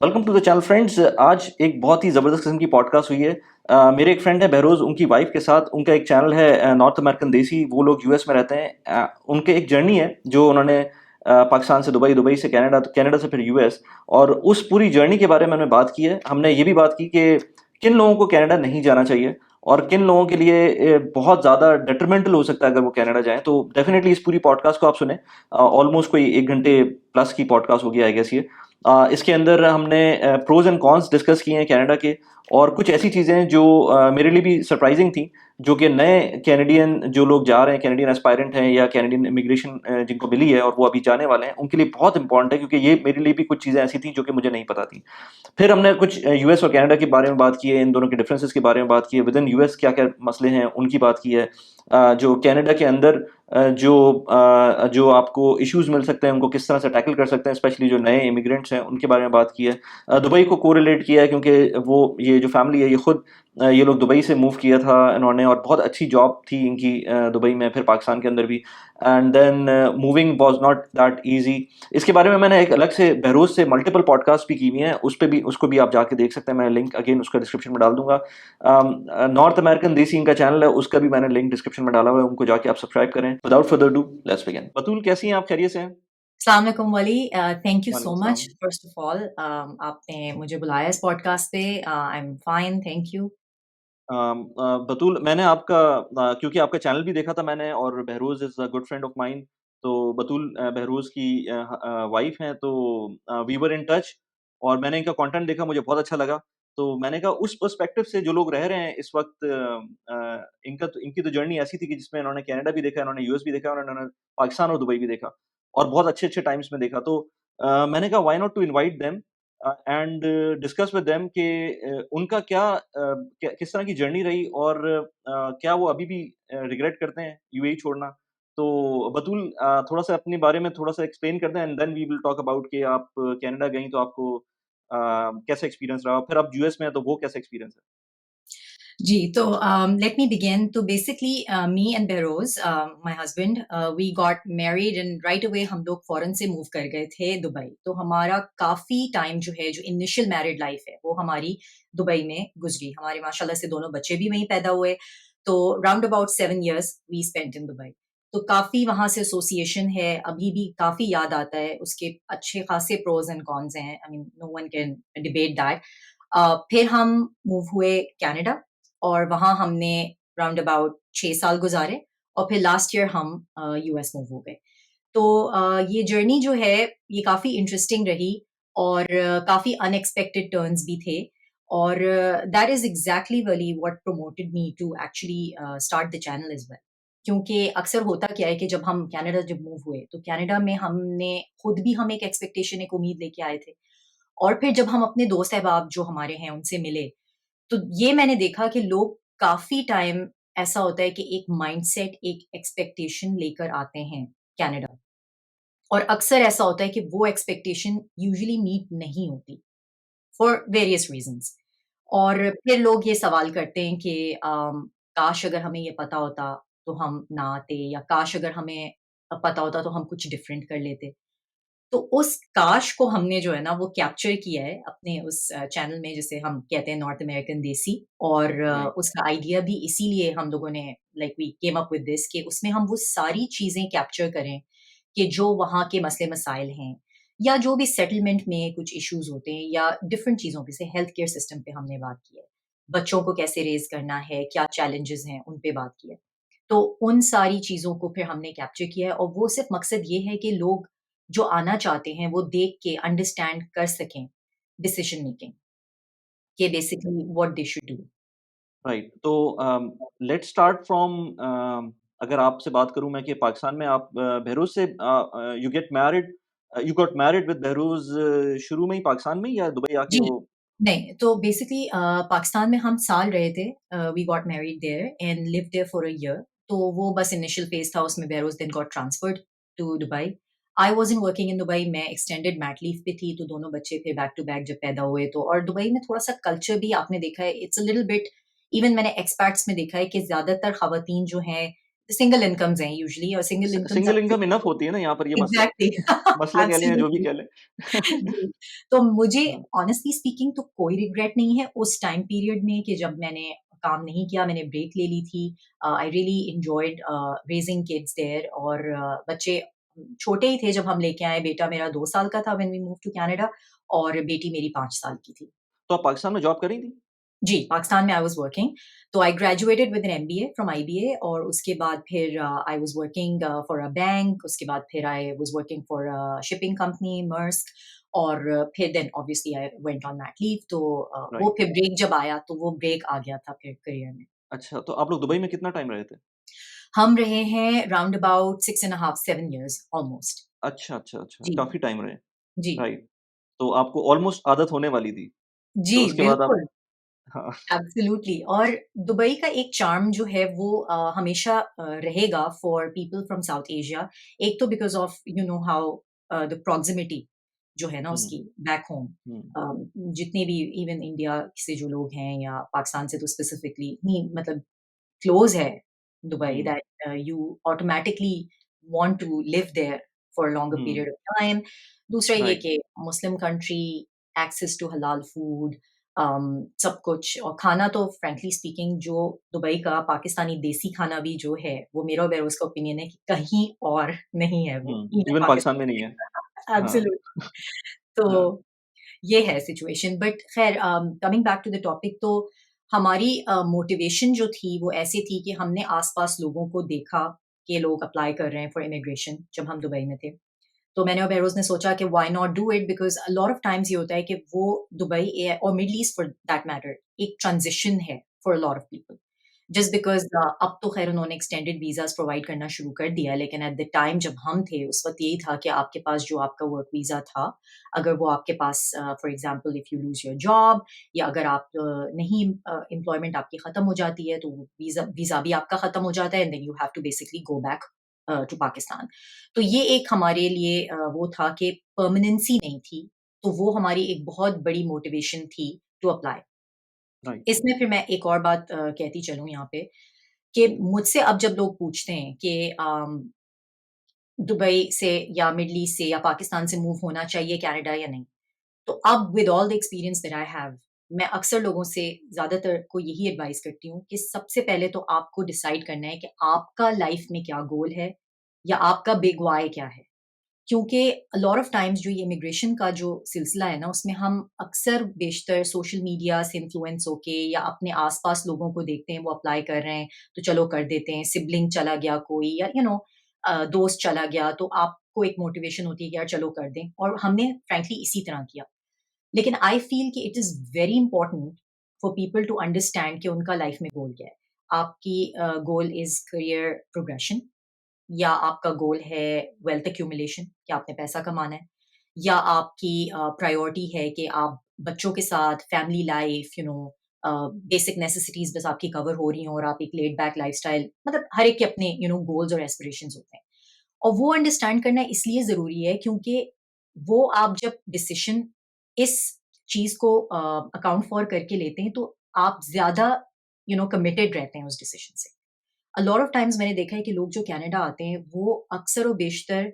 Welcome to the channel friends. आज एक बहुत ही ज़बरदस्त किस्म की पॉडकास्ट हुई है। मेरे एक फ्रेंड है बहरोज़, उनकी वाइफ के साथ उनका एक चैनल है नॉर्थ अमेरिकन देसी। वो लोग यूएस में रहते हैं। उनके एक जर्नी है जो उन्होंने पाकिस्तान से दुबई, दुबई से कनाडा, तो कनाडा से फिर यूएस, और उस पूरी जर्नी के बारे में हमने बात की है। हमने ये भी बात की कि किन लोगों को कनाडा नहीं जाना चाहिए और किन लोगों के लिए बहुत ज़्यादा डेट्रिमेंटल हो सकता है अगर वो कनाडा जाएँ। तो डेफ़िनिटली इस पूरी पॉडकास्ट को आप सुनें। ऑलमोस्ट कोई 1 घंटे प्लस की पॉडकास्ट होगी आई गेस ये। इसके अंदर हमने प्रोज़ एंड कॉन्स डिस्कस किए हैं कनाडा के, और कुछ ऐसी चीज़ें जो मेरे लिए भी सरप्राइज़िंग थी, जो कि नए कैनेडियन जो लोग जा रहे हैं, कैनेडियन एस्पायरेंट हैं या कैनेडियन इमिग्रेशन जिनको मिली है और वो अभी जाने वाले हैं, उनके लिए बहुत इम्पोर्टेंट है, क्योंकि ये मेरे लिए भी कुछ चीज़ें ऐसी थी जो कि मुझे नहीं पता थी। फिर हमने कुछ यूएस और कनाडा के बारे में बात की है, इन दोनों के डिफरेंसेस के बारे में बात की है, विदिन यूएस क्या-क्या मसले हैं, उनकी बात की है। जो कनाडा के अंदर जो आपको इश्यूज़ मिल सकते हैं, उनको किस तरह से टैकल कर सकते हैं, स्पेशली जो नए इमिग्रेंट्स हैं, उनके बारे में बात की है। दुबई को कोरिलेट किया है, क्योंकि वो ये जो फैमिली है, ये खुद ये लोग दुबई से मूव किया था इन्होंने, और बहुत अच्छी जॉब थी इनकी दुबई में, फिर पाकिस्तान के अंदर भी। And then moving was not that easy. इसके बारे में मैंने एक अलग से बहरोज़ से मल्टीपल पॉडकास्ट भी की हुई हैं, उसको भी आप जाके देख सकते हैं। मैं लिंक अगेन उसका डिस्क्रिप्शन में डाल दूँगा। नॉर्थ अमेरिकन देसी इनका चैनल है, उसका भी मैंने लिंक डिस्क्रिप्शन में डाला हुआ है, उनको जाके आप सब्सक्राइब करें। Without further do, let's begin. Batool, कैसी हैं आप? खैरियत से हैं? अस्सलाम वालेकुम वली। थैंक यू सो वालेकुम मच सलाम। First of all. आपने मुझे बुलाया इस पॉडकास्ट पे। I am fine, thank you. Batool, मैंने आपका क्योंकि आपका चैनल भी देखा था मैंने, और Behroze is a good friend of mine. तो बतूल बहरोज़ की वाइफ़ हैं, तो वी वर इन टच, और मैंने इनका कंटेंट देखा, मुझे बहुत अच्छा लगा। तो मैंने कहा उस पर्सपेक्टिव से जो लोग रह रहे हैं इस वक़्त, इनकी तो जर्नी ऐसी थी कि जिसमें इन्होंने कनाडा भी देखा, इन्होंने यूएस भी देखा, और इन्होंने पाकिस्तान और दुबई भी देखा, और बहुत अच्छे-अच्छे टाइम्स में देखा। तो मैंने कहा why not to invite them and discuss with them कि उनका किस तरह की जर्नी रही, और क्या वो अभी भी रिग्रेट करते हैं यूएई छोड़ना? तो बतूल, थोड़ा-सा अपने बारे में थोड़ा-सा एक्सप्लेन कर दें, and then we will talk about कि आप कनाडा गईं तो आपको कैसा एक्सपीरियंस रहा? फिर आप यूएस में हैं तो वो कैसा एक्सपीरियंस है? जी, तो लेट मी बिगिन। तो basically me and Behroze, my husband, we got married and right away हम लोग फ़ौरन से मूव कर गए थे दुबई। तो हमारा काफ़ी टाइम जो है, जो इनिशियल मैरिड लाइफ़ है, वो हमारी दुबई में गुज़री। हमारे माशाल्लाह से दोनों बच्चे भी वहीं पैदा हुए। तो round about 7 years we spent in Dubai. तो काफ़ी वहाँ से एसोसिएशन है, अभी भी काफ़ी याद आता है। उसके अच्छे खासे प्रोस एंड कॉन्स हैं। I mean no one can debate that. फिर हम मूव हुए कनाडा, और वहाँ हमने राउंड अबाउट 6 साल गुज़ारे, और फिर लास्ट ईयर हम यूएस मूव हो गए। तो ये जर्नी जो है, ये काफ़ी इंटरेस्टिंग रही, और काफ़ी अनएक्सपेक्टेड टर्न्स भी थे, और दैट इज़ एक्ज़ैक्टली वली what promoted me to actually start the channel as well. क्योंकि अक्सर होता क्या है कि जब मूव हुए, तो कनाडा में हमने खुद भी हम एक एक्सपेक्टेशन, एक उम्मीद लेके आए थे, और फिर जब हम अपने दोस्त अहबाब जो हमारे हैं, उनसे मिले, तो ये मैंने देखा कि लोग काफ़ी टाइम ऐसा होता है कि एक माइंडसेट, एक एक्सपेक्टेशन लेकर आते हैं कनाडा, और अक्सर ऐसा होता है कि वो एक्सपेक्टेशन यूजुअली मीट नहीं होती फॉर वेरियस रीजंस। और फिर लोग ये सवाल करते हैं कि काश अगर हमें ये पता होता तो हम ना आते, या काश अगर हमें पता होता तो हम कुछ डिफरेंट कर लेते। तो उस काश को हमने जो है ना, वो कैप्चर किया है अपने उस चैनल में, जिसे हम कहते हैं नॉर्थ अमेरिकन देसी। और राइट। उसका आइडिया भी इसीलिए हम लोगों ने, like we came up with this, कि उसमें हम वो सारी चीज़ें कैप्चर करें कि जो वहाँ के मसले मसाइल हैं, या जो भी सेटलमेंट में कुछ इश्यूज़ होते हैं, या डिफरेंट चीज़ों पे, जैसे हेल्थ केयर सिस्टम पे हमने बात की है, बच्चों को कैसे रेज़ करना है, क्या चैलेंजेज़ हैं, उन पे बात की है। तो उन सारी चीज़ों को फिर हमने कैप्चर किया है, और वो सिर्फ़ मकसद ये है कि लोग जो आना चाहते हैं, वो देख के अंडरस्टैंड कर सकें डिसीज़न मेकिंग, कि basically what they should do. Right. तो लेट्स स्टार्ट फ्रॉम, अगर आपसे बात करूँ मैं कि पाकिस्तान में आप बहरोज़ से यू गॉट मैरिड विद बहरोज़ शुरू में ही पाकिस्तान में ही, या दुबई आके जी। वो? नहीं, तो बेसिकली पाकिस्तान में हम साल रहे थे। We got married there and lived there for a year. तो वो बस इनिशियल फेज़ था, उसमें Behroze then got transferred to Dubai. I wasn't working in Dubai, मैं एक्सटेंडेड मैट लीव पे थी, तो दोनों बच्चे फिर बैक टू बैक जब पैदा हुए, तो और दुबई में थोड़ा-सा कल्चर भी आपने देखा है, it's a little bit, even मैंने एक्सपैट्स में देखा है कि ज़्यादातर ख़वातीन जो हैं, सिंगल इनकम्स हैं यूजुअली, और सिंगल इनकम सिंगल सबसे इनकम इनफ होती है ना यहाँ पर, ये मसला एग्ज़ैक्टली है। मसला कह लें या जो भी एब्सोल्युटली कह लें। जी, तो मुझे हाँ, ऑनेस्टली स्पीकिंग तो कोई रिग्रेट नहीं है उस टाइम पीरियड में कि जब मैंने काम नहीं किया, मैंने ब्रेक ले ली थी। I really enjoyed raising kids there, और बच्चे छोटे ही थे जब हम लेके आए। बेटा मेरा 2 साल का था when we moved to Canada, और बेटी मेरी 5 साल की थी। तो आप पाकिस्तान में जॉब करी थी? जी, पाकिस्तान में आई वाज़ वर्किंग। तो I graduated with an MBA from IBA, और उसके बाद फिर I was working for a bank. उसके बाद फिर I was working for a shipping company Maersk, और फिर then obviously I went on mat leave. तो वो राइट। फिर ब्रेक जब आया तो वो ब्रेक आ गया था फिर करियर में। अच्छा, तो आप लोग दुबई में कितना टाइम रहे थे? हम रहे हैं round about 6 and a half 7 years almost. अच्छा, अच्छा, अच्छा, जी, काफ़ी टाइम रहे। जी। राइट, तो आपको ऑलमोस्ट आदत होने वाली थी। जी, तो उसके बाद आप बिल्कुल। हाँ, एब्सोल्युटली। और दुबई का एक चार्म जो है वो हमेशा रहेगा for people from south Asia. एक तो because of you know how the proximity जो है ना हुँ, उसकी बैक होम, हुँ, जितने भी इवन इंडिया से जो लोग हैं या पाकिस्तान से तो स्पेसिफिकली नहीं, मतलब क्लोज है Dubai, hmm, that you automatically want to live there for a longer hmm, period of time. दूसरा ये राइट, कि Muslim country, access to halal food, सब कुछ। और खाना तो फ्रैंकली स्पीकिंग जो दुबई का पाकिस्तानी देसी खाना भी जो है, वो मेरा और बेरोज़ का ओपिनियन है कि कहीं और नहीं है वो, इवन इवन पाकिस्तान में नहीं है। पाकिस्तान। हाँ, एब्सोल्यूट। तो हाँ, ये है सिचुएशन। बट खैर, coming back to the topic, तो हमारी मोटिवेशन जो थी वो ऐसी थी कि हमने आस-पास लोगों को देखा कि लोग अप्लाई कर रहे हैं फॉर इमिग्रेशन जब हम दुबई में थे। तो मैंने और बेरोज़ ने सोचा कि why not do it, because a lot of times ये होता है कि वो दुबई और middle east for that matter एक ट्रांज़िशन है for a lot of people. Just because अब तो ख़ैर उन्होंने एक्सटेंडेड वीज़ाज़ प्रोवाइड करना शुरू कर दिया है, लेकिन एट द टाइम जब हम थे, उस वक़्त यही था कि आपके पास जो आपका वर्क वीज़ा था, अगर वो आपके पास for example if you lose your job, या अगर आप नहीं एम्प्लॉयमेंट आपकी ख़त्म हो जाती है, तो वो वीज़ा वीज़ा भी आपका ख़त्म हो जाता है, and then you have to basically go back to Pakistan. तो ये एक हमारे लिए वो था कि परमानेंसी नहीं थी, तो वो हमारी एक बहुत बड़ी मोटिवेशन थी टू अप्लाई। राइट, इसमें फिर मैं एक और बात कहती चलूँ यहाँ पे, कि मुझसे अब जब लोग पूछते हैं कि दुबई से या मिडल ईस्ट से या पाकिस्तान से मूव होना चाहिए कनाडा या नहीं? तो अब with all the experience that I have, मैं अक्सर लोगों से ज़्यादातर को यही एडवाइस करती हूँ कि सबसे पहले तो आपको डिसाइड करना है कि आपका लाइफ में क्या गोल है, या आपका बिग व्हाय क्या है। क्योंकि अ लॉट ऑफ टाइम्स जो ये इमिग्रेशन का जो सिलसिला है ना, उसमें हम अक्सर बेशतर सोशल मीडिया से इन्फ्लुएंस होके या अपने आस-पास लोगों को देखते हैं वो अप्लाई कर रहे हैं, तो चलो कर देते हैं। सिबलिंग चला गया कोई, या दोस्त चला गया, तो आपको एक मोटिवेशन होती है कि यार चलो कर दें, और हमने फ्रैंकली इसी तरह किया। लेकिन आई फील कि it is very important for people to understand कि उनका लाइफ में गोल क्या है। आपकी गोल इज़ करियर प्रोग्रेशन, या आपका गोल है वेल्थ एक्यूमुलेशन कि आपने पैसा कमाना है, या आपकी प्रायोरिटी है कि आप बच्चों के साथ फैमिली लाइफ, बेसिक नेसेसिटीज बस आपकी कवर हो रही हो, और आप एक लेड बैक लाइफस्टाइल, मतलब हर एक के अपने गोल्स और एस्पिरेशंस होते हैं। और वो अंडरस्टैंड करना इसलिए ज़रूरी है क्योंकि वो आप जब डिसीज़न इस चीज़ को अकाउंट फॉर करके लेते हैं, तो आप ज़्यादा कमिटेड रहते हैं उस डिसीज़न से। अ लॉट ऑफ टाइम्स मैंने देखा है कि लोग जो कनाडा आते हैं, वो अक्सर और बेशतर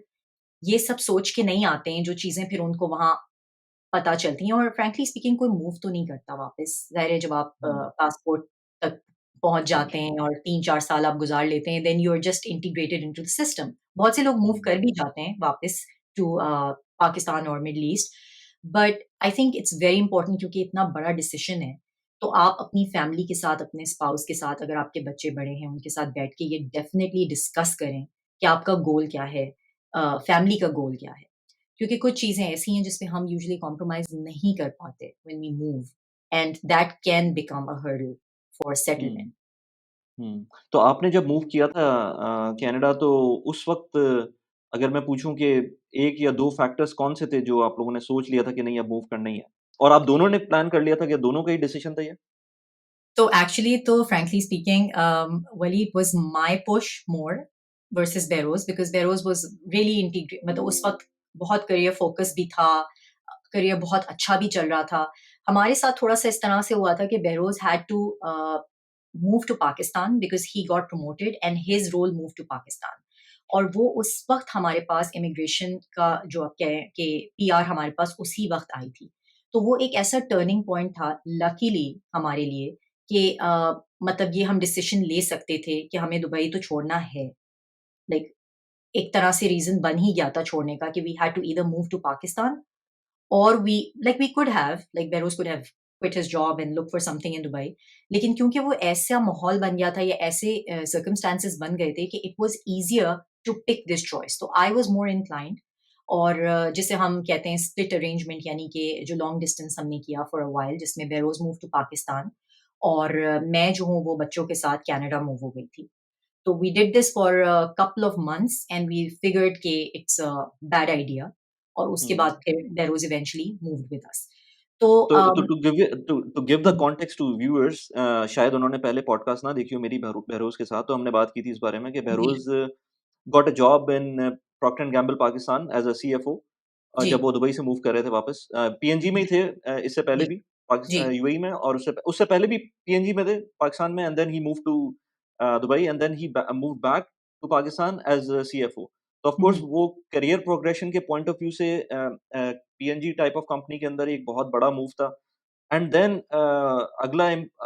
ये सब सोच के नहीं आते हैं, जो चीज़ें फिर उनको वहाँ पता चलती हैं, और फ्रैंकली स्पीकिंग कोई मूव तो नहीं करता वापस। ज़ाहिर है जब आप हुँ, पासपोर्ट तक पहुँच राइट, जाते हैं और 3-4 साल आप गुज़ार लेते हैं, then you are just integrated into the system. बहुत से लोग मूव हुँ, कर भी जाते हैं वापस टू पाकिस्तान और middle East. But I think it's very important, क्योंकि इतना बड़ा डिसीज़न है, तो आप अपनी फैमिली के साथ, अपने स्पाउस के साथ, अगर आपके बच्चे बड़े हैं, उनके साथ बैठ के ये डेफ़िनिटली डिस्कस करें कि आपका गोल क्या है, फैमिली का गोल क्या है। क्योंकि कुछ चीज़ें ऐसी हैं जिसमें हम यूजुअली कॉम्प्रोमाइज़ नहीं कर पाते when we move, and that can become a hurdle for um, settlement. Um. तो आपने जब मूव किया था कनाडा, तो उस वक़्त अगर मैं पूछूँ कि 1 या 2 फैक्टर्स कौन-से थे जो आप लोगों ने सोच लिया था कि नहीं अब मूव करना ही है? और आप दोनों ने प्लान कर लिया था कि दोनों का ही डिसीज़न था ये? तो एक्चुअली तो frankly speaking, really it was my push more versus Behroze, because Behroze was really मतलब उस वक़्त बहुत करियर फ़ोकस भी था, करियर बहुत अच्छा भी चल रहा था। हमारे साथ थोड़ा-सा इस तरह से हुआ था कि Behroze had to move to Pakistan because he got promoted and his role moved to Pakistan. और वो उस वक्त हमारे पास इमिग्रेशन का जो आप कहें कि पीआर हमारे पास उसी वक्त आई थी। तो वो एक ऐसा टर्निंग पॉइंट था लकीली हमारे लिए कि मतलब ये हम डिसीजन ले सकते थे कि हमें दुबई तो छोड़ना है। लाइक एक तरह से रीज़न बन ही गया था छोड़ने का कि we had to either move to Pakistan or we could have like Behrouz could have quit his job and look for something in Dubai. लेकिन क्योंकि वो ऐसा माहौल बन गया था या ऐसे circumstances बन गए थे कि it was easier to pick this choice. तो I was more inclined और जिसे हम कहते हैं split arrangement यानी कि जो long distance हमने किया for a while जिसमें Behrouz moved to पाकिस्तान और मैं जो हूँ वो बच्चों के साथ कनाडा मूव हो गई थी। तो we did this for a couple of months and we figured कि it's a bad idea और उसके हम्म। बाद फिर Behrouz eventually moved with us. तो तो to give the context to viewers, शायद उन्होंने पहले पॉडकास्ट ना देखी हो मेरी बहरोज के साथ, तो हमने बात की थी इस बारे में कि जी, Behroze got a job in Procter and Gamble Pakistan as a CFO, जब जी, वो दुबई से मूव कर रहे थे वापस। पीएनजी में ही थे इससे पहले जी, भी जी, यूएई में, और उससे उससे पहले भी पीएनजी में थे पाकिस्तान में, and then he move to Dubai, and then he move back to Pakistan as CFO. तो ऑफ कोर्स हुँ, वो करियर प्रोग्रेशन के पॉइंट ऑफ व्यू से पीएनजी टाइप ऑफ कंपनी के अंदर एक बहुत बड़ा मूव था। एंड देन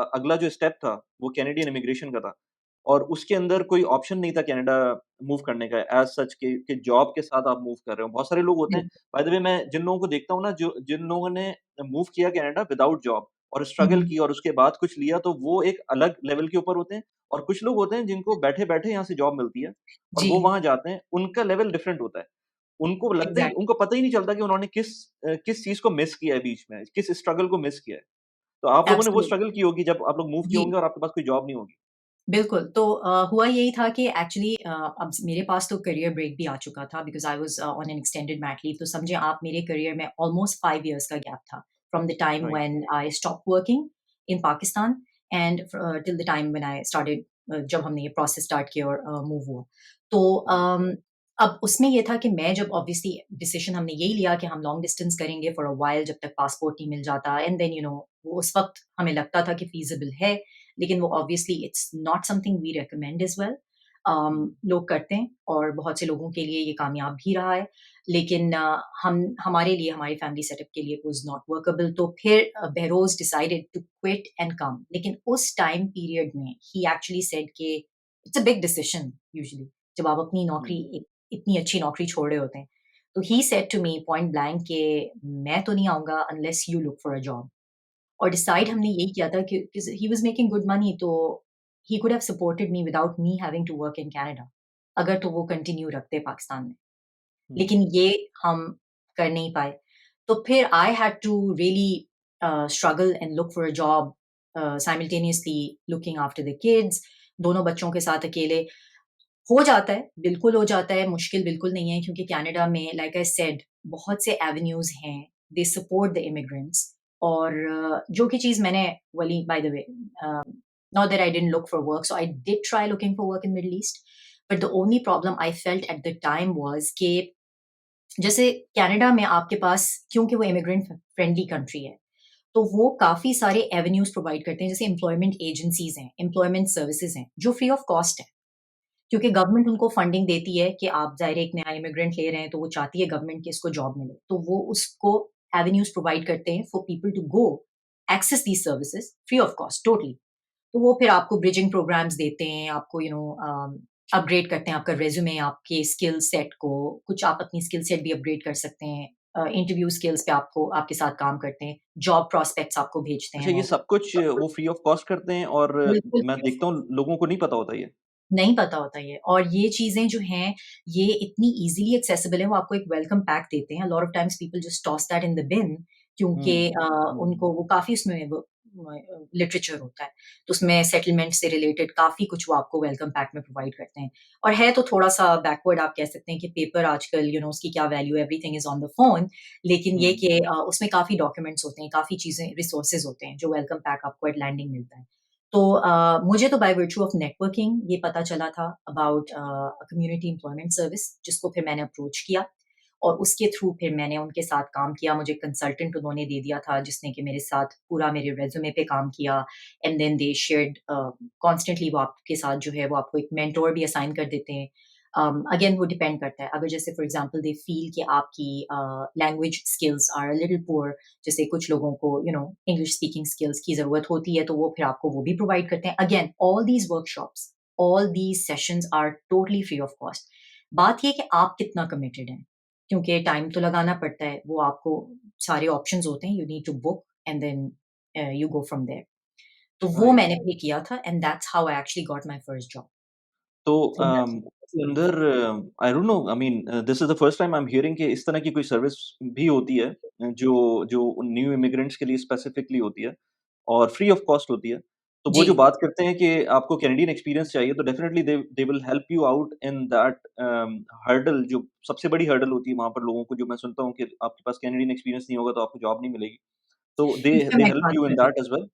अगला जो स्टेप था वो कैनेडियन इमिग्रेशन का था, और उसके अंदर कोई ऑप्शन नहीं था कनाडा मूव करने का एज़ सच कि जॉब के साथ आप मूव कर रहे हो। बहुत सारे लोग होते हैं, बिल्कुल। बाय द वे मैं जिन लोगों को देखता हूँ ना, जो जिन लोगों ने मूव किया कनाडा विदाउट जॉब और हुँ, स्ट्रगल हुँ, की और उसके बाद कुछ लिया, तो वो एक अलग लेवल के ऊपर होते हैं। और कुछ लोग होते हैं जिनको बैठे-बैठे यहाँ से जॉब मिलती है और जी, वो वहाँ जाते हैं, उनका लेवल डिफरेंट होता है। उनको लगता ही एग्ज़ैक्टली, उनको पता ही नहीं चलता कि उन्होंने किस चीज़ को मिस किया है बीच में, किस स्ट्रगल को मिस किया है। तो आप लोगों ने वो एब्सोल्यूट स्ट्रगल की होगी जब आप लोग मूव किए जी। होंगे और आपके पास कोई जॉब नहीं होगी। बिल्कुल, तो हुआ यही था कि एक्चुअली अब मेरे पास तो करियर ब्रेक भी आ चुका था because I was on an extended mat leave तो समझें आप मेरे करियर में ऑलमोस्ट 5 इयर्स का गैप था from the time right. When I stopped working in Pakistan and till the time when I started जब हमने ये प्रोसेस स्टार्ट किया और मूव हुआ। तो हुँ, अब उसमें ये था कि मैं जब ऑब्वियसली डिसीज़न हमने यही लिया कि हम लॉन्ग डिस्टेंस करेंगे फॉर अ व्हाइल जब तक पासपोर्ट नहीं मिल जाता एंड देन वो उस वक़्त हमें लगता था कि फ़ीज़िबल है लेकिन वो obviously it's not something we recommend as well. Um, लोग करते हैं और बहुत से लोगों के लिए ये कामयाब भी रहा है। लेकिन हम हमारे लिए हमारी फैमिली सेटअप के लिए इट वाज़ नॉट वर्केबल तो फिर Behroze decided to quit and come. लेकिन उस टाइम पीरियड में ही एक्चुअली सेड कि it's a big decision usually जब आप अपनी नौकरी हुँ, एक इतनी अच्छी नौकरी छोड़ रहे होते हैं। तो he said to me point blank कि मैं तो नहीं आऊँगा unless you look for a job. और डिसाइड हुँ, हमने यही किया था कि he was making good money तो he could have supported me without me having to work in Canada अगर तो वो कंटिन्यू रखते पाकिस्तान में। हुँ, लेकिन ये हम कर नहीं पाए। तो फिर I had to really struggle and look for a job simultaneously looking after the kids दोनों बच्चों के साथ अकेले हो जाता है, बिल्कुल हो जाता है, मुश्किल बिल्कुल नहीं है क्योंकि कनाडा में लाइक आई सेड बहुत से एवेन्यूज़ हैं, दे सपोर्ट द इमिग्रेंट्स और जो कि चीज़ मैंने really by the way not that I didn't look for work so I did try looking for work in Middle East, but the only problem I felt at the time was कि जैसे Canada में आपके पास क्योंकि वो immigrant friendly country है, तो वो काफ़ी सारे एवेन्यूज़ प्रोवाइड करते हैं, जैसे एम्प्लॉयमेंट एजेंसीज़ हैं, एम्प्लॉयमेंट सर्विसेज़ हैं, जो फ्री ऑफ कॉस्ट है। क्योंकि गवर्नमेंट उनको फंडिंग देती है कि आप ज़ाहिर है एक नया इमिग्रेंट ले रहे हैं, तो वो चाहती है गवर्नमेंट कि इसको जॉब मिले। तो वो उसको एवेन्यूज़ प्रोवाइड करते हैं for people to go access these services free of cost totally. तो वो फिर आपको ब्रिजिंग प्रोग्राम्स देते हैं, आपको अपग्रेड करते हैं आपका रिज़्यूमे, आपके स्किल सेट को, कुछ आप अपनी स्किल सेट भी अपग्रेड कर सकते हैं। इंटरव्यू स्किल्स पे आपको आपके साथ काम करते हैं, जॉब प्रॉस्पेक्ट्स आपको भेजते हैं अच्छा, ये वो। सब कुछ वो फ्री ऑफ कॉस्ट करते हैं, और बिल्कुल मैं फ्री ऑफ देखता हूँ लोगों को नहीं पता होता ये। नहीं पता होता ये और ये चीज़ें जो हैं, ये इतनी ईज़िली एक्सेसिबल है, वो आपको एक वेलकम पैक देते हैं। Lot of times people just toss that in the bin क्योंकि हुँ, हुँ, उनको वो काफ़ी उसमें वो लिटरेचर होता है। तो उसमें सेटलमेंट से रिलेटेड काफ़ी कुछ वो आपको वेलकम पैक में प्रोवाइड करते हैं। और है तो थोड़ा-सा बैकवर्ड आप कह सकते हैं कि पेपर आजकल उसकी क्या वैल्यू है, everything is on the phone. लेकिन ये हुँ, कि उसमें काफ़ी डॉक्यूमेंट्स होते हैं, काफ़ी चीज़ें रिसोर्सेज़ होते हैं, जो वेलकम पैक आपको एट लैंडिंग मिलता है। तो मुझे तो बाय वर्च्यू ऑफ नेटवर्किंग ये पता चला था अबाउट कम्युनिटी एम्प्लॉयमेंट सर्विस जिसको फिर मैंने अप्रोच किया और उसके थ्रू फिर मैंने उनके साथ काम किया। मुझे कंसल्टेंट उन्होंने दे दिया था जिसने कि मेरे साथ पूरा मेरे रिज़्यूमे पे काम किया and then they shared constantly वो आपके साथ जो है वो आपको एक मेंटर भी असाइन कर देते हैं। अगेन वो डिपेंड करता है। अगर जैसे फॉर एग्ज़ाम्पल दे फील कि आपकी language skills are a little poor, जैसे कुछ लोगों को इंग्लिश स्पीकिंग स्किल्स की ज़रूरत होती है, तो वो फिर आपको वो भी प्रोवाइड करते हैं। Again all these workshops, all these sessions are totally free of cost. बात ये है कि आप कितना कमिटेड हैं, क्योंकि टाइम तो लगाना पड़ता है। वो आपको सारे ऑप्शंस होते हैं, you need to book and then you go from there. तो वो राइट। मैंने पे किया था and that's how I actually got my first job. तो सो दैट्स इसके अंदर I don't know, I mean this is the first time I am hearing कि इस तरह की कोई सर्विस भी होती है, जो जो न्यू इमिग्रेंट्स के लिए स्पेसिफिकली होती है और फ्री ऑफ कॉस्ट होती है। तो वो जी। जो बात करते हैं कि आपको कैनेडियन एक्सपीरियंस चाहिए, तो definitely they they will help you out in that hurdle, जो सबसे बड़ी हर्डल होती है वहाँ पर लोगों को, जो मैं सुनता हूँ कि आपके पास कैनेडियन एक्सपीरियंस नहीं होगा तो आपको जॉब नहीं मिलेगी। तो दे इसमें दे मैं एक हेल्प बात यू इन करती हूँ। That as well?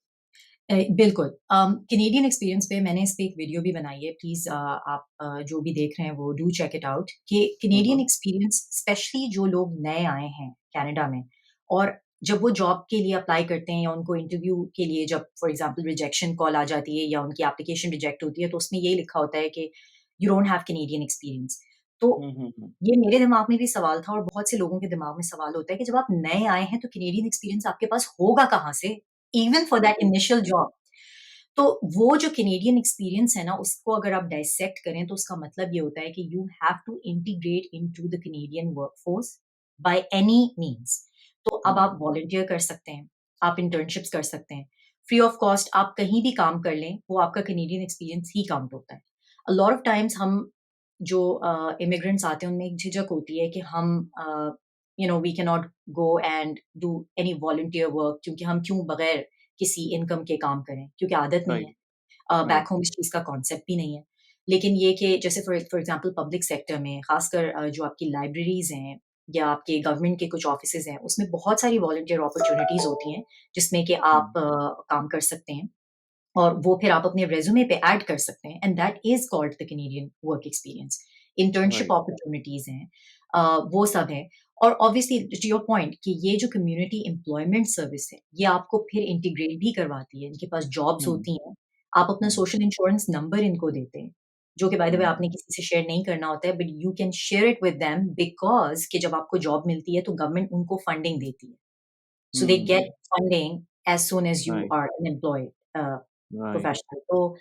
बिल्कुल। कैनेडियन एक्सपीरियंस पे मैंने इस पे एक वीडियो भी बनाई है। प्लीज़ आप जो भी देख रहे हैं वो डू चेक इट आउट कि हुँ, कैनेडियन हुँ। एक्सपीरियंस स्पेशली जो लोग नए आए हैं कनाडा में और जब वो जॉब के लिए अप्लाई करते हैं या उनको इंटरव्यू के लिए जब फॉर एग्ज़ाम्पल रिजेक्शन कॉल आ जाती है या उनकी एप्लीकेशन रिजेक्ट होती है, तो उसमें यही लिखा होता है कि you don't have Canadian experience. तो हुँ, हुँ, हुँ। ये मेरे दिमाग में भी सवाल था और बहुत से लोगों के दिमाग में सवाल होता है कि जब आप नए आए हैं तो कैनेडियन एक्सपीरियंस आपके पास होगा कहाँ से? Even for that initial job. तो वो जो कैनेडियन एक्सपीरियंस है ना, उसको अगर आप डाइसेक्ट करें तो उसका मतलब ये होता है कि you have to integrate into the Canadian workforce by any means. तो अब हुँ, आप वॉलंटियर कर सकते हैं, आप इंटर्नशिप्स कर सकते हैं, फ्री ऑफ कॉस्ट आप कहीं भी काम कर लें, वो आपका कैनेडियन एक्सपीरियंस ही काउंट होता है। अ लॉट ऑफ टाइम्स हम जो इमिग्रेंट्स आते हैं उनमें एक झिझक होती है कि हम we can not go and do any volunteer work, क्योंकि हम क्यों बगैर किसी इनकम के काम करें, क्योंकि आदत नहीं है। Right, right. बैक होम इस चीज़ का कॉन्सेप्ट भी नहीं है। लेकिन ये कि जैसे फॉर एग्ज़ाम्पल पब्लिक सेक्टर में ख़ासकर जो आपकी लाइब्रेरीज़ हैं या आपके गवर्नमेंट के कुछ ऑफ़िसेज़ हैं, उसमें बहुत सारी वॉलंटियर अपॉर्च्युनिटीज़ होती हैं, जिसमें कि आप हुँ, काम कर सकते हैं और वो फिर आप अपने रिज़्यूमे पे ऐड कर सकते हैं and that is called the Canadian work experience. Internship right. Opportunities हैं, वो सब है। और ऑब्वियसली टू योर पॉइंट कि ये जो कम्युनिटी एम्प्लॉयमेंट सर्विस है, ये आपको फिर इंटीग्रेट भी करवाती है। इनके पास जॉब्स हुँ, होती हैं, आप अपना हुँ, सोशल इंश्योरेंस नंबर इनको देते हैं, जो कि बाय द वे हुँ, आपने किसी से शेयर नहीं करना होता है, but you can share it with them because कि जब आपको जॉब मिलती है तो गवर्नमेंट उनको फंडिंग देती है। So they um, get funding as soon as you right, are an employee right. Professional. तो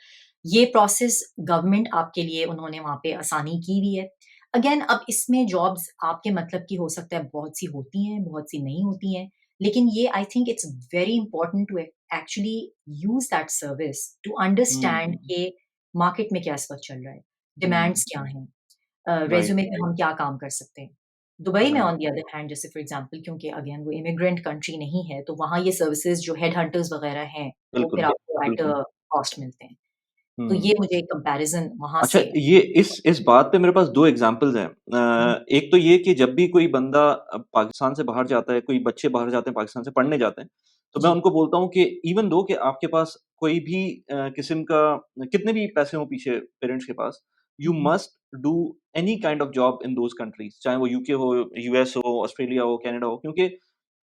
ये प्रोसेस गवर्नमेंट आपके लिए उन्होंने वहाँ पे आसानी की भी है। अगेन अब इसमें जॉब्स आपके मतलब की हो सकता है बहुत सी होती हैं, बहुत सी नहीं होती हैं। लेकिन ये I think it's very important to actually use that service to um, understand um, कि मार्केट में क्या इस वक़्त चल रहा है, हुँ, डिमांड्स क्या हैं, राइट, रिज़्यूमे पे हम क्या काम कर सकते हैं। दुबई में right. On the other hand जैसे फॉर एग्ज़ाम्पल क्योंकि अगेन वो इमिग्रेंट कंट्री नहीं है, तो वहाँ ये सर्विसेज़ जो हेड हंटर्स वगैरह हैं, वो फिर बिल्कुल, आपको एट बिल्कुल। अ कॉस्ट मिलते हैं। तो हुँ। ये मुझे कंपैरिज़न वहाँ अच्छा, से ये इस बात पे मेरे पास 2 एग्ज़ाम्पल्स हैं। हुँ, एक तो ये कि जब भी कोई बंदा पाकिस्तान से बाहर जाता है, कोई बच्चे बाहर जाते हैं पाकिस्तान से पढ़ने जाते हैं, तो मैं जी। उनको बोलता हूँ कि इवन दो कि आपके पास कोई भी किस्म का कितने भी पैसे हों पीछे पेरेंट्स के पास, you um, um. Must do any kind of job in those countries, चाहे वो यूके हो, यूएस हो, ऑस्ट्रेलिया हो, कनाडा हो, क्योंकि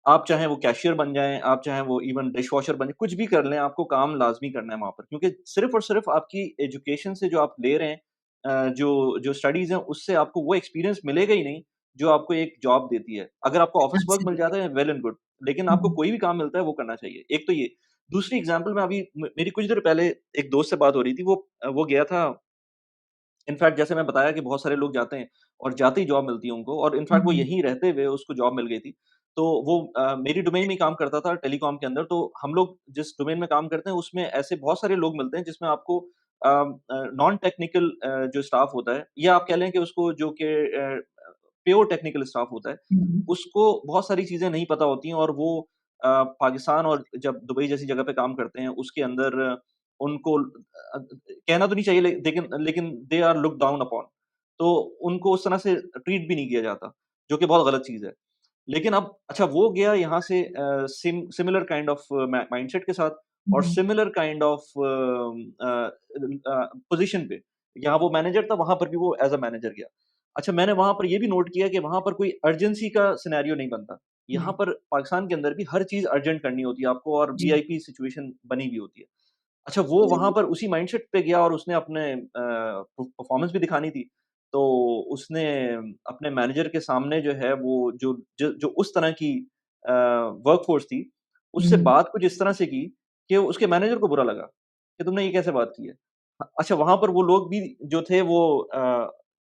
आप चाहे वो कैशियर बन जाएँ, आप चाहे वो इवन डिशवॉशर बन जाएँ, कुछ भी कर लें, आपको काम लाज़मी करना है वहाँ पर। क्योंकि सिर्फ़ और सिर्फ़ आपकी एजुकेशन से जो आप ले रहे हैं, जो जो स्टडीज़ हैं, उससे आपको वो एक्सपीरियंस मिलेगा ही नहीं, जो आपको एक जॉब देती है। अगर आपको ऑफ़िस वर्क मिल एब्सोल्यूटली। जाता है, वेल एंड गुड, लेकिन हुँ, आपको हुँ। कोई भी काम मिलता है, वो करना चाहिए। एक तो ये। दूसरी एग्ज़ाम्पल मैं अभी मेरी कुछ देर पहले एक दोस्त से बात हो रही थी, वो गया था। इनफैक्ट जैसे मैं बताया कि बहुत सारे लोग जाते हैं और जाते ही जॉब मिलती है उनको, और हुँ, इनफैक्ट वो हुँ। यहीं रहते हुए उसको जॉब मिल गई थी। तो वो मेरी डोमेन में ही काम करता था टेलीकॉम के अंदर, तो हम लोग जिस डोमेन में काम करते हैं उसमें ऐसे बहुत सारे लोग मिलते हैं जिसमें आपको नॉन टेक्निकल जो स्टाफ होता है, या आप कह लें कि उसको जो कि प्योर टेक्निकल स्टाफ होता है, हुँ, हुँ। उसको बहुत सारी चीज़ें नहीं पता होती हैं, और वो पाकिस्तान और जब दुबई जैसी जगह पे काम करते हैं उसके अंदर उनको कहना तो नहीं चाहिए, लेकिन लेकिन they are looked down upon. तो उनको उस तरह से ट्रीट भी नहीं किया जाता, जो कि बहुत गलत चीज़ है। लेकिन अब अच्छा, वो गया यहाँ से सिमिलर काइंड ऑफ माइंडसेट के साथ हुँ, और हुँ। सिमिलर काइंड ऑफ पोज़ीशन पे। यहाँ वो मैनेजर था, वहाँ पर भी वो एज़ अ मैनेजर गया। अच्छा, मैंने वहाँ पर ये भी नोट किया कि वहाँ पर कोई अर्जेंसी का सिनेरियो नहीं बनता। यहाँ नहीं, पर पाकिस्तान के अंदर भी हर चीज़ अर्जेंट करनी होती है आपको और जी। वीआईपी सिचुएशन बनी हुई होती है। अच्छा, वो वहाँ पर उसी माइंडसेट पे गया और उसने अपने परफ़ॉर्मेंस भी दिखानी थी। तो उसने अपने मैनेजर के सामने जो है वो जो उस तरह की वर्कफ़ोर्स थी, उससे हुँ, बात कुछ इस तरह से की कि उसके मैनेजर को बुरा लगा कि तुमने ये कैसे बात की है। अच्छा, वहाँ पर वो लोग भी जो थे वो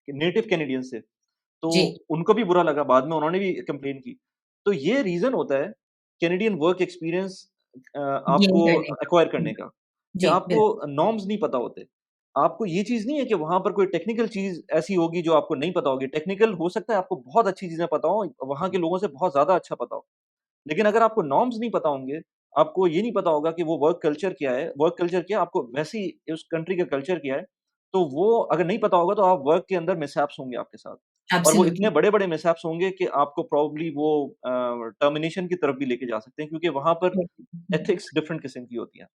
नेटिव कैनेडियंस थे, तो जी, उनको भी बुरा लगा, बाद में उन्होंने भी कंप्लेन की। तो ये रीज़न होता है कैनेडियन वर्क एक्सपीरियंस गेन आपको करने का। एक्वायर हुँ, करने का। कि जी, आपको बिल्कुल, नॉर्म्स नहीं पता होते। आपको ये चीज़ नहीं है कि वहाँ पर कोई टेक्निकल चीज़ ऐसी होगी जो आपको नहीं पता होगी। टेक्निकल हो सकता है आपको बहुत अच्छी चीज़ें पता हो, वहाँ के लोगों से बहुत ज़्यादा अच्छा पता हो। लेकिन अगर आपको नॉर्म्स नहीं पता होंगे, आपको ये नहीं पता होगा कि वो वर्क कल्चर क्या है, वर्क कल्चर क्या है, आपको वैसे ही उस कंट्री का कल्चर क्या है, तो वो अगर नहीं पता होगा तो आप वर्क के अंदर मिसहैप्स होंगे आपके साथ। और वो इतने एब्सोल्युटली, बड़े-बड़े मिसहैप्स होंगे कि आपको प्रोबब्ली वो टर्मिनेशन की तरफ भी लेके जा सकते हैं क्योंकि वहाँ पर हुँ, एथिक्स डिफरेंट किस्म की होती हैं।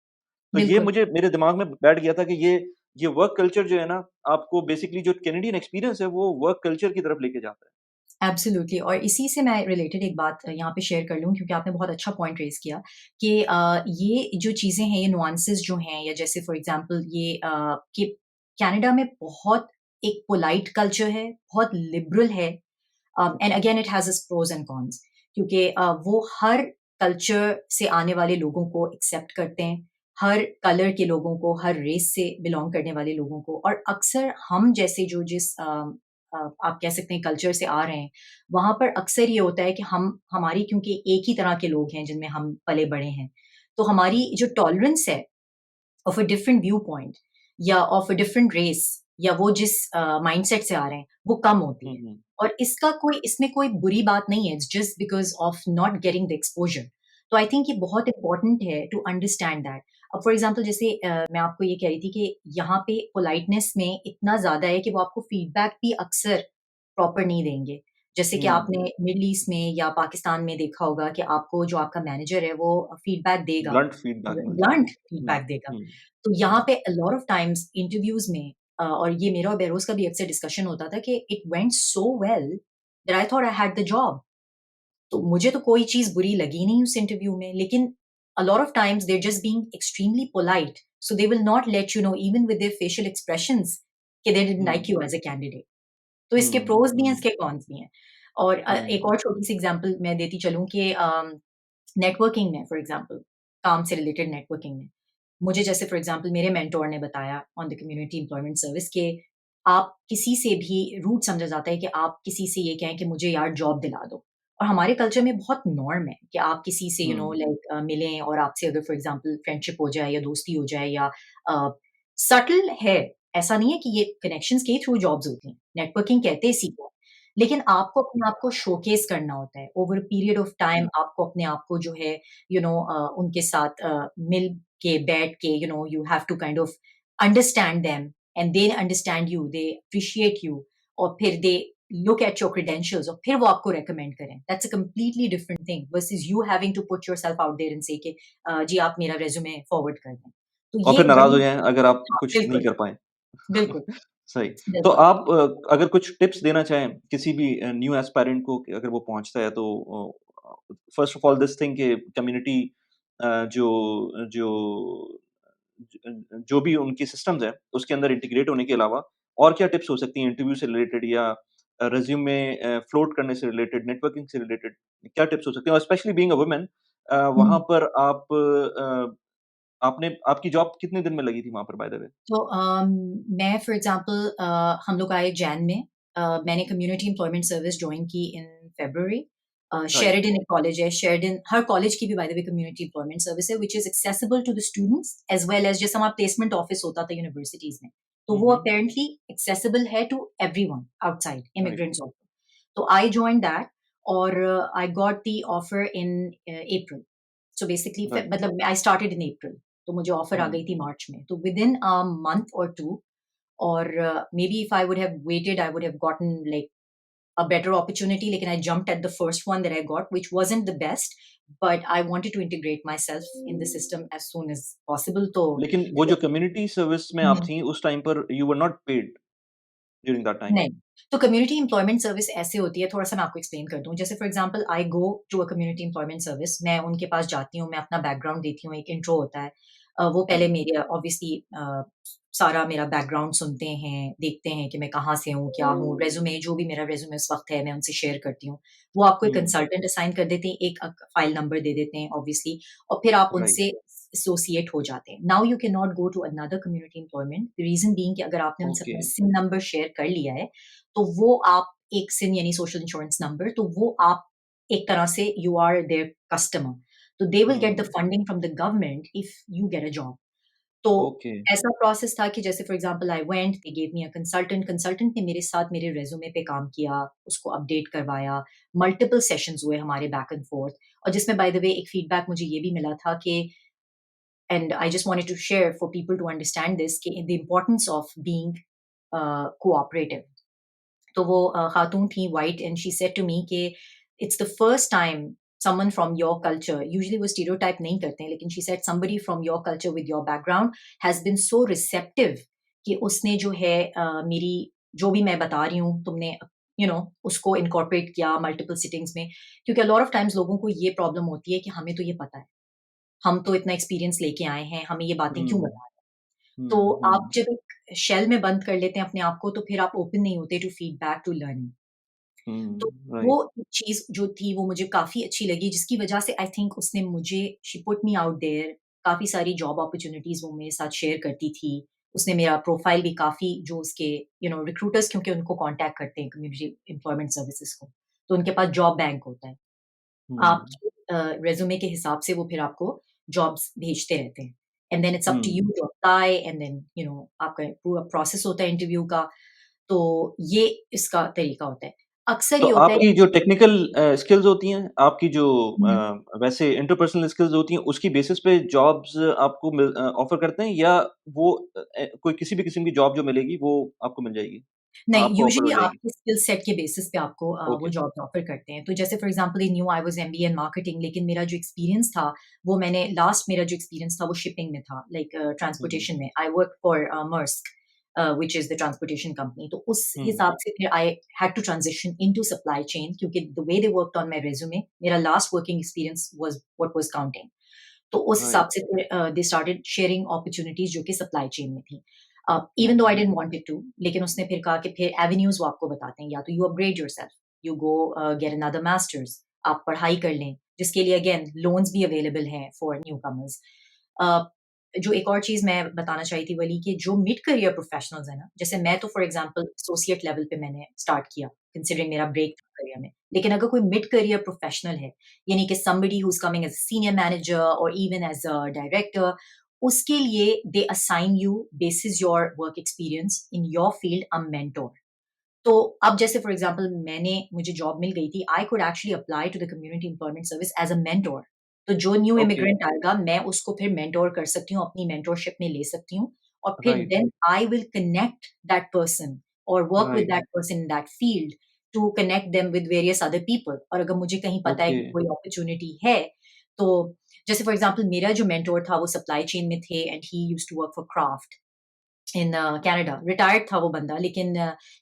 तो ये बिल्कुल। मुझे मेरे दिमाग में बैठ गया था कि ये वर्क कल्चर जो है ना, आपको बेसिकली जो कैनेडियन एक्सपीरियंस है, वो वर्क कल्चर की तरफ लेके जाता है। एब्सोल्युटली और इसी से मैं रिलेटेड एक बात यहाँ पे शेयर कर लूँ क्योंकि आपने बहुत अच्छा पॉइंट रेज़ किया कि ये जो चीज़ें हैं, ये नुआंसेस जो हैं या जैसे फॉर एग्ज़ाम्पल ये कि कनाडा में बहुत एक पोलाइट कल्चर है, बहुत लिबरल है and again it has its pros and cons क्योंकि वो हर कल्चर से आने वाले लोगों को एक्सेप्ट करते हैं, हर कलर के लोगों को, हर रेस से बिलॉन्ग करने वाले लोगों को और अक्सर हम जैसे जो आप कह सकते हैं कल्चर से आ रहे हैं, वहाँ पर अक्सर ये होता है कि हम हमारी क्योंकि एक ही तरह के लोग हैं जिनमें हम पले-बड़े हैं, तो हमारी जो टॉलरेंस है of a different view point या ऑफ अ डिफरेंट रेस या वो जिस माइंडसेट से आ रहे हैं, वो कम होती हुँ, है। हुँ। और इसमें कोई बुरी बात नहीं है, it's just because of not getting the exposure. तो आई थिंक ये बहुत इम्पोर्टेंट है टू अंडरस्टैंड दैट। अब फॉर एग्ज़ाम्पल जैसे मैं आपको ये कह रही थी कि यहाँ पे पोलाइटनेस में इतना ज़्यादा है कि वो आपको फीडबैक भी अक्सर प्रॉपर नहीं देंगे। जैसे कि हुँ, आपने मिडल ईस्ट में या पाकिस्तान में देखा होगा कि आपको जो आपका मैनेजर है वो फीडबैक देगा, ब्लंट फीडबैक मिलता है। ब्लंट हुँ, फीडबैक देगा। हुँ, तो यहाँ हुँ, पे अ लॉट ऑफ टाइम्स इंटरव्यूज़ में और ये मेरा और बेरोज़ का भी अक्सर डिस्कशन होता था कि it went so well that I thought I had the job. तो मुझे तो कोई चीज़ बुरी लगी नहीं उस इंटरव्यू में, लेकिन a lot of times they are just being extremely polite, so they will not let you know even with their facial expressions कि they didn't like um, you as a candidate. तो इसके हुँ, pros भी हैं, हुँ, इसके cons भी हैं। और एक हुँ, और छोटी-सी एग्ज़ाम्पल मैं देती चलूँ कि नेटवर्किंग में फॉर एग्ज़ाम्पल, काम से रिलेटेड नेटवर्किंग में, मुझे जैसे फॉर एग्ज़ाम्पल मेरे मेंटर ने बताया on the community employment service कि आप किसी से भी रूड समझा जाता है कि आप किसी से ये कहें कि मुझे यार जॉब दिला दो। और हमारे कल्चर में बहुत नॉर्म है कि आप किसी से हुँ, लाइक मिलें और आपसे अगर फॉर एग्ज़ाम्पल फ्रेंडशिप हो जाए या दोस्ती हो जाए या अ, सटल है, ऐसा नहीं है कि ये कनेक्शंस के थ्रू जॉब्स होती हैं। नेटवर्किंग कहते हैं इसी को। लेकिन आपको अपने आप को शोकेस करना होता है। Over a period of time आपको अपने आप को जो है उनके साथ मिल के बैठ के you have to kind of understand them and they understand you, they appreciate you और फिर they look at your credentials और फिर वो आपको रिकमेंड करें। That's a completely different thing versus you having to put yourself out there and say कि जी आप मेरा रिज्यूमे फॉरवर्ड कर दें। तो और ये फिर नाराज़ हो बड़ी जाएँ अगर आप हाँ, कुछ नहीं बिल्कुल, कर पाएँ। बिल्कुल, सही। तो बिल्कुल। आप अगर कुछ टिप्स देना चाहें किसी भी न्यू एस्पायरेंट को कि अगर वो पहुँचता है तो first of all this thing कि कम्युनिटी जो जो जो भी उनकी सिस्टम्स हैं, उसके अंदर इंटीग्रेट होने के अलावा और क्या टिप्स हो सकती हैं इंटरव्यू से रिलेटेड या रिज़्यूमे फ्लोट करने से रिलेटेड, नेटवर्किंग से रिलेटेड क्या टिप्स हो सकती हैं? और स्पेशली बीइंग अ वुमन वहाँ हुँ। पर आपने आपकी जॉब कितने दिन में लगी थी वहाँ पर बाय द वे? तो मैं फॉर एग्ज़ाम्पल हम लोग आए जैन में मैंने कम्युनिटी एम्प्लॉयमेंट सर्विस जॉइन की इन फ़रवरी राइट। शेरिडन एक कॉलेज है, शेरिडन हर कॉलेज की भी by the way community employment service है which is accessible to the students as well as जैसे हमारा प्लेसमेंट ऑफिस होता था यूनिवर्सिटीज़ में। तो हुँ, वो हुँ। अपैरेंटली एक्सेसिबल है to everyone outside right. Immigrants also. तो आई जॉइन्ड दैट और I got the offer in April. So basically right. मतलब आई स्टार्टेड इन अप्रैल तो मुझे ऑफर आ हुँ। गई थी मार्च में। तो विदिन अ मंथ और 2 or maybe if I would have waited, I would have gotten like a better opportunity. Like, and I jumped at the first one that I got, which wasn't the best, but I wanted to integrate myself in the system as soon as possible. So, लेकिन वो जो community service में आप Mhm. थीं, उस time पर you were not paid, during that time? नहीं, तो कम्युनिटी एम्प्लॉयमेंट सर्विस ऐसे होती है, थोड़ा-सा मैं आपको एक्सप्लेन कर दूँ। जैसे for example I go to a community employment service, मैं उनके पास जाती हूँ, मैं अपना बैकग्राउंड देती हूँ, एक इंट्रो होता है। वो हुँ, पहले मेरे ऑब्वियसली सारा मेरा बैकग्राउंड सुनते हैं, देखते हैं कि मैं कहाँ से हूँ, क्या हूँ, रेज़्यूमे जो भी मेरा रेज़्यूमे उस वक़्त है, मैं उनसे शेयर करती हूँ। वो आपको एक हुँ, कंसल्टेंट असाइन कर देते हैं, एक फ़ाइल नंबर दे देते हैं ऑब्वियसली, और फिर आप राइट, उनसे एसोसिएट हो जाते हैं। Now you can not go to another community employment, the reason being कि अगर आपने उनसे ओके, अपना सिन नंबर शेयर कर लिया है, तो वो आप एक सिन यानी सोशल इंश्योरेंस नंबर, तो वो आप एक तरह से यू आर देयर कस्टमर, तो they will get the hmm, funding from the government if you get a job. तो ओके, ऐसा प्रोसेस था कि जैसे for example I went, they gave me a consultant, consultant ने मेरे साथ मेरे रिज्यूमे पे काम किया, उसको अपडेट करवाया, मल्टीपल सेशंस हुए हमारे बैक एंड फोर्थ, और जिसमें बाय द वे एक फीडबैक मुझे ये भी मिला था कि, and I just wanted to share for people to understand this, कि the importance of being cooperative. तो वो खातून थी white, and she said to me कि it's the first time someone from your culture, usually वो stereotype नहीं करते हैं, लेकिन she said somebody from your culture with your background has been so receptive, कि उसने जो है मेरी जो भी मैं बता रही हूँ, तुमने उसको इनकॉर्पोरेट किया मल्टीपल सिटिंग्स में। क्योंकि लॉट ऑफ टाइम्स लोगों को ये प्रॉब्लम होती है कि हमें तो ये पता है, हम तो इतना एक्सपीरियंस लेके आए हैं, हमें ये बातें क्यों हुँ, बता। तो हुँ, आप हुँ, जब एक शेल में बंद कर लेते हैं अपने आप को, तो फिर आप ओपन नहीं होते टू फीडबैक, टू लर्निंग। तो हुँ, वो राइट, एक चीज़ जो थी वो मुझे काफ़ी अच्छी लगी, जिसकी वजह से आई थिंक उसने मुझे, she put me out there, काफ़ी सारी जॉब अपॉर्च्युनिटीज़ वो मेरे साथ शेयर करती थी। उसने मेरा प्रोफाइल भी काफ़ी, जो उसके रिक्रूटर्स क्योंकि उनको कॉन्टैक्ट करते हैं कम्युनिटी एम्प्लॉयमेंट सर्विसेज़ को, तो उनके पास जॉब बैंक होता है। हुँ, आपके रिज़्यूमे के हिसाब से वो फिर आपको जॉब्स भेजते रहते हैं, and then it's up to you hmm. To apply, and then आपका पूरा प्रोसेस होता है इंटरव्यू का। तो ये इसका तरीका होता है। अक्सर तो ये होता है आपकी जो कि टेक्निकल स्किल्स होती हैं, आपकी जो हुँ, वैसे इंटरपर्सनल स्किल्स होती हैं, उसकी बेसिस पे जॉब्स आपको ऑफ़र करते हैं या वो कोई किसी भी किस्म की जॉब जो मिलेगी, वो आपको मिल जाएगी? नहीं, आपको ऑफ़र हो यूजुअली जाएगी? आपके स्किल सेट के बेसिस पे आपको वो ओके। जॉब्स ऑफर करते हैं। तो जैसे for example in new I was MBA in marketing, लेकिन मेरा जो एक्सपीरियंस था, वो मैंने लास्ट मेरा जो एक्सपीरियंस था वो शिपिंग में था, लाइक हुँ, हुँ। ट्रांसपोर्टेशन में। I work for Maersk, which is the transportation company. तो उस हुँ, हिसाब से फिर I had to transition into supply chain, क्योंकि the way they worked on my resume, मेरा last working experience was what was counting. तो उस हिसाब राइट। से फिर दे स्टार्टेड शेयरिंग अपॉर्च्युनिटीज़ जो कि सप्लाई चेन में थी। Um, even though I um. Didn't want it to, लेकिन उसने फिर कहा कि फिर एवेन्यूज़ वो आपको बताते हैं, या तो you upgrade yourself, you go get another masters, आप पढ़ाई कर लें, जिसके लिए अगेन लोन्स भी अवेलेबल हैं फॉर न्यूकमर्स। अ, जो एक और चीज़ मैं बताना चाहिए थी वली, कि जो मिड करियर प्रोफेशनल्स हैं ना, जैसे मैं तो फॉर एग्जांपल एसोसिएट लेवल पे मैंने स्टार्ट किया, कंसीडरिंग मेरा ब्रेक था करियर में। लेकिन अगर कोई मिड करियर प्रोफेशनल है, यानी कि somebody who's coming as a senior manager or even as a director, उसके लिए they assign you basis your work experience in your field a mentor। तो अब जैसे फॉर एग्जांपल मुझे जॉब मिल गई थी, I could actually apply to the community employment service as a mentor. तो जो न्यू ओके, इमिग्रेंट आएगा, मैं उसको फिर मेंटोर कर सकती हूँ, अपनी मेंटोरशिप में ले सकती हूँ, और फिर right, then I will connect that person और work with right, that person in that field to connect them with various other people. और अगर मुझे कहीं पता है ओके, कि कोई अपॉर्चुनिटी है, तो जैसे फॉर एग्जांपल मेरा जो मेंटोर था वो सप्लाई चेन में थे, and he used to work for Kraft in Canada. Retired था वो बंदा, लेकिन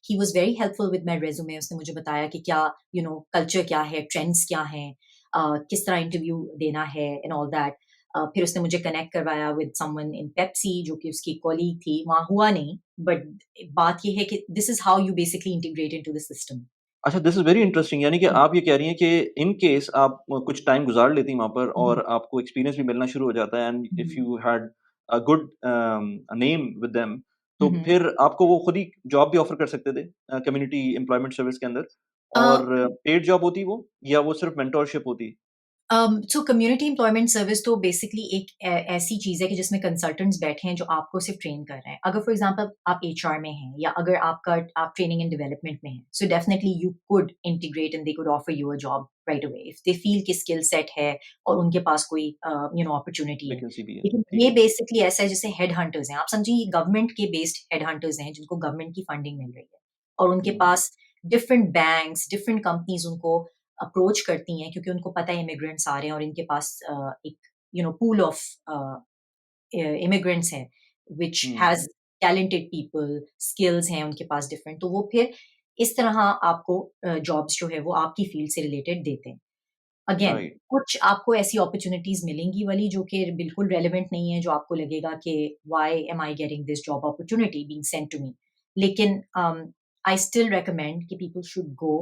he was very helpful with my resume. उसने मुझे बताया कि क्या कल्चर क्या है, ट्रेंड्स क्या हैं, किस तरह इंटरव्यू देना है एंड ऑल दैट। फिर उसने मुझे कनेक्ट करवाया विद समवन इन पेप्सी, जो कि उसकी कॉलीग थी। वहाँ हुआ नहीं, बट बात ये है कि this is how you basically integrate into the system. अच्छा, दिस इज़ वेरी इंटरेस्टिंग, यानी कि हुँ, आप ये कह रही हैं कि इन केस आप कुछ टाइम गुज़ार लेती हैं वहाँ पर हुँ, और आपको एक्सपीरियंस भी मिलना शुरू हो जाता है and if um, you had a good name with them, um, तो हुँ। फिर आपको वो खुद ही जॉब भी ऑफ़र कर सकते थे कम्युनिटी एम्प्लॉयमेंट सर्विस के अंदर, अ और पेड जॉब होती वो या वो सिर्फ़ मेंटरशिप होती? सो कम्युनिटी एम्प्लॉयमेंट सर्विस तो बेसिकली एक ऐसी चीज़ है कि जिसमें कंसल्टेंट्स बैठे हैं जो आपको सिर्फ ट्रेन कर रहे हैं। अगर फॉर एग्जांपल आप एचआर में हैं, या अगर आप ट्रेनिंग एंड डेवलपमेंट में हैं, so definitely you could integrate and they could offer you a job right away if they feel कि स्किल सेट है और उनके पास कोई अपॉर्चुनिटी है। वैकेंसी भी है, लेकिन ठीक ये है। बेसिकली ऐसा है जैसे हेड हंटर्स हैं। आप समझिए गवर्नमेंट के बेस्ड हेड हंटर्स हैं, जिनको गवर्नमेंट की फंडिंग मिल रही है, और उनके हुँ, पास डिफरेंट बैंक्स, डिफरेंट कंपनीज उनको अप्रोच करती हैं, क्योंकि उनको पता है इमिग्रेंट्स आ रहे हैं, और इनके पास एक पूल ऑफ इमिग्रेंट्स है, which hmm, has talented people, skills हैं उनके पास डिफरेंट, तो वो फिर इस तरह आपको जॉब्स जो है वो आपकी फील्ड से रिलेटेड देते हैं। Again right. कुछ आपको ऐसी अपॉर्चुनिटीज मिलेंगी वाली जो कि बिल्कुल रेलेवेंट नहीं है, जो आपको लगेगा कि why am I getting this job opportunity being sent to me. लेकिन आई स्टिल रिकमेंड कि people should go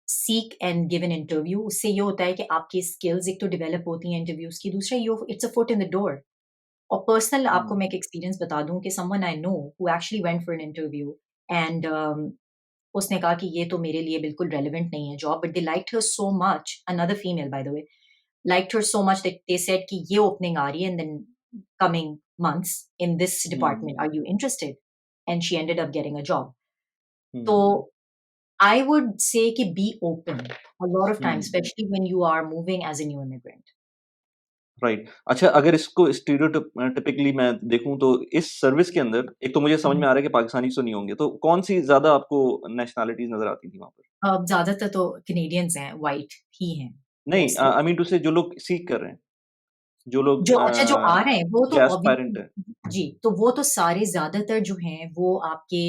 seek and give an interview. उससे ये होता है कि आपकी स्किल्स एक तो डेवलप होती हैं इंटरव्यूज की, दूसरा ये it's a foot in the door. और पर्सनल आपको हुँ, मैं एक एक्सपीरियंस बता दूं कि someone I know who actually went for an interview and उसने कहा कि ये तो मेरे लिए बिल्कुल रेलेवेंट नहीं है job, but they liked her so much, another female bye the way, liked her so much that they said कि ये opening आ रही है in the coming months in this department. Hmm, Are you interested? And she ended up getting a job. So hmm, I would say कि be open a lot of times, hmm, especially when you are moving as a new immigrant. Right. अच्छा, अगर इसको typically मैं देखूँ तो इस service के अंदर एक तो मुझे समझ Mhm. में आ रहा है कि पाकिस्तानी तो नहीं होंगे, तो कौन-सी ज़्यादा आपको नेशनैलिटीज़ नज़र आती थी वहाँ पर? अब ज़्यादातर तो Canadians हैं, white ही हैं नहीं, mostly. आई मीन टू से जो लोग सीक कर रहे हैं, जो लोग जो आ रहे हैं वो तो जो एस्पायरेंट ऑब्वियसली है। जी, तो वो तो सारे ज़्यादातर जो हैं वो आपके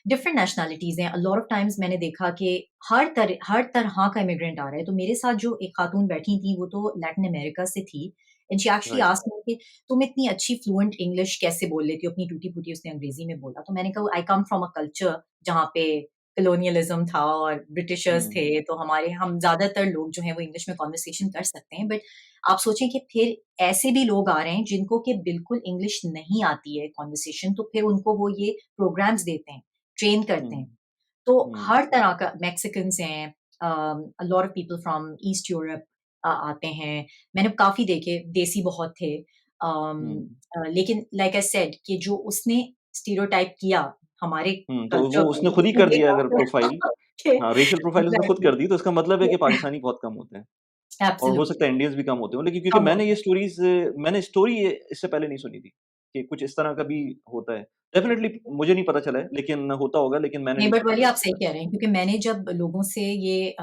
डिफरेंट नेशनैलिटीज़ हैं। अ लॉट ऑफ टाइम्स मैंने देखा कि हर तरह का इमिग्रेंट आ रहा है। तो मेरे साथ जो एक खातून बैठी थी वो तो लैटिन अमेरिका से थी and she actually right. Asked me कि तुम इतनी अच्छी फ्लुएंट इंग्लिश कैसे बोल लेती हो? अपनी टूटी-फूटी उसने अंग्रेज़ी में बोला। तो मैंने कहा आई कम फ्रॉम अ कल्चर जहाँ पे कॉलोनियलिज़्म था और ब्रिटिशर्स थे, हुँ, तो हम ज़्यादातर लोग जो हैं वो इंग्लिश में कन्वर्सेशन कर सकते हैं। बट आप सोचें कि फिर ऐसे भी लोग आ रहे हैं जिनको कि बिल्कुल इंग्लिश नहीं आती है कन्वर्सेशन, तो फिर उनको वो ये प्रोग्राम्स देते हैं, ट्रेन हुँ, करते हैं। तो हुँ, हर तरह का मेक्सिकन्स हैं, अ lot of people from east Europe आते हैं। मैंने काफ़ी देखे, देसी बहुत थे। हुँ, लेकिन लाइक आई सेड कि जो उसने स्टीरियोटाइप किया हमारे तो कल्चर वो को, उसने खुद ही उसने कर ये दिया अगर कहा प्रोफाइल। कि हाँ, रेशियल प्रोफाइल उसने खुद एग्ज़ैक्टली कर दी, तो इसका मतलब है कि पाकिस्तानी बहुत कम होते हैं और हो सकता एब्सोल्युटली है इंडियंस भी कम होते हों। लेकिन क्योंकि कम होते हैं। मैंने स्टोरी ये इससे पहले नहीं सुनी थी कि कुछ इस तरह का भी होता है। डेफ़िनिटली मुझे नहीं पता चला है, लेकिन होता होगा, लेकिन मैंने नहीं, नहीं बट सुना वही था आप इससे सही पहले। कह रहे हैं क्योंकि मैंने जब लोगों से ये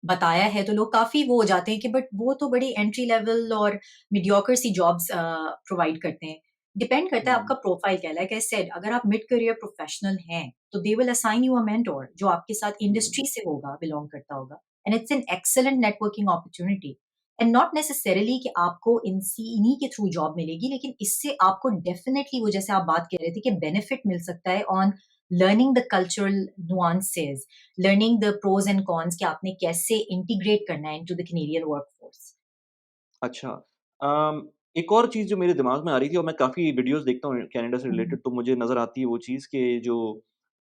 बताया है तो लोग काफ़ी वो हो जाते हैं कि बट वो तो बड़ी एंट्री लेवल और मीडियोकर सी जॉब्स प्रोवाइड करते हैं। डिपेंड करता है हुँ, आपका प्रोफाइल क्या है। लाइक आई सेड अगर आप मिड करियर प्रोफेशनल हैं, तो they will assign you a mentor जो आपके साथ हुँ, इंडस्ट्री से होगा, बिलॉन्ग करता होगा and it's an excellent networking opportunity and not necessarily कि आपको इन्हीं के थ्रू जॉब मिलेगी, लेकिन इससे आपको डेफिनिटली वो जैसे आप बात कर रहे थे कि बेनिफिट मिल सकता है on learning the cultural nuances, learning the pros and cons कि आपने कैसे इंटीग्रेट करना है इनटू द कैनेडियन वर्कफोर्स। अच्छा। एक और चीज़ जो मेरे दिमाग में आ रही थी और मैं काफ़ी वीडियोज़ देखता हूँ कनाडा से हुँ, रिलेटेड, तो मुझे नज़र आती है वो चीज़ कि जो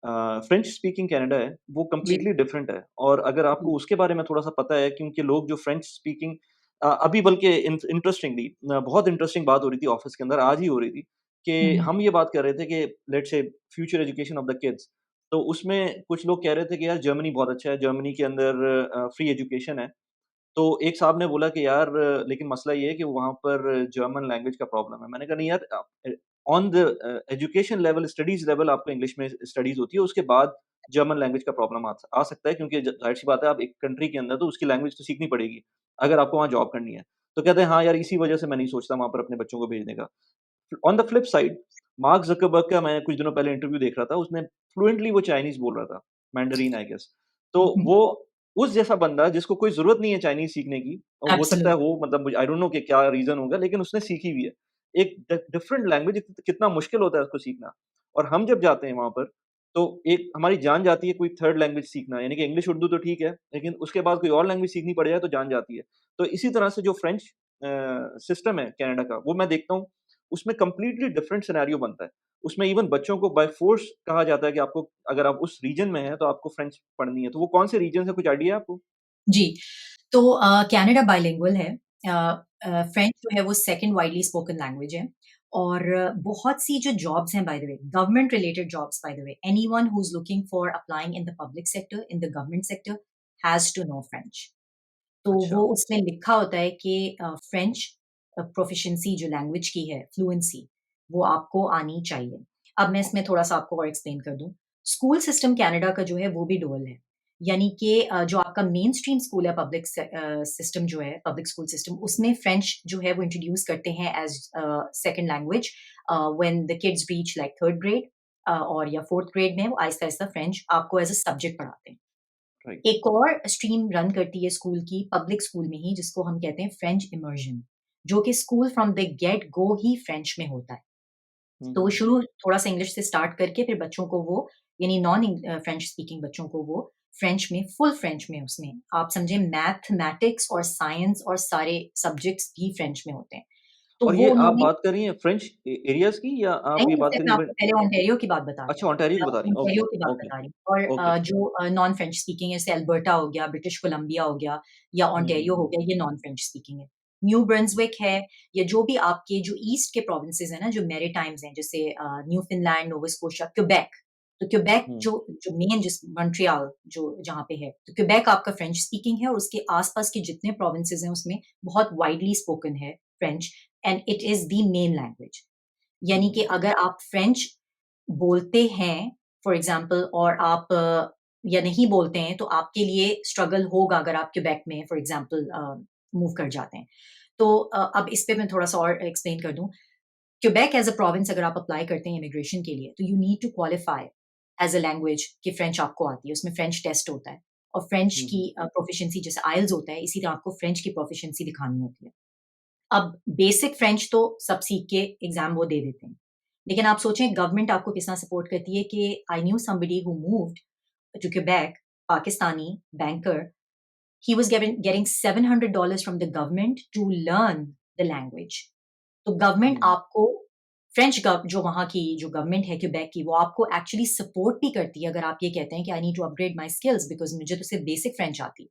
फ्रेंच स्पीकिंग कनाडा है, वो जी, कंप्लीटली डिफरेंट है और अगर जी। आपको उसके बारे में थोड़ा-सा पता है क्योंकि लोग जो फ्रेंच स्पीकिंग अभी बल्कि इंटरेस्टिंगली बहुत इंटरेस्टिंग बात हो रही थी ऑफ़िस के अंदर, आज ही हो रही थी हुँ, कि हुँ, हम ये बात कर रहे थे कि let's say future education of the kids, तो उसमें कुछ लोग कह रहे थे कि यार जर्मनी बहुत अच्छा है, जर्मनी के अंदर फ्री एजुकेशन है। तो एक साहब ने बोला कि यार लेकिन मसला ये है कि वहाँ पर जर्मन लैंग्वेज का प्रॉब्लम है। मैंने कहा नहीं यार on the education level, studies level आपको इंग्लिश में स्टडीज़ होती है, उसके बाद जर्मन लैंग्वेज का प्रॉब्लम आ सकता है क्योंकि ज़ाहिर-सी बात है आप एक कंट्री के अंदर तो उसकी लैंग्वेज तो सीखनी पड़ेगी, अगर आपको वहाँ जॉब करनी है। तो कहते हैं हाँ यार इसी वजह से मैं नहीं सोचता वहाँ पर अपने बच्चों को भेजने का। On the flip side mark Zuckerberg का मैं कुछ दिनों पहले इंटरव्यू देख रहा था, उसने फ्लुएंटली वो चाइनीज़ बोल रहा था, मैंडरीन आई गेस। तो हुँ, वो उस जैसा बंदा जिसको कोई ज़रूरत नहीं है चाइनीज़ सीखने की और हो सकता है एब्सोल्यूटली। हो मतलब मुझे आई डोंट नो कि क्या रीज़न होगा लेकिन उसने सीखी हुई है। एक डिफरेंट लैंग्वेज कितना मुश्किल होता है उसको सीखना और हम जब जाते हैं वहाँ पर, तो एक हमारी जान जाती है कोई थर्ड लैंग्वेज सीखना, यानी कि इंग्लिश, उर्दू तो ठीक है, लेकिन उसके बाद कोई और लैंग्वेज सीखनी पड़ जाए तो जान जाती है। तो इसी तरह से जो फ्रेंच सिस्टम है कनाडा का, वो मैं देखता हूँ उसमें कंप्लीटली डिफरेंट सिनेरियो बनता है। उसमें इवन बच्चों को बाय फ़ोर्स कहा जाता है कि आपको अगर आप उस रीजन में हैं, तो आपको फ्रेंच पढ़नी है। तो वो कौन से रीजन है, कुछ आइडिया है आपको? जी, तो कनाडा बाइलिंगुअल है। फ्रेंच जो है वो सेकंड वाइडली स्पोकन लैंग्वेज है और बहुत सी जो जॉब्स हैं by the way, government related jobs by the way, anyone who is looking for applying in the public sector, in the government sector has to know French. तो अच्छा। वो उसमें लिखा होता है कि फ्रेंच प्रोफिशिएंसी जो लैंग्वेज की है, फ्लुएंसी, वो आपको आनी चाहिए। अब मैं इसमें थोड़ा-सा आपको और एक्सप्लेन कर दूँ। स्कूल सिस्टम कनाडा का जो है वो भी डुअल है। यानी कि जो आपका मेन स्ट्रीम स्कूल है, पब्लिक सिस्टम जो है, पब्लिक स्कूल सिस्टम, उसमें फ्रेंच जो है वो इंट्रोड्यूस करते हैं as second language when the kids reach like third grade और या फोर्थ ग्रेड में वो आहिस्ता आहिस्ता फ्रेंच आपको एज अ सब्जेक्ट पढ़ाते हैं। राइट। एक और स्ट्रीम रन करती है स्कूल की पब्लिक स्कूल में ही, जिसको हम कहते हैं फ्रेंच इमर्जन, जो कि school from the get go he French में होता है। हुँ, तो वो हुँ। शुरू थोड़ा-सा इंग्लिश से स्टार्ट करके फिर बच्चों को वो यानी फ्रेंच स्पीकिंग बच्चों को वो फ्रेंच में फुल फ्रेंच में उसमें आप समझे मैथमेटिक्स और साइंस और सारे सब्जेक्ट्स भी फ्रेंच में होते हैं। तो और वो ये आप उन्होंने बात कर रही हैं फ्रेंच एरियाज़ की या आप ये नहीं, बात जैसे कर रही मैं हैं आपको पहले ओंटारियो की बात बता रही हूँ। अच्छा ओंटारियो मैं की बता आपको रही हैं। ओके, ओंटारियो की बात ओके, बता रही हूँ और ओके। जो नॉन फ्रेंच स्पीकिंग है, जैसे अल्बर्टा हो गया, ब्रिटिश कोलंबिया हो गया या हुँ, ओंटारियो हो गया, ये नॉन फ्रेंच स्पीकिंग है। न्यू ब्रंसविक है या जो भी आपके जो ईस्ट के प्रोविंसेस हैं ना, जो मैरीटाइम्स हैं, जैसे न्यूफाउंडलैंड, नोवा स्कोशिया, क्वेबेक। तो क्वेबेक हुँ, जो जो मेन जिस मॉन्ट्रियल जो जहाँ पे है, तो क्वेबेक आपका फ्रेंच स्पीकिंग है और उसके आस-पास के जितने प्रोविंसेस हैं, उसमें बहुत वाइडली स्पोकन है French and it is the main language. Um, यानी कि हुँ, अगर आप फ्रेंच बोलते हैं फॉर एग्जांपल और आप या नहीं बोलते हैं तो आपके लिए स्ट्रगल होगा अगर आप क्वेबेक में फॉर एग्जांपल मूव कर जाते हैं। तो अब इस पे मैं थोड़ा-सा और एक्सप्लेन कर दूँ। क्वेबेक एज़ अ प्रोविंस अगर आप अप्लाई करते हैं इमिग्रेशन के लिए, तो you need to qualify as a language कि फ्रेंच आपको आती है। उसमें फ्रेंच टेस्ट होता है और फ्रेंच हुँ, की हुँ, प्रोफिशिएंसी जैसे आइल्स होता है, इसी तरह आपको फ्रेंच की प्रोफिशिएंसी दिखानी होती है। अब बेसिक फ्रेंच तो सब सीख के एग्ज़ाम वो दे देते हैं। लेकिन आप सोचें गवर्नमेंट आपको किस तरह सपोर्ट करती है कि I knew somebody who moved to Quebec, Pakistani banker, he was getting $700 from the government to learn the language. तो गवर्नमेंट हुँ। आपको फ्रेंच गव जो वहाँ की जो गवर्नमेंट है क्वेबेक की, वो आपको एक्चुअली सपोर्ट भी करती है अगर आप ये कहते हैं कि I need to upgrade my skills because मुझे तो सिर्फ बेसिक फ्रेंच आती है।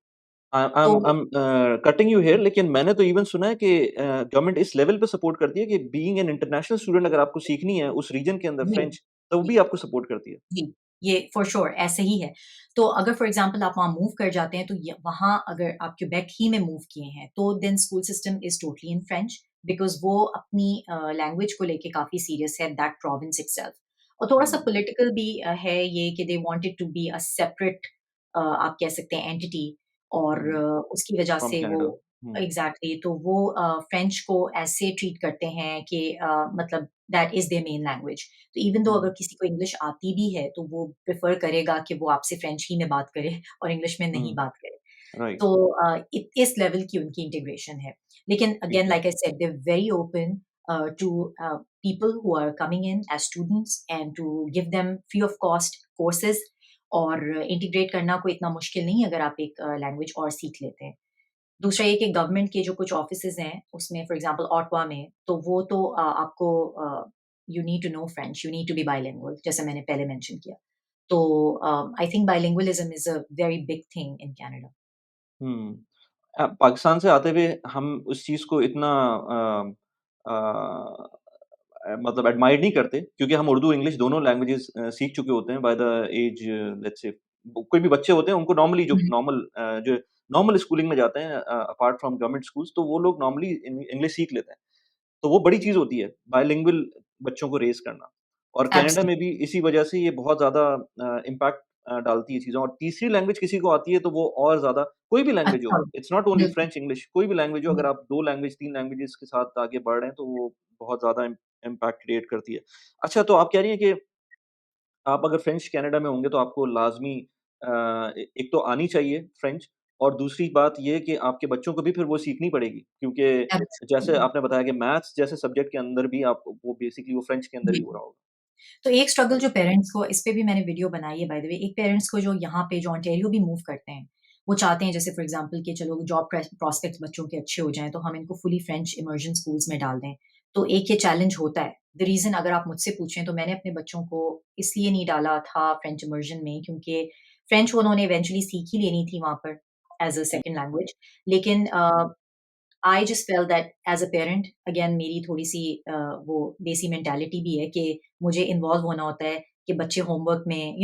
तो I am cutting you here लेकिन मैंने तो इवन सुना है कि गवर्नमेंट इस लेवल पे सपोर्ट करती है कि बीइंग एन इंटरनेशनल स्टूडेंट अगर आपको सीखनी है उस रीजन के अंदर जी, फ्रेंच, तो जी। भी आपको सपोर्ट करती है। जी, ये फॉर श्योर ऐसे ही है। तो अगर फॉर एग्ज़ाम्पल आप वहाँ मूव कर जाते हैं तो य वहाँ अगर आप क्वेबेक ही में मूव किए हैं, तो then school system is totally in French because वो अपनी लैंग्वेज को लेके काफ़ी सीरियस है दैट प्रोविंस इटसेल्फ। और थोड़ा-सा हुँ, पॉलिटिकल भी है ये कि they wanted to be a separate आप कह सकते हैं एंटिटी और हुँ, उसकी वजह फ्रॉम से वो कनाडा। हुँ, एग्ज़ैक्टली तो वो फ्रेंच को ऐसे ट्रीट करते हैं कि मतलब that is their main language. तो इवन दो अगर हुँ, किसी को इंग्लिश आती भी है, तो वो प्रेफ़र करेगा कि वो आपसे फ्रेंच ही में बात करे और इंग्लिश में नहीं हुँ, बात करे। राइट, तो इस लेवल की उनकी इंटीग्रेशन है। लेकिन ठीक अगेन है। Like I said they are very open to people who are coming in as students and to give them free of cost courses और इंटीग्रेट करना कोई इतना मुश्किल नहीं है अगर आप एक लैंग्वेज और सीख लेते हैं। दूसरा ये कि गवर्नमेंट के जो कुछ ऑफिसेज़ हैं, उसमें फॉर एग्ज़ाम्पल ऑट्वा में, तो वो तो आपको you need to know French, you need to be bilingual जैसे मैंने पहले मेंशन किया। तो I think bilingualism is a very big thing in Canada. Um. Pakistan से आते हुए हम उस चीज़ को इतना मतलब एडमायर नहीं करते क्योंकि हम उर्दू, इंग्लिश दोनों लैंग्वेजेज़ सीख चुके होते हैं by the age let's say कोई भी बच्चे होते हैं उनको नॉर्मली जो हुँ, नॉर्मल स्कूलिंग में जाते हैं अपार्ट फ्रॉम गवर्नमेंट स्कूल्स तो वो लोग नॉर्मली इंग्लिश सीख लेते हैं। तो वो बड़ी चीज़ होती है, बाइलिंगुअल बच्चों को रेज़ करना। और कनाडा में एब्सोल्यूटली, भी इसी वजह से ये बहुत ज़्यादा इम्पैक्ट डालती है चीज़ें और तीसरी लैंग्वेज किसी को आती है तो वो और ज़्यादा कोई भी लैंग्वेज हो, अच्छा, इट्स नॉट ओनली बिल्कुल, फ्रेंच, इंग्लिश कोई भी लैंग्वेज हो अगर जी, आप 2 लैंग्वेज 3 लैंग्वेजेज़ के साथ आगे बढ़ रहे हैं तो वो बहुत ज़्यादा इम्पैक्ट क्रिएट करती है। अच्छा तो आप कह रही हैं कि आप अगर फ्रेंच कनाडा में होंगे तो आपको लाज़मी एक तो आनी चाहिए फ्रेंच और दूसरी बात ये है कि आपके बच्चों को भी फिर वो सीखनी पड़ेगी क्योंकि जैसे एब्सोल्यूटली, आपने बताया कि मैथ्स जैसे सब्जेक्ट के अंदर भी आप वो बेसिकली वो फ्रेंच के अंदर ही जी। हो रहा होगा। तो एक स्ट्रगल राइट। जो पेरेंट्स को इस पे भी मैंने वीडियो बनाई है बाय द वे, एक पेरेंट्स को जो यहाँ पे जो ओंटारियो भी मूव करते हैं, वो चाहते हैं जैसे फॉर एग्जांपल कि चलो जॉब प्रॉस्पेक्ट्स बच्चों के अच्छे हो जाएँ, तो हम इनको फुली फ्रेंच इमर्जन स्कूल्स में डाल दें। तो एक ये चैलेंज होता है। द रीज़न अगर आप मुझसे पूछें तो मैंने अपने बच्चों को इसलिए नहीं डाला था फ्रेंच इमर्जन में क्योंकि फ्रेंच वो उन्होंने इवेंचुअली सीख ही लेनी थी वहाँ पर as a um, second language. लेकिन I just felt that as a parent again मेरी थोड़ी-सी वो देसी मेंटालिटी भी है कि मुझे इन्वॉल्व होना होता है कि बच्चे होमवर्क में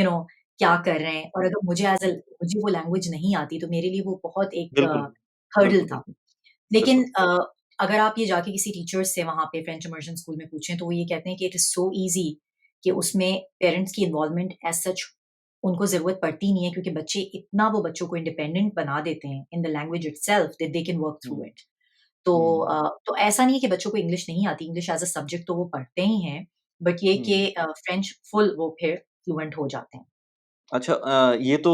क्या कर रहे हैं और अगर मुझे वो लैंग्वेज नहीं आती तो मेरे लिए वो बहुत एक बिल्कुल, हर्डल बिल्कुल, था। बिल्कुल, लेकिन बिल्कुल। अगर आप ये जाके किसी टीचर्स से वहाँ पे फ्रेंच इमर्जन स्कूल में पूछें तो वो ये कहते हैं कि इट इज़ सो ईज़ी कि उसमें पेरेंट्स की इन्वॉल्वमेंट एज़ सच उनको ज़रूरत पड़ती नहीं है क्योंकि बच्चे इतना वो बच्चों को इंडिपेंडेंट बना देते हैं in the language itself that they can work through hmm, it. तो हुँ, तो ऐसा नहीं है कि बच्चों को इंग्लिश नहीं आती, इंग्लिश एज़ अ सब्जेक्ट तो वो पढ़ते ही हैं, बट ये कि हुँ। फ्रेंच फुल वो फिर फ्लुएंट हो जाते हैं। अच्छा ये तो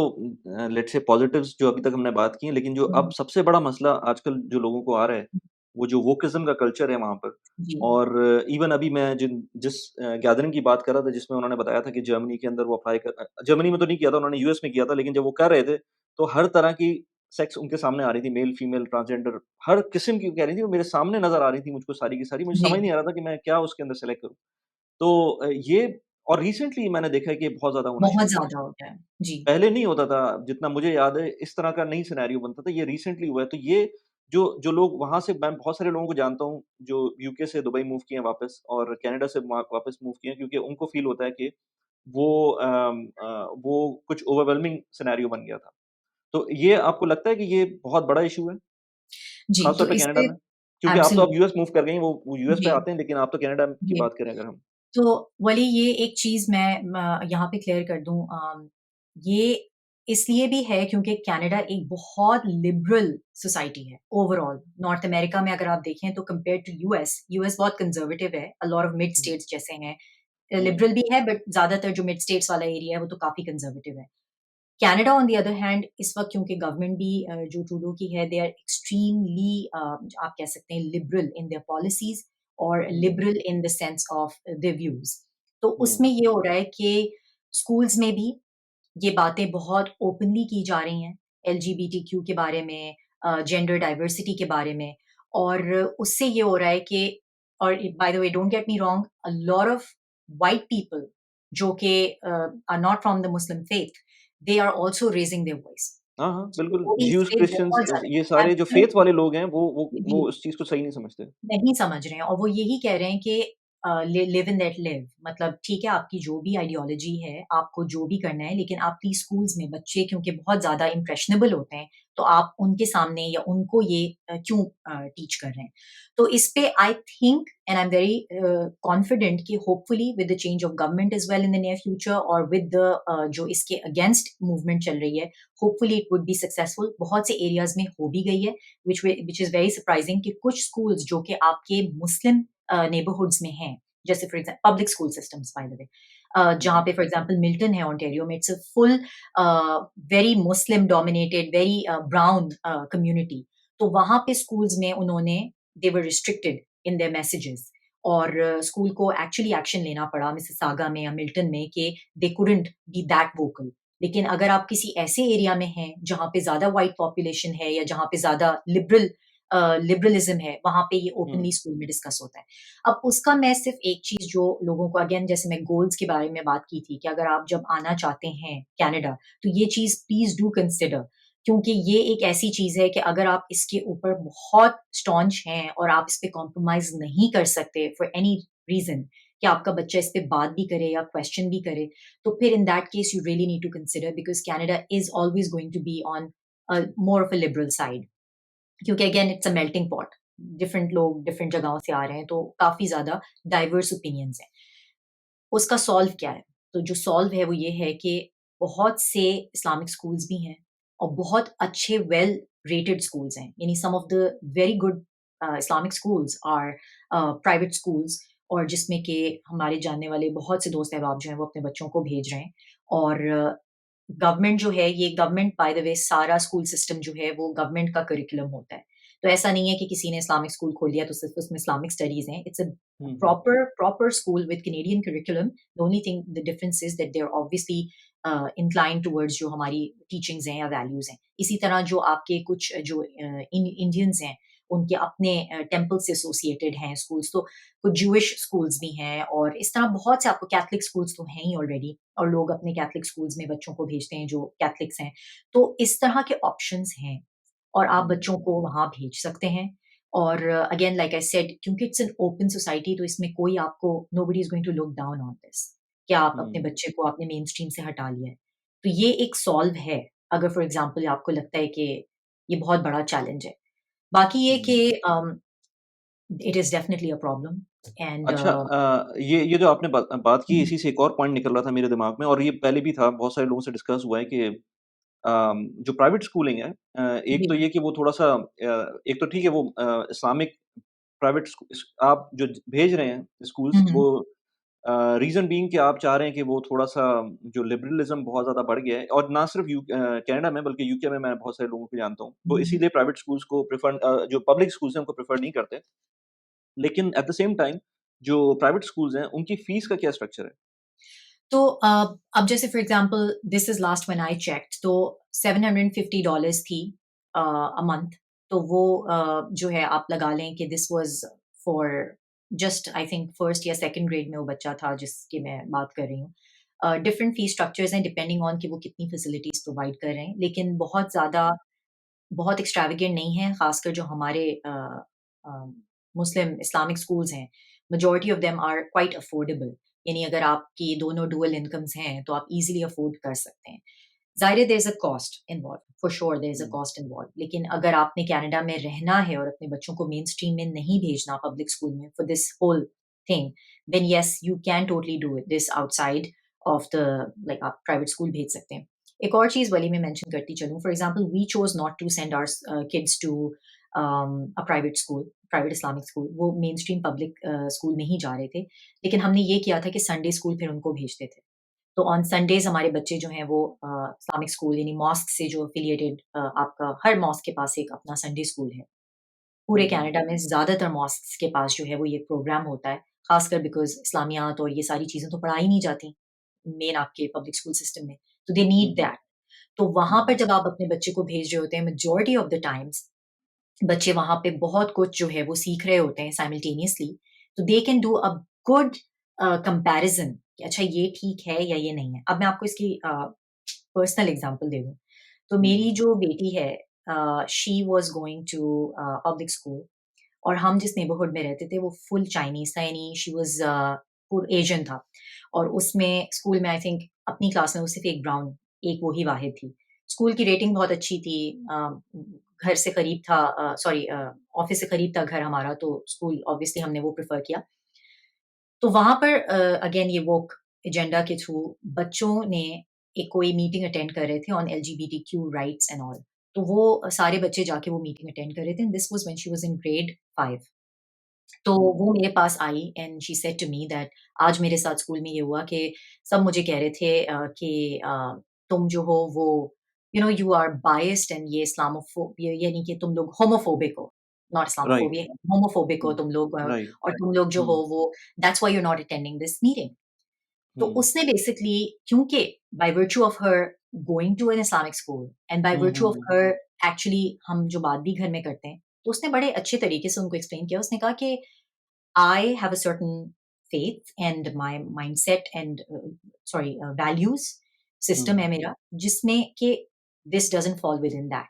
लेट्स से पॉज़िटिव्स जो अभी तक हमने बात की हैं, लेकिन जो अब हुँ, सबसे बड़ा मसला आजकल जो लोगों को आ रहा है, वो जो वोकिज़्म का कल्चर है वहाँ पर जी, और इवन अभी मैं जिस गैदरिंग की बात कर रहा था जिसमें उन्होंने बताया था कि जर्मनी के अंदर वो जर्मनी में तो नहीं किया था, उन्होंने यूएस में किया था, लेकिन जब वो कर रहे थे, तो हर तरह की सेक्स उनके सामने आ रही थी, मेल, फीमेल, ट्रांसजेंडर, हर किस्म की कह रही थी, वो मेरे सामने नज़र आ रही थी मुझको सारी की सारी, मुझे जी, समझ नहीं आ रहा था कि मैं क्या उसके अंदर सेलेक्ट करूँ। तो ये और रिसेंटली मैंने देखा है कि ये बहुत ज़्यादा होना बहुत शुरू हुआ है। ज़्यादा हो गया है। जी, पहले नहीं होता था, जितना मुझे याद है इस तरह का नहीं सिनेरियो बनता था, ये रिसेंटली हुआ है। तो ये जो जो लोग वहाँ से मैं बहुत सारे लोगों को जानता हूँ, जो यूके से दुबई मूव किए हैं वापस और कनाडा से वापस मूव किए हैं क्योंकि उनको फ़ील होता है कि वो कुछ ओवरवेलमिंग सिनेरियो बन गया था। तो ये आपको लगता है कि ये बहुत बड़ा इश्यू है, जी, ख़ास तौर तो पे कनाडा इससे में? क्योंकि आप तो अब एब्सोल्यूट यूएस मूव कर गई हैं, वो यूएस पे जी, आते हैं, लेकिन आप तो कनाडा की जी। बात करें अगर हम। तो वली ये एक चीज़ मैं यहाँ पे क्लियर कर दूँ ये इसलिए भी है क्योंकि कनाडा एक बहुत लिबरल सोसाइटी है ओवरऑल। नॉर्थ अमेरिका में अगर आप देखें तो कंपेयर्ड टू यूएस, यूएस बहुत कंज़र्वेटिव है, अ lot of mid hmm, states जैसे हैं। हुँ, लिबरल भी है बट ज़्यादातर जो मिड स्टेट्स वाला एरिया है वो तो काफ़ी कंज़र्वेटिव है। Canada on the other hand इस वक़्त क्योंकि गवर्नमेंट भी जो ट्रूडो की है दे आर एक्सट्रीमली आप कह सकते हैं लिबरल इन देयर पॉलिसीज़ और um, liberal in the sense of their views. तो उसमें हुँ, ये हो रहा है कि स्कूल्स में भी ये बातें बहुत ओपनली की जा रही हैं, एलजीबीटीक्यू के बारे में जेंडर डाइवर्सिटी के बारे में और उससे ये हो रहा है कि और by the way don't get me wrong a lot of white people जो कि are not from the Muslim faith they are also raising their voice. हाँ, हाँ, सो बिल्कुल, वो भी ज्यूज़, इससे क्रिश्चियंस बहुत ये सारे जो फ़ेथ ज़्यादा वाले लोग हैं, वो जी। इस चीज़ को सही नहीं समझते। नहीं समझ रहे हैं और वो यही कह रहे हैं कि लिव एंड लेट लिव मतलब ठीक है आपकी जो भी आइडियोलॉजी है, आपको जो भी करना है लेकिन आप प्लीज़ स्कूल्स में बच्चे क्योंकि बहुत ज़्यादा इम्प्रेशनेबल होते हैं, तो आप उनके सामने या उनको ये क्यों टीच कर रहे हैं? तो इस पे I think and I am very confident कि hopefully with the change of government as well in the near future और विद द जो इसके अगेंस्ट मूवमेंट चल रही है, hopefully it would be successful. बहुत से एरियाज़ में हो भी गई है। which is very surprising कि कुछ स्कूल्स जो कि आपके मुस्लिम नेबरहुड्स में हैं, जैसे for example public school systems by the way um, जहाँ हुँ, पे फॉर एग्जाम्पल मिल्टन है ओंटारियो में it's a full very Muslim dominated very brown community तो वहाँ पे स्कूल्स में उन्होंने they were restricted in their messages और स्कूल को एक्चुअली एक्शन लेना पड़ा मिसिसागा में या मिल्टन में कि they couldn't be that vocal लेकिन अगर आप किसी ऐसे एरिया में हैं जहाँ पे ज़्यादा व्हाइट पॉपुलेशन है या जहाँ पे ज़्यादा लिबरलिज़्म है, वहाँ पे ये हुँ, ओपनली स्कूल में डिस्कस होता है। अब उसका मैं सिर्फ़ एक चीज़ जो लोगों को अगेन जैसे मैं गोल्स के बारे में बात की थी कि अगर आप जब आना चाहते हैं कनाडा, तो ये चीज़ प्लीज़ डू कंसिडर क्योंकि ये एक ऐसी चीज़ है कि अगर आप इसके ऊपर बहुत स्टॉन्च हैं और आप इस पे कॉम्प्रोमाइज़ नहीं कर सकते फॉर एनी रीज़न कि आपका बच्चा इस पे बात भी करे या क्वेश्चन भी करे, तो फिर in that case you really need to consider because Canada is always going to be on more of a liberal side क्योंकि again it's a melting pot. Different लोग डिफरेंट जगहों से आ रहे हैं, तो काफ़ी ज़्यादा डाइवर्स ओपिनियंस हैं। उसका सॉल्व क्या है? तो जो सॉल्व है वो ये है कि बहुत से इस्लामिक स्कूल्स भी हैं और बहुत अच्छे वेल रेटेड स्कूल्स हैं। यानी some of the very good Islamic schools are private schools और जिसमें कि हमारे जानने वाले बहुत से दोस्त अहबाब जो हैं वो अपने बच्चों को भेज रहे हैं और गवर्नमेंट जो है ये गवर्नमेंट बाय द वे सारा स्कूल सिस्टम जो है वो गवर्नमेंट का करिकुलम होता है। तो ऐसा नहीं है कि किसी ने इस्लामिक स्कूल खोल लिया तो सिर्फ़ उसमें इस्लामिक स्टडीज़ हैं। It's a hmm, hmm, proper school with Canadian curriculum. The only thing, the difference is that they're obviously inclined towards जो हमारी teachings हैं या values हैं. इसी तरह जो आपके कुछ जो Indians हैं, उनके अपने टेम्पल से एसोसिएटेड हैं स्कूल्स तो कुछ जूइश स्कूल्स भी हैं और इस तरह बहुत से आपको कैथलिक स्कूल्स तो हैं ही ऑलरेडी और लोग अपने कैथलिक स्कूल्स में बच्चों को भेजते हैं जो कैथलिक्स हैं तो इस तरह के ऑप्शंस हैं और आप हुँ, बच्चों को वहाँ भेज सकते हैं और अगेन लाइक आई सेड क्योंकि इट्स एन ओपन सोसाइटी तो इसमें कोई आपको nobody is going to look down on this कि आप अपने हुँ, बच्चे को आपने मेन स्ट्रीम से हटा लिया है तो ये एक सॉल्व है अगर फॉर एग्जाम्पल आपको लगता है कि ये बहुत बड़ा चैलेंज है बाकी ये कि हुँ, it is definitely a problem. And अच्छा ये जो आपने बात की Mhm, इसी से एक और पॉइंट निकल रहा था मेरे दिमाग में और ये पहले भी था, बहुत सारे लोगों से डिस्कस हुआ है कि जो प्राइवेट स्कूलिंग है एक तो जी, ये कि वो थोड़ा-सा एक तो ठीक है वो इस्लामिक प्राइवेट आप जो भेज रहे हैं स्कूल्स mhm, वो रीज़न बीइंग कि आप चाह रहे हैं कि वो थोड़ा-सा जो लिबरलिज़्म बहुत ज़्यादा बढ़ गया है और ना सिर्फ़ कनाडा में बल्कि यूके में मैं बहुत सारे लोगों को जानता हूँ। तो mhm। इसीलिए प्राइवेट स्कूल्स को जो पब्लिक स्कूल्स हैं उनको प्रेफ़र नहीं करते। लेकिन एट द सेम टाइम जो प्राइवेट स्कूल्स हैं उनकी फ़ीस का क्या स्ट्रक्चर है? तो अब जैसे for example this is last when I checked तो $750 थी अ मंथ। तो वो जो है आप लगा लें कि this was for just I think first या सेकंड ग्रेड में वो बच्चा था जिसकी मैं बात कर रही हूँ। डिफरेंट फीस स्ट्रक्चर्स हैं डिपेंडिंग ऑन कि वो कितनी फैसिलिटीज़ प्रोवाइड कर रहे हैं। लेकिन बहुत एक्स्ट्रावेगेंट नहीं है, खासकर जो हमारे अ, मुस्लिम इस्लामिक स्कूल्स हैं, majority of them are quite affordable. यानी अगर आपकी दोनों डुअल इनकम्स हैं, तो आप ईज़िली अफोर्ड कर सकते हैं। ज़ाहिर है there is a cost involved, for sure there is a hmm, cost involved. लेकिन अगर आपने कनाडा में रहना है और अपने बच्चों को मेन स्ट्रीम में नहीं भेजना पब्लिक स्कूल में for this whole thing, then yes you can totally do this outside of the like आप प्राइवेट स्कूल भेज सकते हैं। एक और चीज़ वाली मैं मेंशन करती चलूँ, for example we chose not to send our kids to a private school, private Islamic school. वो मेन स्ट्रीम पब्लिक स्कूल में ही जा रहे थे। लेकिन हमने ये किया था कि संडे स्कूल फिर उनको भेजते थे। तो ऑन संडेज़ हमारे बच्चे जो हैं वो इस्लामिक स्कूल यानी मॉस्क से जो एफिलिएटेड आपका हर मॉस्क के पास एक अपना संडे स्कूल है। पूरे हुँ, हुँ, कनाडा में ज़्यादातर मॉस्क्स के पास जो है वो ये प्रोग्राम होता है, ख़ासकर बिकॉज़ इस्लामियात और ये सारी चीज़ें तो पढ़ाई नहीं जाती, मेन आपके पब्लिक स्कूल सिस्टम में, तो दे हुँ, नीड हुँ, दैट। तो वहाँ पर हुँ, जब आप अपने बच्चे को भेज रहे होते हैं, मेजॉरिटी ऑफ द टाइम्स बच्चे वहाँ पे बहुत कुछ जो है वो सीख रहे होते हैं साइमल्टेनियसली, तो they can do a good comparison कि अच्छा ये ठीक है या ये नहीं है। अब मैं आपको इसकी पर्सनल एग्ज़ाम्पल दे दूँ, तो हुँ, मेरी हुँ, जो बेटी है she was going to public school और हम जिस नेबरहुड में रहते थे वो फुल चाइनीज़ था यानी शी वाज़ पूर एशियन था और उसमें स्कूल में आई थिंक अपनी क्लास में वो सिर्फ़ एक ब्राउन एक वो ही वाहिद थी। स्कूल की रेटिंग बहुत अच्छी थी घर से करीब था सॉरी ऑफ़िस से करीब था घर हमारा तो स्कूल ऑब्वियसली हमने वो प्रेफ़र किया। तो वहाँ पर अगेन ये वोक एजेंडा के थ्रू बच्चों ने एक कोई मीटिंग अटेंड कर रहे थे on LGBTQ rights and all. तो वो सारे बच्चे जाके वो मीटिंग अटेंड कर रहे थे and this was when she was in grade 5। तो हुँ, वो मेरे पास आई and she said to me that आज मेरे साथ स्कूल में ये हुआ कि सब मुझे कह रहे थे कि तुम जो हो वो यू आर बायस्ड एंड ये ये यानी कि तुम लोग होमोफोबिक हो, नॉट राइट, इस्लामोफोबिया, होमोफोबिक हो हुँ, तुम लोग राइट, और तुम लोग जो हो हुँ, वो that's why you are not attending this meeting. तो हुँ, उसने बेसिकली क्योंकि by virtue of her going to an Islamic school and by hmm, virtue hmm, of hmm, her actually हम जो बात भी घर में करते हैं, तो उसने बड़े अच्छे तरीके से उनको एक्सप्लेन किया। उसने कहा कि I have a certain faith and my mindset and values system हुँ, है मेरा जिसमें कि this doesn't fall within that.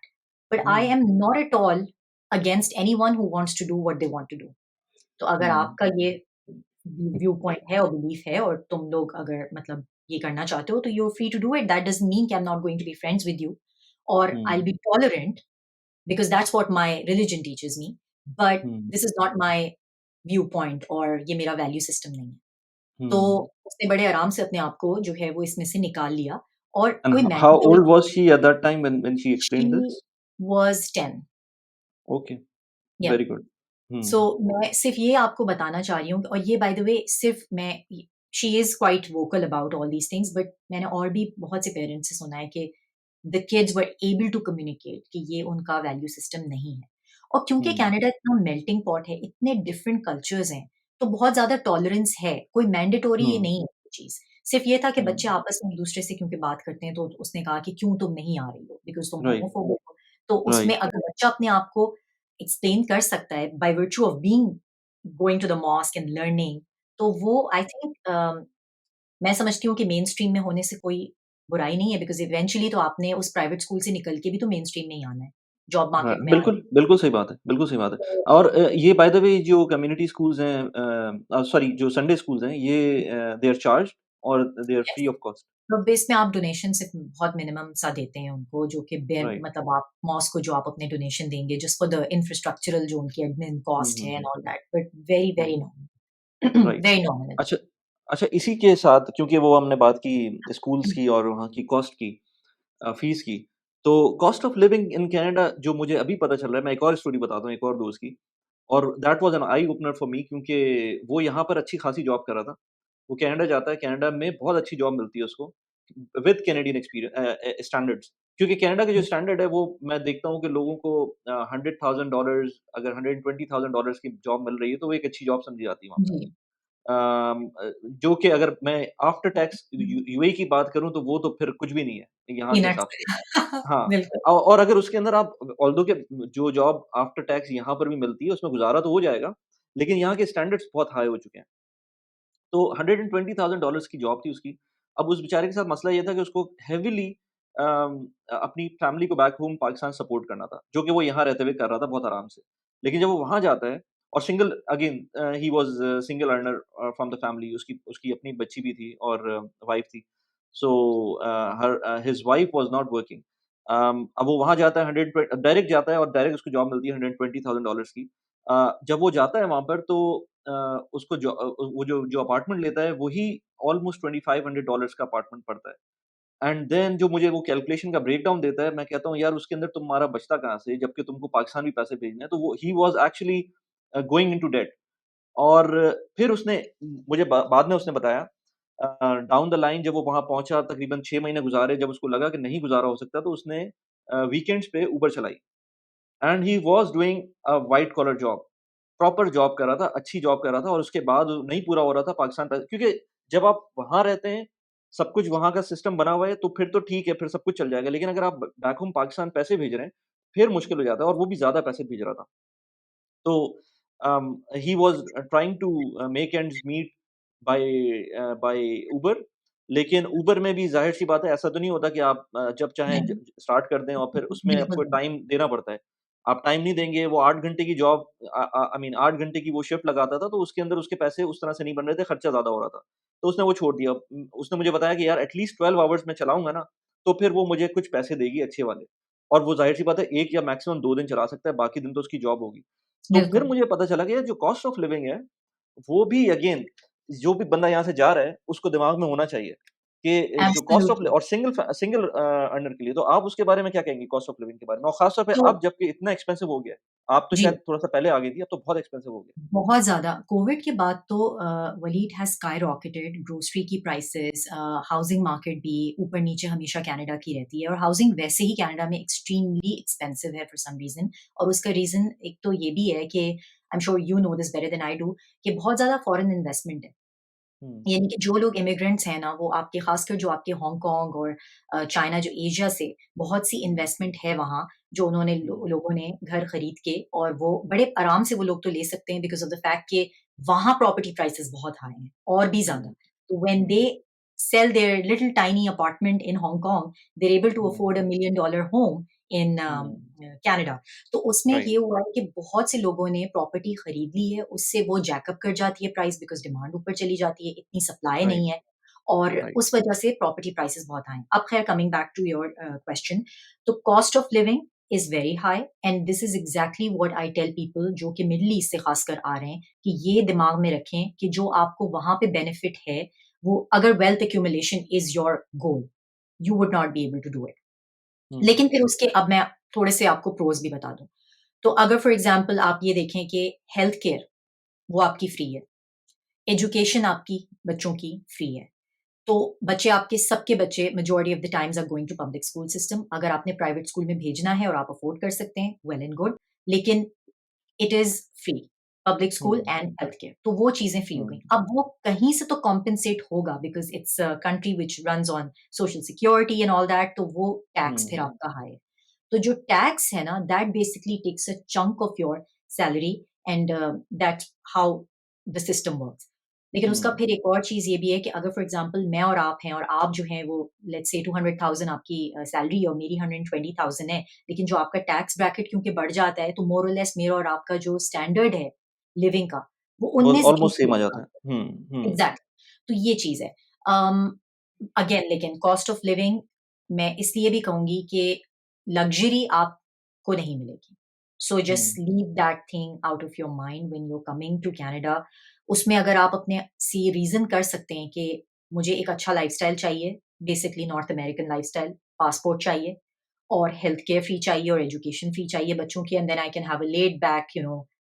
But I hmm, am not at all against anyone who wants to do what they want to do. तो अगर हुँ, आपका ये view point है और बिलीफ है और तुम लोग अगर मतलब ये करना चाहते हो तो you are free to do it that doesn't mean कि I am not going to be friends with you और I hmm, will be tolerant because that's what my religion teaches me. But hmm, this is not my viewpoint और ये मेरा value system नहीं है। तो हुँ, उसने बड़े आराम से अपने आप को जो है वो इसमें से निकाल लिया और and कोई how mandatory old was she at that time when she explained she this? Was 10 okay, या वेरी गुड, हुँ, सो मैं सिर्फ़ ये आपको बताना चाह रही हूँ और ये बाय द वे सिर्फ़ मैं she is quite vocal about all these things but मैंने और भी बहुत से पेरेंट्स से सुना है कि the kids were able to communicate कि ये उनका वैल्यू सिस्टम नहीं है। और क्योंकि हुँ, कनाडा इतना मेल्टिंग पॉट है, इतने डिफरेंट कल्चर्स हैं, तो बहुत ज़्यादा टॉलरेंस है, कोई मैंडेटोरी ये हुँ, नहीं है ये चीज़। सिर्फ़ ये था कि हुँ, बच्चे आपस में एक-दूसरे से क्योंकि बात करते हैं, तो उसने कहा कि क्यों तुम नहीं आ रही हो? बिकॉज़ तुम राइट, होमोफोबिक हो। तो उसमें राइट, अगर बच्चा अपने आप को एक्सप्लेन कर सकता है by virtue of being going to the mosque and learning, तो वो आई थिंक मैं समझती हूँ कि मेन स्ट्रीम में होने से कोई बुराई नहीं है बिकॉज़ इवेंचुअली तो आपने उस प्राइवेट स्कूल से निकल के भी तो मेन स्ट्रीम में ही आना है, जॉब हाँ, मार्केट में आना बिल्कुल, बिल्कुल सही बात है, बिल्कुल सही बात है है। और ये बाय द वे जो कम्युनिटी स्कूल्स हैं सॉरी जो संडे स्कूल्स हैं ये दे आर चार्ज्ड और they are yes, free of cost? वेब बेस में आप डोनेशन सिर्फ बहुत मिनिमम सा देते हैं उनको, जो कि बेयर राइट। मतलब आप मॉस्क को जो आप अपने डोनेशन देंगे जस्ट फॉर द इंफ्रास्ट्रक्चरल जो उनकी एडमिन हुँ, कॉस्ट हुँ, है and hmm, all that, but very hmm, very nominal right. Very nominal. अच्छा अच्छा, इसी के साथ क्योंकि वो हमने बात की स्कूल्स की और वहाँ की कॉस्ट की, फीस की, तो cost of living in Canada जो मुझे अभी पता चल रहा है, मैं एक और स्टोरी बताता हूँ एक और दोस्त की, और that was an eye opener for me क्योंकि वो यहाँ पर अच्छी खासी जॉब कर रहा था। वो कनाडा जाता है, कनाडा में बहुत अच्छी जॉब मिलती है उसको, विद कैनेडियन स्टैंडर्ड्स। क्योंकि कनाडा के जो स्टैंडर्ड है वो मैं देखता हूँ कि लोगों को $100,000 अगर $120,000 की जॉब मिल रही है, तो वो एक अच्छी जॉब समझी जाती है वहाँ पे। जी। जो कि अगर मैं आफ्टर टैक्स यूएई की बात करूँ तो वो तो फिर कुछ भी नहीं है, यहाँ के पीनट्स। हिसाब से। हाँ, बिल्कुल। और अगर उसके अंदर आप ऑल्दो के जो जॉब आफ्टर टैक्स यहाँ पर भी मिलती है, उसमें गुज़ारा तो हो जाएगा, लेकिन यहाँ के स्टैंडर्ड्स बहुत हाई हो चुके हैं। तो $120,000 की जॉब थी उसकी। अब उस बेचारे के साथ मसला ये था कि उसको हेवीली अपनी फैमिली को बैक होम पाकिस्तान सपोर्ट करना था, जो कि वो यहाँ रहते हुए कर रहा था बहुत आराम से। लेकिन जब वो वहाँ जाता है और सिंगल अगेन ही was single earner from the family उसकी उसकी अपनी बच्ची भी थी और वाइफ थी। So his wife was not working. अब वो वहाँ जाता है 100 ट्वे डायरेक्ट जाता है और डायरेक्ट उसको जॉब मिलती है $120,000 की। जब वो जाता है वहाँ पर तो अ, उसको वो जो अपार्टमेंट लेता है वही ऑलमोस्ट $2500 का अपार्टमेंट पड़ता है। एंड देन जो मुझे वो कैलकुलेशन का ब्रेकडाउन देता है, मैं कहता हूँ यार उसके अंदर तुम्हारा बचता कहाँ से? जबकि तुमको पाकिस्तान भी पैसे भेजने हैं। तो वो he was actually going into debt. और फिर उसने मुझे बाद में उसने बताया डाउन द लाइन जब वो वहाँ पहुँचा तकरीबन 6 महीने गुज़ारे, जब उसको लगा कि नहीं गुज़ारा हो सकता तो उसने वीकेंड्स पे उबर चलाई। And he was doing a white collar job. Proper job कर रहा था, अच्छी जॉब कर रहा था और उसके बाद नहीं पूरा हो रहा था पाकिस्तान पैसे क्योंकि जब आप वहाँ रहते हैं, सब कुछ वहाँ का सिस्टम बना हुआ है, तो फिर तो ठीक है, फिर सब कुछ चल जाएगा। लेकिन अगर आप बैक होम पाकिस्तान पैसे भेज रहे हैं, फिर मुश्किल हो जाता है और वो भी ज़्यादा पैसे भेज रहा था। तो he was trying to make ends meet by by Uber. लेकिन उबर में भी ज़ाहिर-सी बात है, ऐसा तो नहीं होता कि आप जब चाहें नहीं, स्टार्ट कर दें और फिर उसमें बिल्कुल आपको नहीं। टाइम देना पड़ता है। आप टाइम नहीं देंगे, वो 8 घंटे की जॉब आई मीन 8 घंटे की वो शिफ्ट लगाता था, तो उसके अंदर उसके पैसे उस तरह से नहीं बन रहे थे, खर्चा ज़्यादा हो रहा था। तो उसने वो छोड़ दिया। उसने मुझे बताया कि यार एट लीस्ट 12 आवर्स मैं चलाऊँगा ना, तो फिर वो मुझे कुछ पैसे देगी अच्छे वाले। और वो ज़ाहिर-सी बात है 1 या मैक्सिमम 2 दिन चला सकता है, बाकी दिन तो उसकी जॉब होगी। तो फिर बिल्कुल, मुझे पता चला कि यार जो कॉस्ट ऑफ लिविंग है, वो भी अगेन जो भी बंदा यहाँ से जा रहा है, उसको दिमाग में होना चाहिए कि जो कॉस्ट ऑफ एब्सोल्युटली। और सिंगल अर्नर के लिए, तो आप उसके बारे में क्या कहेंगी कॉस्ट ऑफ लिविंग के बारे में? और खास तौर पे तो अब जबकि इतना एक्सपेंसिव हो गया है। आप तो जी। शायद थोड़ा-सा पहले आ गई थी, अब तो बहुत एक्सपेंसिव हो गया है। बहुत ज़्यादा। कोविड के बाद तो वही इट हैज़ स्काईरॉकेटेड ग्रोसरी की प्राइसेज़ हाउसिंग मार्केट भी ऊपर-नीचे हमेशा कनाडा की रहती है और हाउसिंग वैसे ही कनाडा में एक्सट्रीमली एक्सपेंसिव है फॉर सम रीज़न और उसका रीज़न एक तो ये भी है कि I am sure you know this better than I do कि बहुत ज़्यादा फॉरेन इन्वेस्टमेंट है। हुँ, यानी कि जो लोग इमिग्रेंट्स हैं ना, वो आपके ख़ासकर जो आपके हांगकांग और चाइना जो एशिया से बहुत सी हुँ, इन्वेस्टमेंट है वहाँ, जो उन्होंने हुँ, लोगों ने घर खरीद के और वो बड़े आराम से वो लोग तो ले सकते हैं बिकॉज़ ऑफ द फैक्ट कि वहाँ प्रॉपर्टी प्राइसेज़ बहुत हाई हैं और भी ज़्यादा। हुँ, तो when hmm, they sell their little tiny apartment in Hong Kong, they are able to hmm, afford a $1,000,000 home in hmm, Canada. तो उसमें राइट, ये हुआ है कि बहुत से लोगों ने प्रॉपर्टी खरीद ली है, उससे वो जैकअप कर जाती है प्राइस बिकॉज़ डिमांड ऊपर चली जाती है, इतनी सप्लाई राइट, नहीं है और राइट, उस वजह से प्रॉपर्टी प्राइसेज़ बहुत हाई हैं। अब ख़ैर coming back to your question, तो cost of living is very high and this is exactly what I tell people जो कि मिडल ईस्ट से ख़ासकर आ रहे हैं, कि ये दिमाग में रखें कि जो आपको वहाँ पे बेनिफिट है, वो अगर wealth accumulation is your goal, you would not be able to do it. हुँ, लेकिन फिर उसके अब मैं थोड़े से आपको प्रोस भी बता दूँ। तो अगर फॉर एग्ज़ाम्पल आप ये देखें कि हेल्थ केयर वो आपकी फ्री है, एजुकेशन आपकी बच्चों की फ्री है। तो बच्चे आपके सबके बच्चे majority of the times are going to public school system. अगर आपने प्राइवेट स्कूल में भेजना है और आप अफोर्ड कर सकते हैं, वेल एंड गुड। लेकिन it is free, public school hmm, and health care, तो वो चीज़ें फ्री हो हुँ, गई। अब वो कहीं से तो कॉम्पेंसेट होगा because it's a country which runs on social security and all that, तो वो टैक्स फिर हुँ, आपका हाई है। तो जो टैक्स है ना, that basically takes a chunk of your salary and that's how the system works. लेकिन उसका हुँ, फिर एक और चीज़ ये भी है कि अगर फॉर एग्ज़ाम्पल मैं और आप हैं और आप जो हैं वो लेट्स से 200,000 आपकी सैलरी और मेरी 120,000 है, लेकिन जो आपका टैक्स ब्रैकेट क्योंकि बढ़ जाता है, तो मोर और लेस मेरा और आपका जो स्टैंडर्ड है लिविंग का, वो वो 19 ऑलमोस्ट सेम आ इंक्रीज़ जाता होगा। है। हुँ, हुँ, एग्ज़ैक्टली, तो ये चीज़ है। अम, अगेन लेकिन कॉस्ट ऑफ लिविंग मैं इसलिए भी कहूँगी कि लग्ज़री आपको नहीं मिलेगी। So just hmm, leave that thing out of your mind when you are coming to Canada. उसमें अगर आप अपने सी रीज़न कर सकते हैं कि मुझे एक अच्छा लाइफ़स्टाइल चाहिए, basically north American lifestyle, passport चाहिए और हेल्थ केयर फ्री चाहिए और एजुकेशन फ्री चाहिए बच्चों की and then I can have a laid back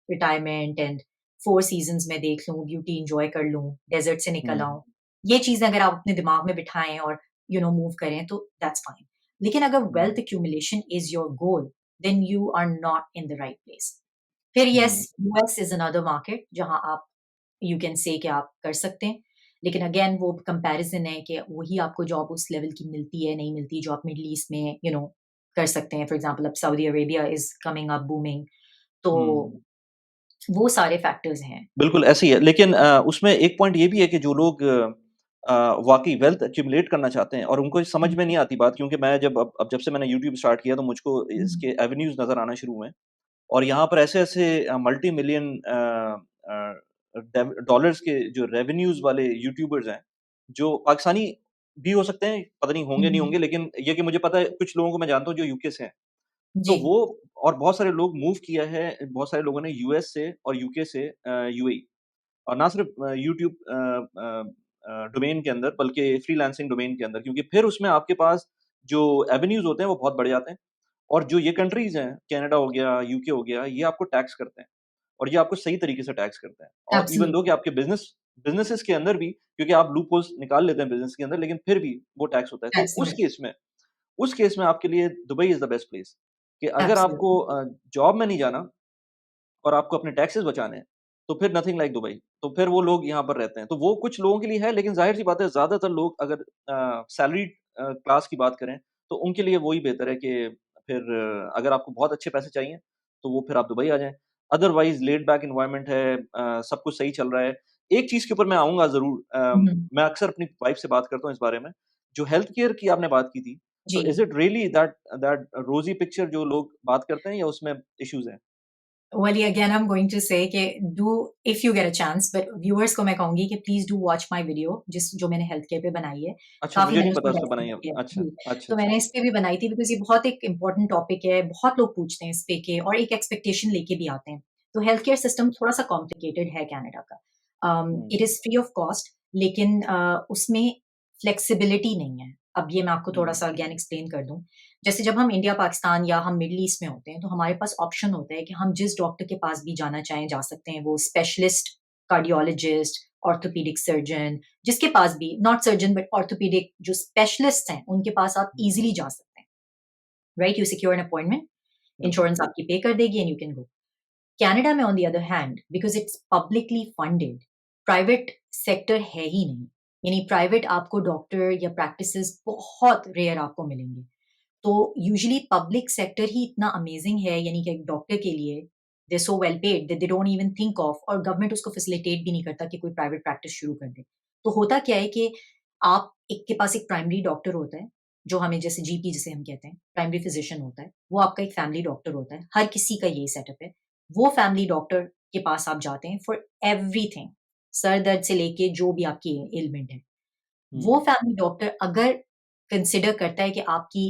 retirement and 4 seasons मैं देख लूँ, ब्यूटी एन्जॉय कर लूँ, डेज़र्ट से निकल हुँ, आऊँ। ये चीज़ें अगर आप अपने दिमाग में बिठाएँ और मूव करें तो दैट्स फाइन। लेकिन अगर हुँ, wealth accumulation is your goal, then you are not in the right place. फिर yes, hmm, US is another market जहाँ आप यू कैन से कि आप कर सकते हैं। लेकिन अगेन वो कंपैरिज़न है कि वही आपको जॉब उस लेवल की मिलती है, नहीं मिलती जो आप मिडल ईस्ट में कर सकते हैं। फॉर एग्ज़ाम्पल अब Saudi Arabia is coming up booming, तो हुँ। वो सारे फैक्टर्स हैं। बिल्कुल ऐसे ही है, लेकिन उसमें एक पॉइंट ये भी है कि जो लोग वाक़ई वेल्थ एक्युमुलेट करना चाहते हैं और उनको ये समझ हुँ, में नहीं आती बात, क्योंकि मैं जब से मैंने यूट्यूब स्टार्ट किया तो मुझको हुँ, इसके एवेन्यूज़ नज़र आना शुरू हुए और यहाँ पर ऐसे-ऐसे मल्टी मिलियन डॉलर्स के जो रेवेन्यूज़ वाले यूट्यूबर्स हैं, जो पाकिस्तानी भी हो सकते हैं, पता नहीं हुँ, होंगे नहीं हुँ। होंगे, लेकिन ये कि मुझे पता है कुछ लोगों को मैं जानता हूँ जो यूके से हैं। तो जी, वो और बहुत सारे लोग मूव किया है, बहुत सारे लोगों ने यूएस से और यूके से यूएई, और ना सिर्फ यूट्यूब डोमेन के अंदर, बल्कि फ्रीलांसिंग डोमेन के अंदर, क्योंकि फिर उसमें आपके पास जो एवेन्यूज़ होते हैं वो बहुत बढ़ जाते हैं और जो ये कंट्रीज़ हैं, कनाडा हो गया, यूके हो गया, ये आपको टैक्स करते हैं और ये आपको सही तरीके से टैक्स करते हैं और इवन दो कि एब्सोल्युटली, आपके बिज़नेसेस के अंदर भी, क्योंकि आप लूप होल्स निकाल लेते हैं बिज़नेस के अंदर, लेकिन फिर भी वो टैक्स होता है। तो एब्सोल्युटली, उस केस में आपके लिए Dubai is the best place, कि अगर आपको एब्सोल्युटली। जॉब में नहीं जाना और आपको अपने टैक्सेस बचाने हैं, तो फिर नथिंग लाइक दुबई। तो फिर वो लोग यहाँ पर रहते हैं। तो वो कुछ लोगों के लिए है, लेकिन ज़ाहिर-सी बात है ज़्यादातर लोग अगर सैलरीड क्लास की बात करें, तो उनके लिए वही बेहतर है कि फिर अगर आपको बहुत अच्छे पैसे चाहिए, तो वो फिर आप दुबई आ जाएँ। अदरवाइज़ लेड बैक एनवायरनमेंट है, सब कुछ सही चल रहा है। एक चीज़ के ऊपर मैं आऊँगा ज़रूर, हुँ, हुँ। मैं अक्सर अपनी वाइफ़ से बात करता हूँ इस बारे में। जो हेल्थ केयर की आपने बात की थी, तो जी। Is it really that that rosy picture जो लोग बात करते हैं, या उसमें इश्यूज़ हैं? Well, again, I'm going to say कि do if you get a chance, but viewers को मैं कहूँगी कि please do watch my video जो मैंने हेल्थ केयर पे बनाई है। अच्छा, काफ़ी मुझे मैंने नहीं पता उसको उसने बनाई डेवलप है। किया है। अच्छा, जी, अच्छा, तो अच्छा, मैंने अच्छा। इस पे भी बनाई थी बिकॉज़ ये बहुत एक इम्पोर्टेंट टॉपिक है, बहुत लोग पूछते हैं इस पे के और एक एक्सपेक्टेशन लेके भी आते हैं। तो हेल्थ केयर सिस्टम थोड़ा-सा कॉम्प्लिकेटेड है कनाडा का। Hmm, it is free of cost लेकिन उसमें फ्लेक्सिबिलिटी नहीं है। अब ये मैं आपको हुँ, थोड़ा-सा अगेन एक्सप्लेन कर दूँ। जैसे जब हम इंडिया, पाकिस्तान या हम मिडल ईस्ट में होते हैं, तो हमारे पास ऑप्शन होता है कि हम जिस डॉक्टर के पास भी जाना चाहें, जा सकते हैं। वो स्पेशलिस्ट, कार्डियोलॉजिस्ट, ऑर्थोपेडिक सर्जन, जिसके पास भी नॉट सर्जन बट ऑर्थोपेडिक जो स्पेशलिस्ट हैं, उनके पास आप हुँ, ईज़िली जा सकते हैं। Right? You secure an appointment, बिल्कुल। इंश्योरेंस आपकी पे कर देगी and you can go. Canada में on the other hand because it's publicly funded, private sector है ही नहीं। यानी प्राइवेट आपको डॉक्टर या प्रैक्टिसेज़ बहुत रेयर आपको मिलेंगे। तो यूजुअली पब्लिक सेक्टर ही इतना अमेजिंग है यानी कि एक डॉक्टर के लिए they so well paid that they don't even think of और गवर्नमेंट उसको फैसिलिटेट भी नहीं करता कि कोई प्राइवेट प्रैक्टिस शुरू कर दे। तो होता क्या है कि आप एक के पास एक प्राइमरी डॉक्टर होता है, जो हमें जैसे जीपी जिसे हम कहते हैं, प्राइमरी फिजिशियन होता है, वो आपका एक फैमिली डॉक्टर होता है, हर किसी का यही सेटअप है। वो फैमिली डॉक्टर के पास आप जाते हैं फॉर एवरीथिंग, सर दर्द से लेके जो भी आपकी एलिमेंट है। वो हुँ, फैमिली डॉक्टर अगर कंसिडर करता है कि आपकी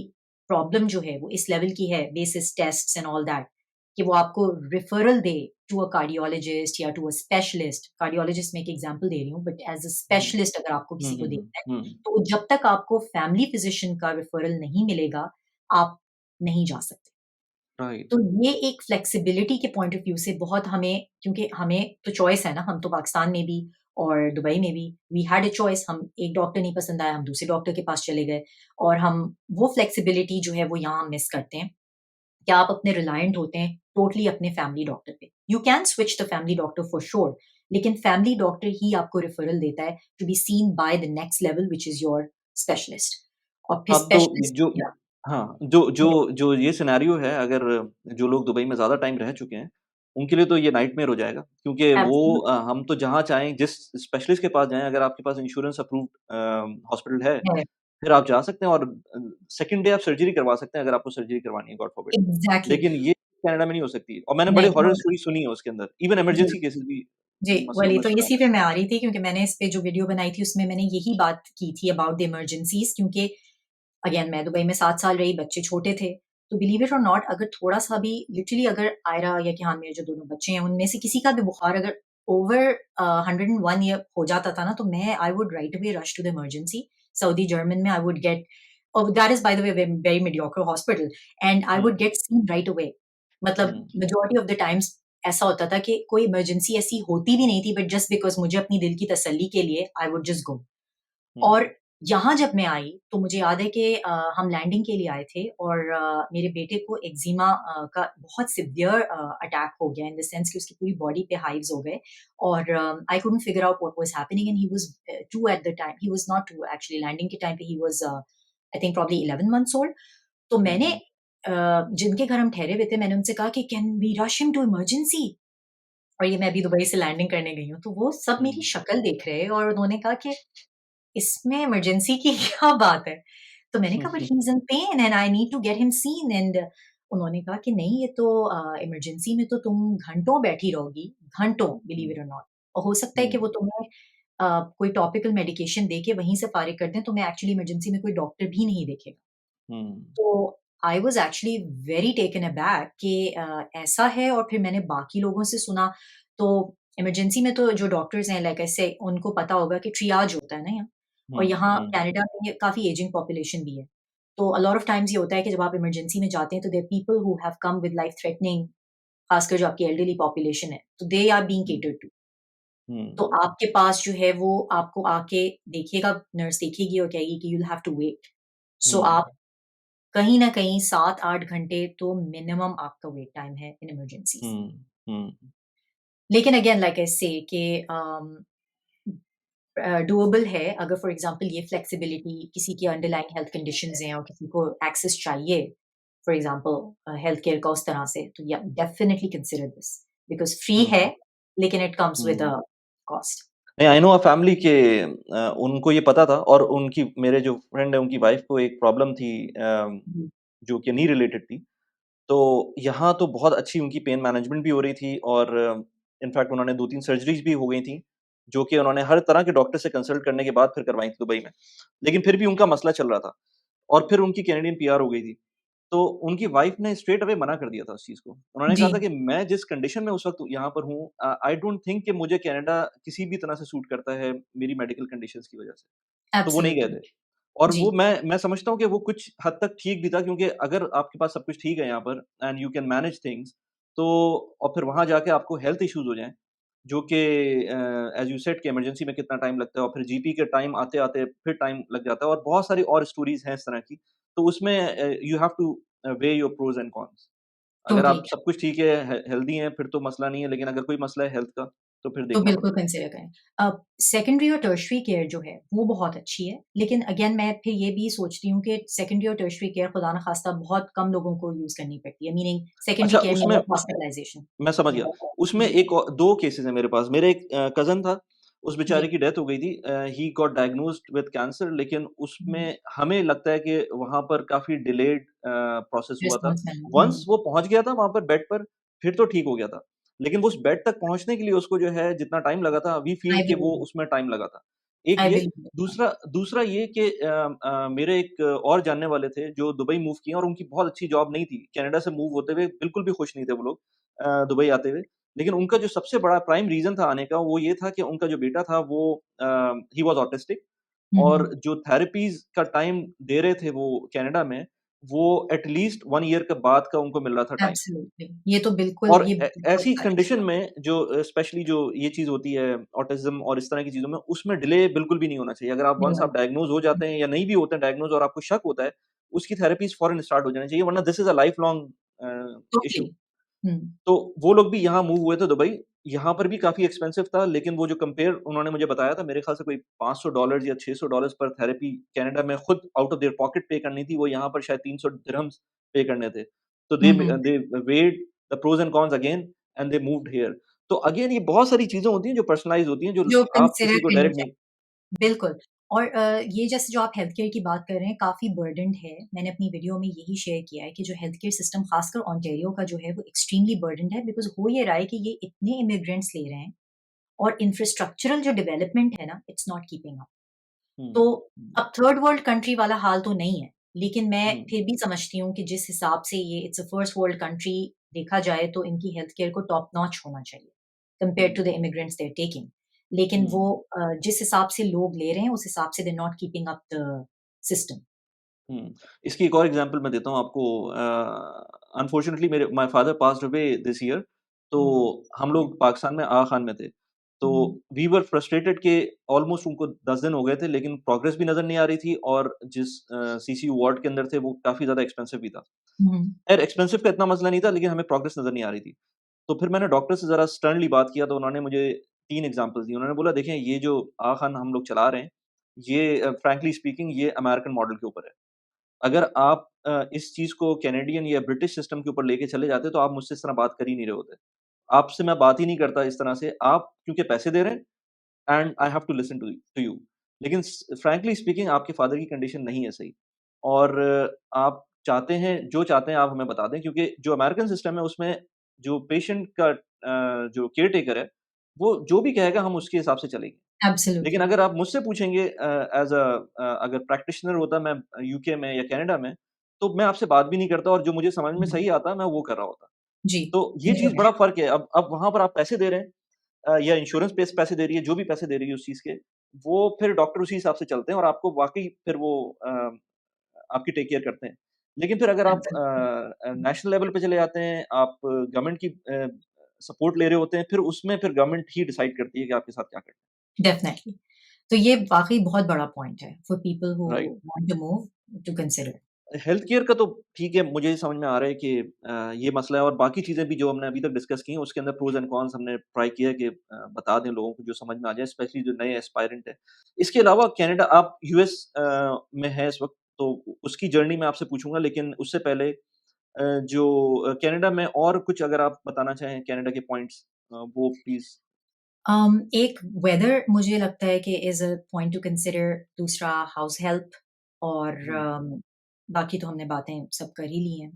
प्रॉब्लम जो है वो इस लेवल की है basis tests and all that कि वो आपको रिफरल दे टू अ कार्डियोलॉजिस्ट या टू अ स्पेशलिस्ट। कार्डियोलॉजिस्ट मैं एक एग्जांपल दे रही हूँ but as a hmm, specialist अगर आपको हुँ, किसी को हुँ, हुँ, देखना है, हुँ, तो जब तक आपको फैमिली फिजिशियन का रिफरल नहीं मिलेगा, आप नहीं जा सकते। राइट। तो ये एक फ्लेक्सिबिलिटी के पॉइंट ऑफ व्यू से बहुत हमें क्योंकि हमें तो चॉइस है ना, हम तो पाकिस्तान में भी और दुबई में भी वी हैड अ चॉइस। हम एक डॉक्टर नहीं पसंद आया, हम दूसरे डॉक्टर के पास चले गए और हम वो फ्लेक्सिबिलिटी जो है वो यहाँ मिस करते हैं कि आप अपने रिलायंट होते हैं टोटली अपने फैमिली डॉक्टर पे। You can switch the family doctor for sure, लेकिन फैमिली डॉक्टर ही आपको रेफरल देता है to be seen by the next level which is your specialist और फिर अब तो स्पेशलिस्ट जो या हाँ, जो ये सिनेरियो है, अगर जो लोग दुबई में ज़्यादा टाइम रह चुके हैं, उनके लिए तो ये नाइटमेयर हो जाएगा, क्योंकि वो एब्सोल्यूटली हम तो जहाँ चाहें जिस स्पेशलिस्ट के पास जाएँ, अगर आपके पास इंश्योरेंस अप्रूव्ड हॉस्पिटल है, है। फिर आप जा सकते हैं और सेकंड डे आप सर्जरी करवा सकते हैं, अगर आपको सर्जरी करवानी है, गॉड फॉरबिड। एग्ज़ैक्टली लेकिन ये कनाडा में नहीं हो सकती, और मैंने बड़े नहीं हॉरर हो स्टोरी सुनी है उसके अंदर, इवन जी। इमरजेंसी केसेस भी। जी, मसलों वही में तो शामिल इसी है। पे मैं आ रही थी क्योंकि मैंने इस पे जो वीडियो बनाई थी उसमें मैंने यही बात की थी अबाउट द इमरजेंसीज़ क्योंकि अगेन मैं दुबई में 7 साल रही, बच्चे छोटे थे। तो बिलीव इट और नॉट अगर थोड़ा-सा भी लिटरली अगर आयरा या किहान मेरे जो दोनों बच्चे हैं, उनमें से किसी का भी बुखार अगर ओवर 101 या हो जाता था ना, तो मैं I would right away rush to the emergency. Saudi German में I would get that is by the way very mediocre hospital and I hmm, would get seen right away. मतलब हुँ, मेजॉरिटी ऑफ द टाइम्स ऐसा होता था कि कोई emergency ऐसी होती भी नहीं थी बट जस्ट बिकॉज़ मुझे अपनी दिल की तसल्ली के लिए आई वुड जस्ट गो। हुँ, और यहाँ जब मैं आई, तो मुझे याद है कि हम लैंडिंग के लिए आए थे और मेरे बेटे को एक्ज़िमा का बहुत सिवियर अटैक हो गया इन द सेंस कि उसकी पूरी बॉडी पे हाइव्स हो गए और I couldn't figure out what was happening and he was 2 at the time he was not 2 actually landing के टाइम पे he was I think probably 11 months old. तो हुँ, मैंने हुँ, जिनके घर हम ठहरे हुए थे, मैंने उनसे कहा कि can we rush him to emergency? और ये मैं अभी दुबई से लैंडिंग करने गई हूँ, तो वो सब मेरी हुँ, शक्ल देख रहे हैं और उन्होंने कहा कि इसमें इमरजेंसी की क्या बात है? तो मैंने कहा but he is in pain and I need to get him seen एंड उन्होंने कहा कि नहीं ये तो इमरजेंसी में तो तुम घंटों बैठी रहोगी, घंटों बिलीव हुँ, इट और नॉट और हो सकता है कि हुँ, वो तुम्हें कोई टॉपिकल मेडिकेशन देके वहीं से फ़ारिग कर दें, तुम्हें एक्चुअली इमरजेंसी में कोई डॉक्टर भी नहीं देखेगा। हुँ, तो I was actually very taken aback कि ऐसा है और फिर मैंने बाकी लोगों से सुना, तो इमरजेंसी में तो जो डॉक्टर्स हैं लाइक आई से उनको पता होगा कि ट्रियाज होता है ना यहाँ और हुँ, यहाँ हुँ, कनाडा में काफ़ी एजिंग पॉपुलेशन भी है। तो अ लॉट ऑफ टाइम्स ये होता है कि जब आप इमरजेंसी में जाते हैं तो there are people who have come with life threatening खासकर जो आपकी एल्डरली पॉपुलेशन है, तो they are being hmm, catered to. हुँ, तो आपके पास जो है वो आपको आके देखिएगा, नर्स देखेगी और कहेगी कि you will have to wait. So हुँ, आप कहीं न कहीं 7-8 घंटे तो मिनिमम आपका वेट टाइम है इन इमरजेंसीज़। हुँ, हुँ, लेकिन अगेन लाइक आई से कि डूएबल है अगर फॉर एग्ज़ाम्पल ये फ्लेक्सिबिलिटी किसी की अंडरलाइंग हेल्थ कंडीशंस हैं और किसी को एक्सेस चाहिए फॉर एग्ज़ाम्पल हेल्थ केयर का उस तरह से, तो या definitely consider this because free है, हुँ, लेकिन it comes with hmm. A cost. नहीं, आई नो अ फैमिली के उनको ये पता था और उनकी मेरे जो फ्रेंड है उनकी वाइफ़ को एक प्रॉब्लम थी जी, जो कि नी रिलेटेड थी। तो यहाँ तो बहुत अच्छी उनकी पेन मैनेजमेंट भी हो रही थी और इनफैक्ट उन्होंने 2-3 सर्जरीज़ भी हो गई थी, जो कि उन्होंने हर तरह के डॉक्टर से कंसल्ट करने के बाद फिर करवाई थी दुबई में। लेकिन फिर भी उनका मसला चल रहा था और फिर उनकी कैनेडियन पीआर हो गई थी। तो उनकी वाइफ़ ने स्ट्रेट अवे मना कर दिया था उस चीज़ को। उन्होंने जी, कहा था कि मैं जिस कंडीशन में उस वक़्त यहाँ पर हूँ आई डोंट थिंक कि मुझे कनाडा किसी भी तरह से सूट करता है मेरी मेडिकल कंडीशंस की वज़ह से। तो वो नहीं गए एब्सोल्युटली। थे। और जी, वो मैं समझता हूँ कि वो कुछ हद तक ठीक भी था क्योंकि अगर आपके पास सब कुछ ठीक है यहाँ पर and you can manage things तो और फिर वहाँ जाके आपको हेल्थ इश्यूज़ हो जाएँ, जो कि एज़ यू सेड कि इमरजेंसी में कितना टाइम लगता है और फिर जीपी के टाइम आते-आते फिर टाइम लग जाता है और बहुत सारी और स्टोरीज़ हैं इस तरह की। तो उसमें you have to weigh your pros and cons. अगर टोटली। आप सब कुछ ठीक है, हेल्दी हैं, फिर तो मसला नहीं है, लेकिन अगर कोई मसला है हेल्थ का, तो फिर तो देखना बिल्कुल पड़ेगा। कंसिडर करें। सेकेंडरी और टर्शियरी केयर जो है, वो बहुत अच्छी है। लेकिन अगेन मैं फिर ये भी सोचती हूँ कि सेकेंडरी और टर्शियरी केयर खुदा ना खास्ता बहुत कम लोगों को यूज़ करनी पड़ती है। मीनिंग अच्छा सेकेंडरी केयर उसमें मीनिंग हॉस्पिटलाइज़ेशन। मैं समझ गया। उसमें जी, एक औ 2 केसेज़ हैं मेरे पास। मेरे एक कज़िन था, उस बेचारे जी। की डेथ हो गई थी। ही गॉट डायग्नोज़्ड विथ कैंसर लेकिन हुँ, उसमें हमें लगता है कि वहाँ पर काफ़ी डिलेड प्रोसेस हुआ था। रिस्पॉन्स मिलना। वन्स हुँ, वो पहुँच गया था वहाँ पर बेड पर, फिर तो ठीक हो गया था। लेकिन वो उस बेड तक पहुँचने के लिए उसको जो है जितना टाइम लगा था, वी फील आई कि वो बिलीव इट। उसमें टाइम लगा था। एक आई ये, बिलीव इट। दूसरा दूसरा ये कि मेरे एक और जानने वाले थे जो दुबई मूव किए और उनकी बहुत अच्छी जॉब नहीं थी। कनाडा से मूव होते हुए बिल्कुल भी खुश नहीं थे वो लोग दुबई आते हुए। लेकिन उनका जो सबसे बड़ा प्राइम रीज़न था आने का वो ये था कि उनका जो बेटा था वो ही वाज़ ऑटिस्टिक हुँ, और हुँ। जो थेरेपीज़ का टाइम दे रहे थे वो कनाडा में, वो एट लीस्ट 1 ईयर के बाद का उनको मिल रहा था टाइम। एब्सोल्युटली। ये तो बिल्कुल और ये ऐसी बहुत सच कंडीशन है। में जो स्पेशली जो ये चीज़ होती है ऑटिज़्म और इस तरह की चीज़ों में, उसमें डिले बिल्कुल भी नहीं होना चाहिए। अगर आप नहीं वन्स होना आप डायग्नोज़ हो चाहिए। जाते हैं या नहीं भी होते हैं डायग्नोज़ और आपको शक होता है, उसकी थेरेपीज़ फ़ौरन स्टार्ट हो जानी चाहिए वरना this is a life long totally. Issue. हुँ, तो वो लोग भी यहाँ मूव हुए थे दुबई। यहाँ पर भी काफ़ी एक्सपेंसिव था, लेकिन वो जो कंपेयर उन्होंने मुझे बताया था, मेरे ख़्याल से कोई $500 या $600 पर थेरेपी कनाडा में खुद आउट ऑफ देयर पॉकेट पे करनी थी, वो यहाँ पर शायद 300 दिरहम्स पे करने थे। तो हुँ, हुँ। They weighed the pros and cons again and they moved here. तो अगेन ये बहुत सारी चीज़ें होती हैं जो पर्सनलाइज़ होती हैं, जो जो आप कंसिडर किसी को करनी डायरेक्ट नहीं। चाहिए। बिल्कुल और ये जैसे जो आप हेल्थ केयर की बात कर रहे हैं काफ़ी बर्डन्ड है। मैंने अपनी वीडियो में यही शेयर किया है कि जो हेल्थ केयर सिस्टम ख़ासकर ओंटारियो का जो है वो एक्सट्रीमली बर्डन्ड है बिकॉज़ हो ये रहा है कि ये इतने इमिग्रेंट्स ले रहे हैं और इंफ्रास्ट्रक्चरल जो डेवलपमेंट है ना, इट्स नॉट कीपिंग अप। तो हुँ, हुँ, अब थर्ड वर्ल्ड कंट्री वाला हाल तो नहीं है, लेकिन मैं हुँ, फिर भी समझती हूँ कि जिस हिसाब से ये it's a first world country देखा जाए तो इनकी हेल्थ केयर को टॉप नॉच होना चाहिए, compared um, to the immigrants they are taking. लेकिन वो हुँ, जिस हिसाब से लोग ले रहे हैं, उस हिसाब से they are not keeping up the system. हुँ। इसकी एक और एग्ज़ाम्पल मैं देता हूँ आपको अनफॉर्च्युनेटली मेरे my father passed away this year तो हुँ, हम लोग पाकिस्तान में आगा खान में थे। तो हुँ, वी वर फ्रस्ट्रेटेड कि ऑलमोस्ट उनको 10 दिन हो गए थे लेकिन प्रोग्रेस भी नज़र नहीं आ रही थी और जिस सीसीयू वार्ड के अंदर थे वो काफ़ी ज़्यादा एक्सपेंसिव भी था। हुँ, खैर एक्सपेंसिव का इतना मसला नहीं था लेकिन हमें प्रोग्रेस नज़र नहीं आ रही थी। तो फिर मैंने डॉक्टर से ज़रा स्टर्नली बात किया तो उन्होंने मुझे 3 एग्ज़ाम्पल्स दी। उन्होंने बोला देखें ये जो आगा खान हम लोग चला रहे हैं, ये फ्रैंकली स्पीकिंग ये अमेरिकन मॉडल के ऊपर है। अगर आप इस चीज़ को कैनेडियन या ब्रिटिश सिस्टम के ऊपर लेके चले जाते तो आप मुझसे इस तरह बात कर ही नहीं रहे होते। आपसे मैं बात ही नहीं करता इस तरह से, आप क्योंकि पैसे दे रहे हैं and I have to listen to you. लेकिन फ्रैंकली स्पीकिंग आपके फादर की कंडीशन नहीं है सही और आप चाहते हैं जो चाहते हैं आप हमें बता दें क्योंकि जो अमेरिकन सिस्टम है उसमें जो पेशेंट का जो केयरटेकर है, वो जो भी कहेगा हम उसके हिसाब से चलेंगे। लेकिन एब्सोल्युटली। अगर आप मुझसे पूछेंगे अगर प्रैक्टिशनर होता मैं यूके में या कनाडा में, तो मैं आपसे बात भी नहीं करता और जो मुझे समझ में हुँ, सही आता मैं वो कर रहा होता। जी, तो ये ये तो चीज़ है। बड़ा फ़र्क है। अब वहाँ पर आप पैसे दे रहे हैं या इंश्योरेंस पैसे दे रही है, जो भी पैसे दे रही है उस चीज़ के, वो फिर डॉक्टर उसी हिसाब से चलते हैं और आपको वाक़ई फिर वो आपकी टेक केयर करते हैं। लेकिन फिर अगर आप एब्सोल्युटली। नेशनल लेवल पे चले जाते हैं, आप गवर्नमेंट की सपोर्ट ले रहे होते हैं, फिर उसमें फिर गवर्नमेंट ही डिसाइड करती है कि आपके साथ क्या करना डेफिनिटली। तो ये वाक़ई बहुत बड़ा पॉइंट है फॉर पीपल हू है। Right. Want to move to consider. Health care का तो ठीक है, मुझे समझ में आ रहा है कि ये मसला है और बाकी चीज़ें भी जो हमने अभी तक डिस्कस की हैं, उसके अंदर प्रोज़ एंड कॉन्स हमने ट्राई किया है कि बता दें लोगों को जो समझ में आ जाए, स्पेशली जो नए एस्पायरेंट हैं। इसके अलावा कनाडा आप यूएस में हैं इस वक़्त, तो उसकी जर्नी मैं आपसे पूछूँगा, लेकिन उससे पहले जो कनाडा में और कुछ अगर आप बताना चाहें कनाडा के पॉइंट्स वो प्लीज़? एक वेदर मुझे लगता है कि is a point two consider, दूसरा हाउस हेल्प और हुँ, बाकी तो हमने बातें सब कर ही ली हैं,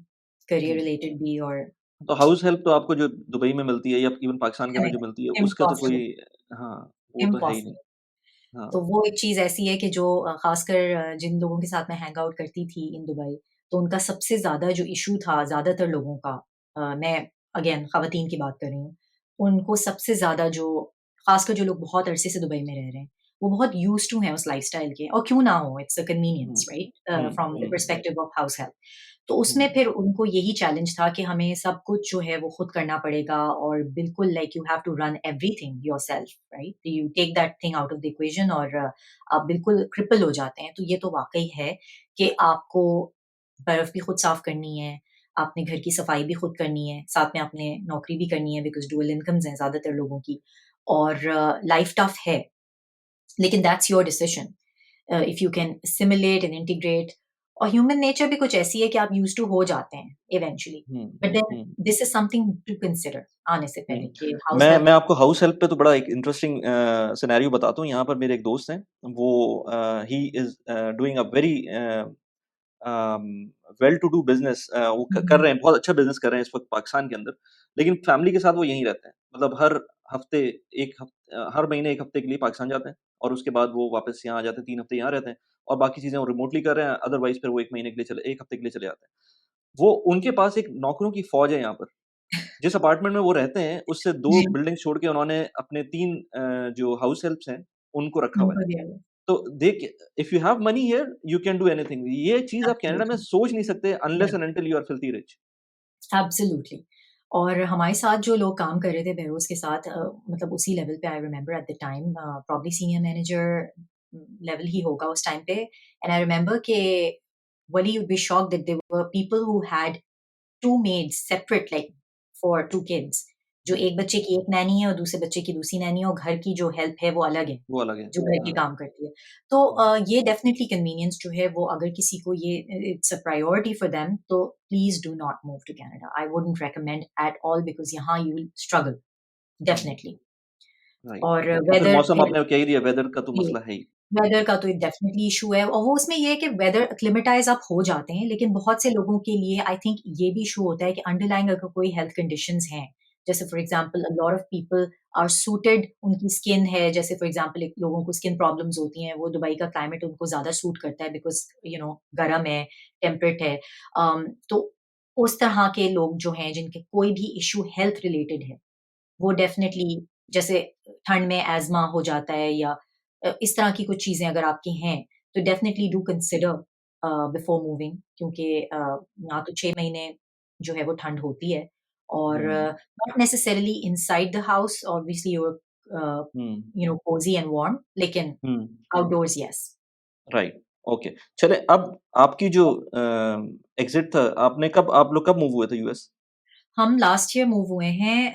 करियर हुँ। रिलेटेड भी और तो हाउस हेल्प तो आपको जो दुबई में मिलती है या इवन पाकिस्तान के अंदर नहीं, जो मिलती है, उसका तो कोई इम्पॉसिबल, हाँ, वो तो है ही नहीं। इम्पॉसिबल। हाँ। तो वो एक चीज़ ऐसी है कि जो ख़ासकर जिन लोगों के साथ मैं हैंग आउट करती थी इन दुबई, तो उनका सबसे ज़्यादा जो इश्यू था ज़्यादातर लोगों का, मैं अगेन ख़वातीन की बात कर रही हूँ, उनको सबसे ज़्यादा जो ख़ासकर जो लोग बहुत अरसे से दुबई में रह रहे हैं, वो बहुत यूज़्ड टू हैं उस लाइफ़स्टाइल के और क्यों ना हो, it's a hmm, convenience right hmm, from the hmm, perspective of house help. तो हुँ, उसमें फिर उनको यही चैलेंज था कि हमें सब कुछ जो है वो खुद करना पड़ेगा और बिल्कुल like you have to run everything yourself right? You take that thing out of the equation और आप बिल्कुल क्रिपल हो जाते हैं। तो ये तो वाक़ई है कि आपको बर्फ़ भी खुद साफ़ करनी है, आपने घर की सफाई भी खुद करनी है, साथ में आपने नौकरी भी करनी है बिकॉज़ डुअल इनकम्स हैं ज़्यादातर लोगों की और लाइफ़ टफ़ है, लेकिन that's your decision. If you can assimilate and integrate और ह्यूमन नेचर भी कुछ ऐसी है कि आप यूज्ड टू हो जाते हैं eventually um, but then um, this is something to consider आने से हुँ। पहले कि हाउस मैं हेल्प। मैं आपको हाउस हेल्प पे तो बड़ा एक इंटरेस्टिंग सिनेरियो बताता हूँ। यहाँ पर मेरे एक दोस्त हैं, वो he is doing a very um, well to do business वो कर रहे हैं, बहुत अच्छा बिज़नेस कर रहे हैं इस वक़्त पाकिस्तान के अंदर। लेकिन फैमिली के साथ वो यहीं रहते हैं। मतलब हफ़्ते 1 हर महीने 1 हफ़्ते के लिए पाकिस्तान जाते हैं और उसके बाद वो वापस यहाँ आ जाते हैं, 3 हफ़्ते यहाँ रहते हैं और बाकी चीज़ें वो रिमोटली कर रहे हैं, अदरवाइज़ फिर वो 1 महीने के लिए चले 1 हफ़्ते के लिए चले जाते हैं। वो उनके पास एक नौकरों की फ़ौज है यहाँ पर। जिस अपार्टमेंट में वो रहते हैं, उससे 2 जी, बिल्डिंग छोड़ के उन्होंने अपने 3 जो हाउस हेल्प्स हैं, उनको रखा हुआ है। उनको दिया हुआ तो if you have money here, you can do anything. ये चीज़ आप कनाडा में एब्सोल्युटली सोच नहीं सकते unless right and until you are filthy rich. Absolutely और हमारे साथ जो लोग काम कर रहे थे बेरोज के साथ मतलब उसी लेवल पे I remember at the time probably senior manager level ही होगा उस टाइम पे एंड आई रिमेंबर के वली you'd be shocked that there were people who had 2 maids separate like for 2 kids जो हुँ, एक बच्चे की एक नैनी है और दूसरे बच्चे की दूसरी नैनी है और घर की जो हेल्प है वो अलग है, वो अलग है। जो घर के हाँ, काम करती है। तो हुँ, ये डेफिनिटली कन्वीनियंस जो है वो अगर किसी को ये it's a priority for them तो please do not move to Canada. I wouldn't recommend at all because यहाँ you will struggle hmm, definitely right. और और फिर वेदर मौसम फिर आपने कह ही दिया, वेदर का तो जी। मसला है ही। वेदर का तो एक डेफिनेटली इशू है और वो उसमें ये है कि वेदर एक्लिमेटाइज आप हो जाते हैं लेकिन बहुत से लोगों के लिए आई थिंक ये भी इशू होता है कि अंडरलाइंग अगर कोई हेल्थ कंडीशंस हैं जैसे for example a lot of people are suited, उनकी स्किन है, जैसे फॉर एग्जांपल एक लोगों को स्किन प्रॉब्लम्स होती हैं, वो दुबई का क्लाइमेट उनको ज़्यादा सूट करता है बिकॉज़ गर्म है, टेम्परेट है। तो उस तरह के लोग जो हैं जिनके कोई भी इश्यू हेल्थ रिलेटेड है, वो डेफ़िनेटली, जैसे ठंड में एज़मा हो जाता है या इस तरह की कुछ चीज़ें अगर आपकी हैं, तो definitely do consider before moving, क्योंकि यहाँ तो 6 महीने जो है वो ठंड होती है, और हुँ, not necessarily inside the house, obviously you are hmm, cosy and warm, लेकिन हुँ, आउटडोर्स येस। Right, okay. चलें अब आपकी जो एग्ज़िट था, आप लोग कब मूव हुए थे यूएस? हम लास्ट ईयर मूव हुए हैं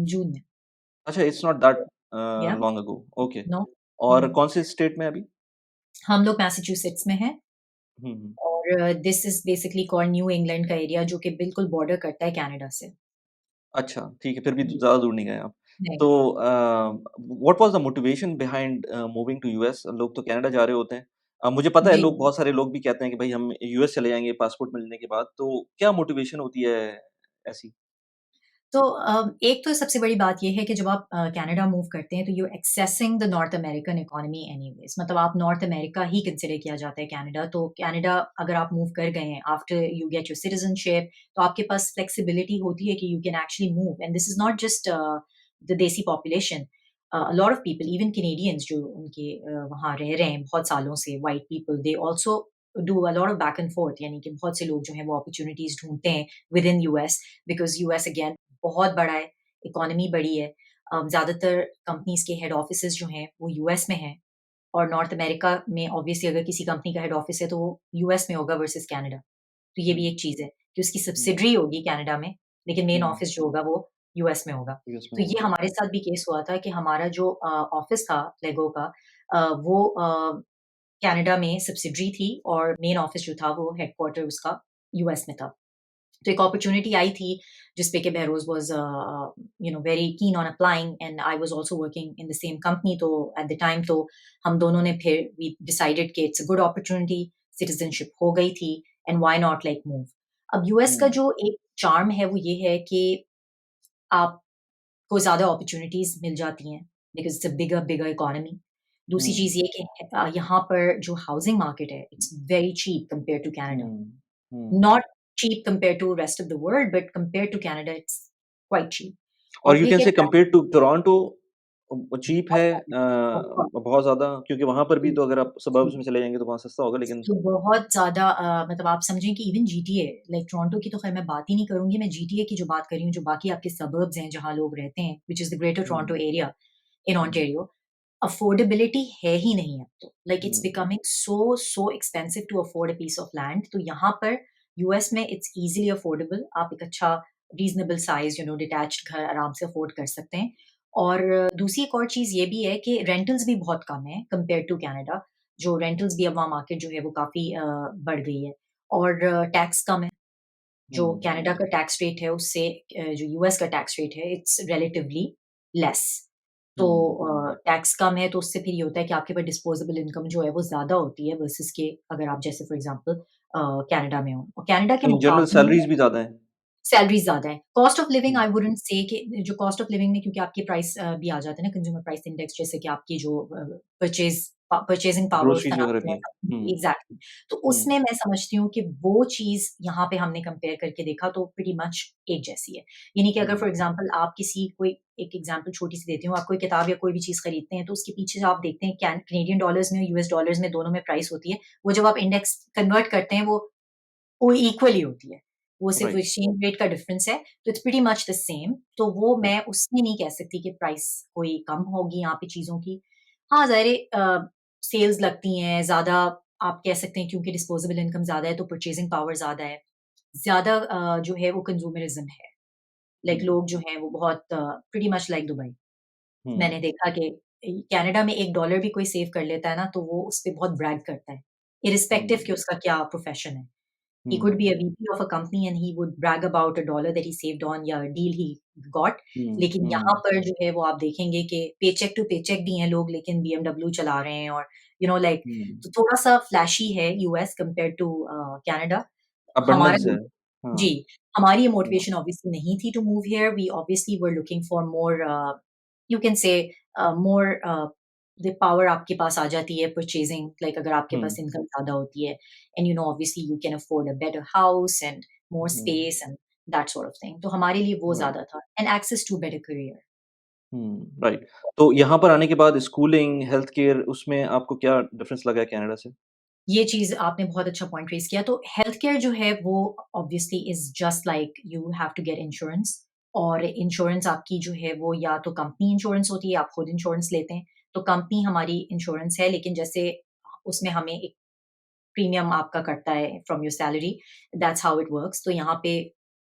जून में। अच्छा, इट्स नॉट दैट या लॉन्ग अगो, ओके। नो। और कौन से स्टेट में अभी? हम लोग मैसाचुसेट्स में हैं, हुँ, हुँ। और this is basically called new England का एरिया, जो कि बिल्कुल बॉर्डर करता है कनाडा से। अच्छा, ठीक है, फिर भी जी, ज़्यादा दूर नहीं गए आप। नहीं। तो what was the motivation behind moving to US? लोग तो कनाडा जा रहे होते हैं। मुझे पता है जी। लोग बहुत सारे लोग भी कहते हैं कि भई हम यूएस चले जाएँगे पासपोर्ट मिलने के बाद, तो क्या मोटिवेशन होती है ऐसी? तो एक तो सबसे बड़ी बात ये है कि जब आप कनाडा मूव करते हैं, तो you are accessing the North American economy anyways, मतलब आप नॉर्थ अमेरिका ही कंसिडर किया जाता है कनाडा। तो कनाडा अगर आप मूव कर गए हैं after you get your citizenship, तो आपके पास फ्लेक्सिबिलिटी होती है कि you can actually move, and this is not just the desi population. A lot of people, even Canadians जो उनके वहाँ रह रहे हैं बहुत सालों से, white people, they also do a lot of back and forth, यानी कि बहुत से लोग जो हैं वो अपॉर्च्युनिटीज़ ढूँढते हैं with in US, because US again बहुत बड़ा है, इकोनॉमी बड़ी है। ज़्यादातर कंपनीज़ के हेड ऑफिसेज़ जो हैं, वो यूएस में हैं, और नॉर्थ अमेरिका में ऑब्वियसली अगर किसी कंपनी का हेड ऑफिस है, तो वो यूएस में होगा वर्सेस कनाडा। तो ये हुँ, भी एक चीज़ है कि उसकी हुँ, सब्सिडियरी होगी कनाडा में, लेकिन मेन हुँ, ऑफिस जो होगा वो यूएस में होगा। यूएस में तो होगा। ये हमारे साथ भी केस हुआ था कि हमारा जो ऑफिस था लेगो का, वो कनाडा में सब्सिडियरी थी, और मेन ऑफिस जो था वो हेडक्वार्टर उसका यूएस में था। तो एक अपॉर्च्युनिटी आई थी जिस पे कि Behroz was very keen on applying, and I was also working in the same company, तो एट द टाइम तो हम दोनों ने फिर वी डिसाइडेड कि it's a good opportunity, citizenship हो गई थी, and why not like move. अब यूएस का हुँ, जो एक चार्म है वो ये है कि आपको ज़्यादा अपॉर्च्युनिटीज़ मिल जाती हैं, because it's a bigger economy. दूसरी हुँ, चीज़ ये कि यहाँ पर जो हाउसिंग मार्केट है, it's very cheap compared to Canada. Um, um. Not cheap compared to rest of the world, but compared to Canada, it's quite cheap. और और यू कैन ठीक है, से कंपेयर्ड टू टोरंटो चीप है बहुत बहुत बहुत ज़्यादा क्योंकि वहाँ पर भी जी, तो अगर आप सबर्ब्स जी। में चले जाएँगे तो वहाँ सस्ता होगा लेकिन तो बहुत ज़्यादा मतलब आप समझें कि इवन जीटीए, लाइक टोरंटो की तो ख़ैर मैं बात ही नहीं करूँगी, मैं जीटीए की जो बात कर रही हूँ, जो बाकी आपके सबर्ब्स हैं जहाँ लोग रहते हैं, which is the greater Toronto um, area in um, Ontario, affordability है ही नहीं अब तो। Like it's um, becoming so expensive to afford a piece of land. तो यहाँ पर यूएस में इट्स ईज़िली अफोर्डेबल। आप एक अच्छा रीज़नेबल साइज़ डिटैच्ड घर आराम से अफोर्ड कर सकते हैं। और दूसरी एक और चीज़ ये भी है कि रेंटल्स भी बहुत कम है कंपेयर टू कनाडा। जो रेंटल्स भी अब वहाँ मार्केट जो है वो काफ़ी बढ़ गई है, और टैक्स कम है। जो हुँ, कनाडा का टैक्स रेट है उससे जो यूएस का टैक्स रेट है इट्स रिलेटिवली लेस। तो हुँ, टैक्स कम है, तो उससे फिर ये होता है कि आपके पास डिस्पोजेबल इनकम जो है वो ज़्यादा होती है वर्सेस के अगर आप जैसे फॉर एग्ज़ाम्पल कनाडा में हो। और कनाडा के तो इन जनरल मुकाबले में सैलरीज़ भी ज़्यादा हैं। सैलरीज़ ज़्यादा है। Cost of living hmm, I wouldn't say कि जो कॉस्ट ऑफ लिविंग में, क्योंकि आपके प्राइस भी आ जाते हैं ना, कंज्यूमर प्राइस इंडेक्स, जैसे कि आपकी जो परचेज़िंग पावर उस ग्रोसरीज़ तरह वगैरह से है। की। हुँ, एग्ज़ैक्टली। तो हुँ, उसमें मैं समझती हूँ कि वो चीज़ यहाँ पे हमने कंपेयर करके देखा तो प्रीटी मच एक जैसी है। यानी कि अगर हुँ, फॉर एग्ज़ाम्पल आप किसी कोई एक एग्ज़ाम्पल छोटी-सी देती हूँ, आप कोई किताब या कोई भी चीज़ खरीदते हैं, तो उसके पीछे जो आप देखते हैं कैनेडियन डॉलर्स में और यूएस डॉलर्स में, दोनों में प्राइस होती है। वो जब आप इंडेक्स कन्वर्ट करते हैं, वो इक्वली होती है। वो सिर्फ़ राइट। एक्सचेंज रेट का डिफरेंस है, तो it's pretty much the same. तो वो हुँ, मैं उसमें नहीं कह सकती कि प्राइस कोई कम होगी यहाँ पे चीज़ों की। हाँ, ज़ाहिर है सेल्स लगती हैं, ज़्यादा आप कह सकते हैं, क्योंकि डिस्पोजेबल इनकम ज़्यादा है, तो परचेज़िंग पावर ज़्यादा है। ज़्यादा जो है वो कंज़्यूमरिज़्म है। लाइक हुँ, लोग जो हैं वो बहुत प्रीटी मच लाइक दुबई। हुँ, मैंने देखा कि कनाडा में $1 भी कोई सेव कर लेता है ना, तो वो उसपे बहुत ब्रैग करता है, इर्रिस्पेक्टिव कि हुँ, उसका क्या प्रोफ़ेशन है। He could hmm, be a VP of a company and he would brag about $1 that he saved on या deal he got। हुँ, लेकिन यहाँ हुँ, पर जो है वो आप देखेंगे कि पेचेक टू पेचेक भी हैं लोग, लेकिन बीएमडब्ल्यू चला रहे हैं, और लाइक, हुँ। तो थोड़ा-सा फ्लैशी है यूएस कंपेयर्ड टू कनाडा। हमारा अबंडेंस है। हाँ। जी, हमारी ये हाँ। मोटिवेशन ऑब्वियसली नहीं थी to move here, we obviously were looking for more you can say more the power आपके पास आ जाती है परचेजिंग लाइक अगर आपके हुँ, पास इनकम ज़्यादा होती है and you know obviously you can afford a better house and more um, space and that sort of thing. तो हमारे लिए वो राइट। ज़्यादा था and access to better career. Right. तो यहाँ पर आने के बाद स्कूलिंग, हेल्थ केयर उसमें आपको क्या डिफरेंस लगा है कनाडा से? ये चीज़ आपने बहुत अच्छा पॉइंट रेज़ किया। तो हेल्थ केयर जो है वो obviously is just like you have to get insurance और इंश्योरेंस आपकी जो है वो या तो कंपनी इंश्योरेंस होती है, आप खुद इंश्योरेंस लेते हैं। तो कंपनी हमारी इंश्योरेंस है लेकिन जैसे उसमें हमें एक प्रीमियम आपका कटता है from your salary, that's how it works. तो यहाँ पे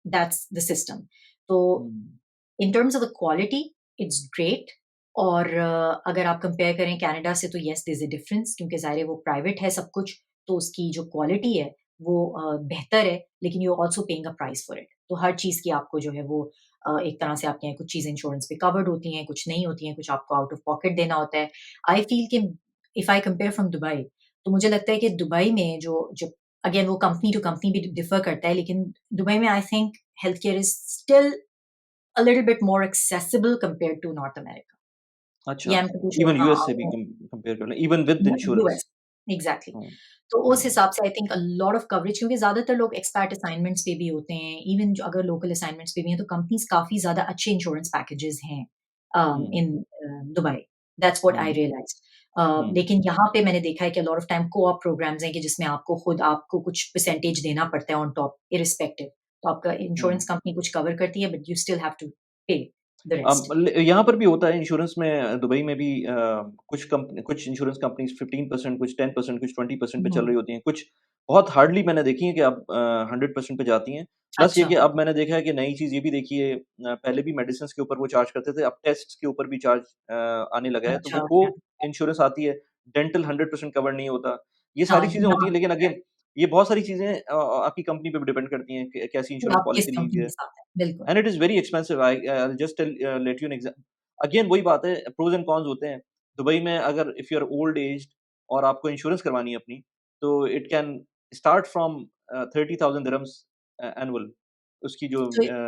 दैट्स द सिस्टम। तो hmm, in terms of the quality it's great और अगर आप कंपेयर करें कनाडा से तो yes there is a difference क्योंकि ज़ाहिर है वो प्राइवेट है सब कुछ, तो उसकी जो क्वालिटी है वो बेहतर है लेकिन you are also paying a price for it. तो हर चीज़ की आपको जो है वो एक तरह से आपके यहाँ कुछ चीज़ें इंश्योरेंस पे कवर्ड होती हैं, कुछ नहीं होती हैं, कुछ आपको आउट ऑफ पॉकेट देना होता है। आई फील कि if I compare from Dubai तो मुझे लगता है कि दुबई में जो जो अगेन वो कंपनी टू कंपनी भी डिफर करता है लेकिन दुबई में I think health care is still a little bit more accessible compared to North America. अच्छा। ये I am pretty sure even हाँ, यूएस से भी कंपेयर कर लें, even with insurance. US exactly. हुँ, तो उस हुँ, हिसाब से I think a lot of coverage क्योंकि ज्यादातर लोग एक्सपैट असाइनमेंट्स पे भी होते हैं, इवन जो अगर लोकल असाइनमेंट्स पे भी हैं तो कंपनीज काफी ज्यादा अच्छे इंश्योरेंस पैकेजेस हैं hmm, in Dubai. That's what I hmm, realize. हुँ, लेकिन यहाँ पे मैंने देखा है कि lot of time co-op programs हैं कि जिसमें आपको खुद आपको कुछ परसेंटेज देना पड़ता है ऑन टॉप इरिस्पेक्टिव। तो आपका हुँ। इंश्योरेंस कंपनी कुछ कवर करती है but you still have to pay the rest. ल यहाँ पर भी होता है इंश्योरेंस में दुबई में भी कुछ इंश्योरेंस कंपनीज़ 15% कुछ 10% कुछ 20% पे चल रही होती हैं। कुछ बहुत हार्डली मैंने देखी है कि अब 100% पे जाती हैं। प्लस ये अच्छा, कि अब मैंने देखा है कि नई चीज़ ये भी देखी है पहले भी मेडिसिन्स के ऊपर वो चार्ज करते थे, अब टेस्ट्स के ऊपर भी चार्ज आने लगा है। तो अच्छा, वो ओके। इंश्योरेंस आती है, डेंटल 100% कवर नहीं होता। ये हाँ, सारी चीज़ें होती यहाँ हैं पे लेकिन होता है अगेन ये बहुत सारी चीज़ें आपकी कंपनी पे भी डिपेंड करती हैं कि कैसी कि इंश्योरेंस आप किस पॉलिसी कंपनी लीजिए। के साथ हैं, बिल्कुल। And it is very expensive I'll just let you an again वही बात है प्रोस एंड कॉन्स होते हैं। दुबई में अगर if you are old aged और आपको इंश्योरेंस करवानी है अपनी, तो it can start from 30,000 dirhams annual उसकी तो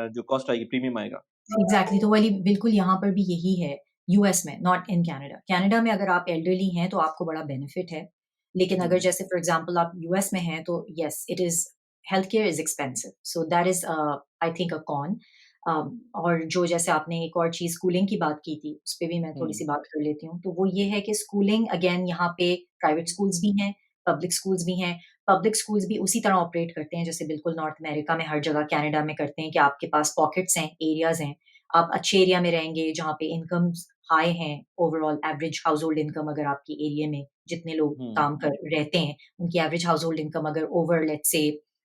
जो कॉस्ट आएगी, प्रीमियम आएगा। एग्ज़ैक्टली तो वही बिल्कुल यहाँ पर भी यही है, यूएस में, नॉट इन कनाडा। कनाडा में अगर आप एल्डरली हैं तो आपको बड़ा बेनिफिट है। लेकिन अगर हुँ, जैसे फॉर एग्ज़ाम्पल आप यूएस में हैं तो yes it is health care is expensive. So that is I think a con. और जो जैसे आपने एक और चीज़ स्कूलिंग की बात की थी, उस पे भी मैं हुँ, थोड़ी-सी बात कर लेती हूँ। तो वो ये है कि स्कूलिंग अगेन यहाँ पे प्राइवेट स्कूल्स भी हैं, पब्लिक स्कूल्स भी हैं। पब्लिक स्कूल्स भी उसी तरह ऑपरेट करते हैं जैसे बिल्कुल नॉर्थ अमेरिका में हर जगह कनाडा में करते हैं कि आपके पास पॉकेट्स हैं, एरियाज़ हैं। आप अच्छे एरिया में रहेंगे जहाँ पे इनकम्स हाई हैं, ओवरऑल एवरेज हाउसहोल्ड इनकम अगर आपके एरिया में जितने लोग हुँ, काम कर रहते हैं, उनकी एवरेज हाउसहोल्ड इनकम अगर ओवर लेट्स से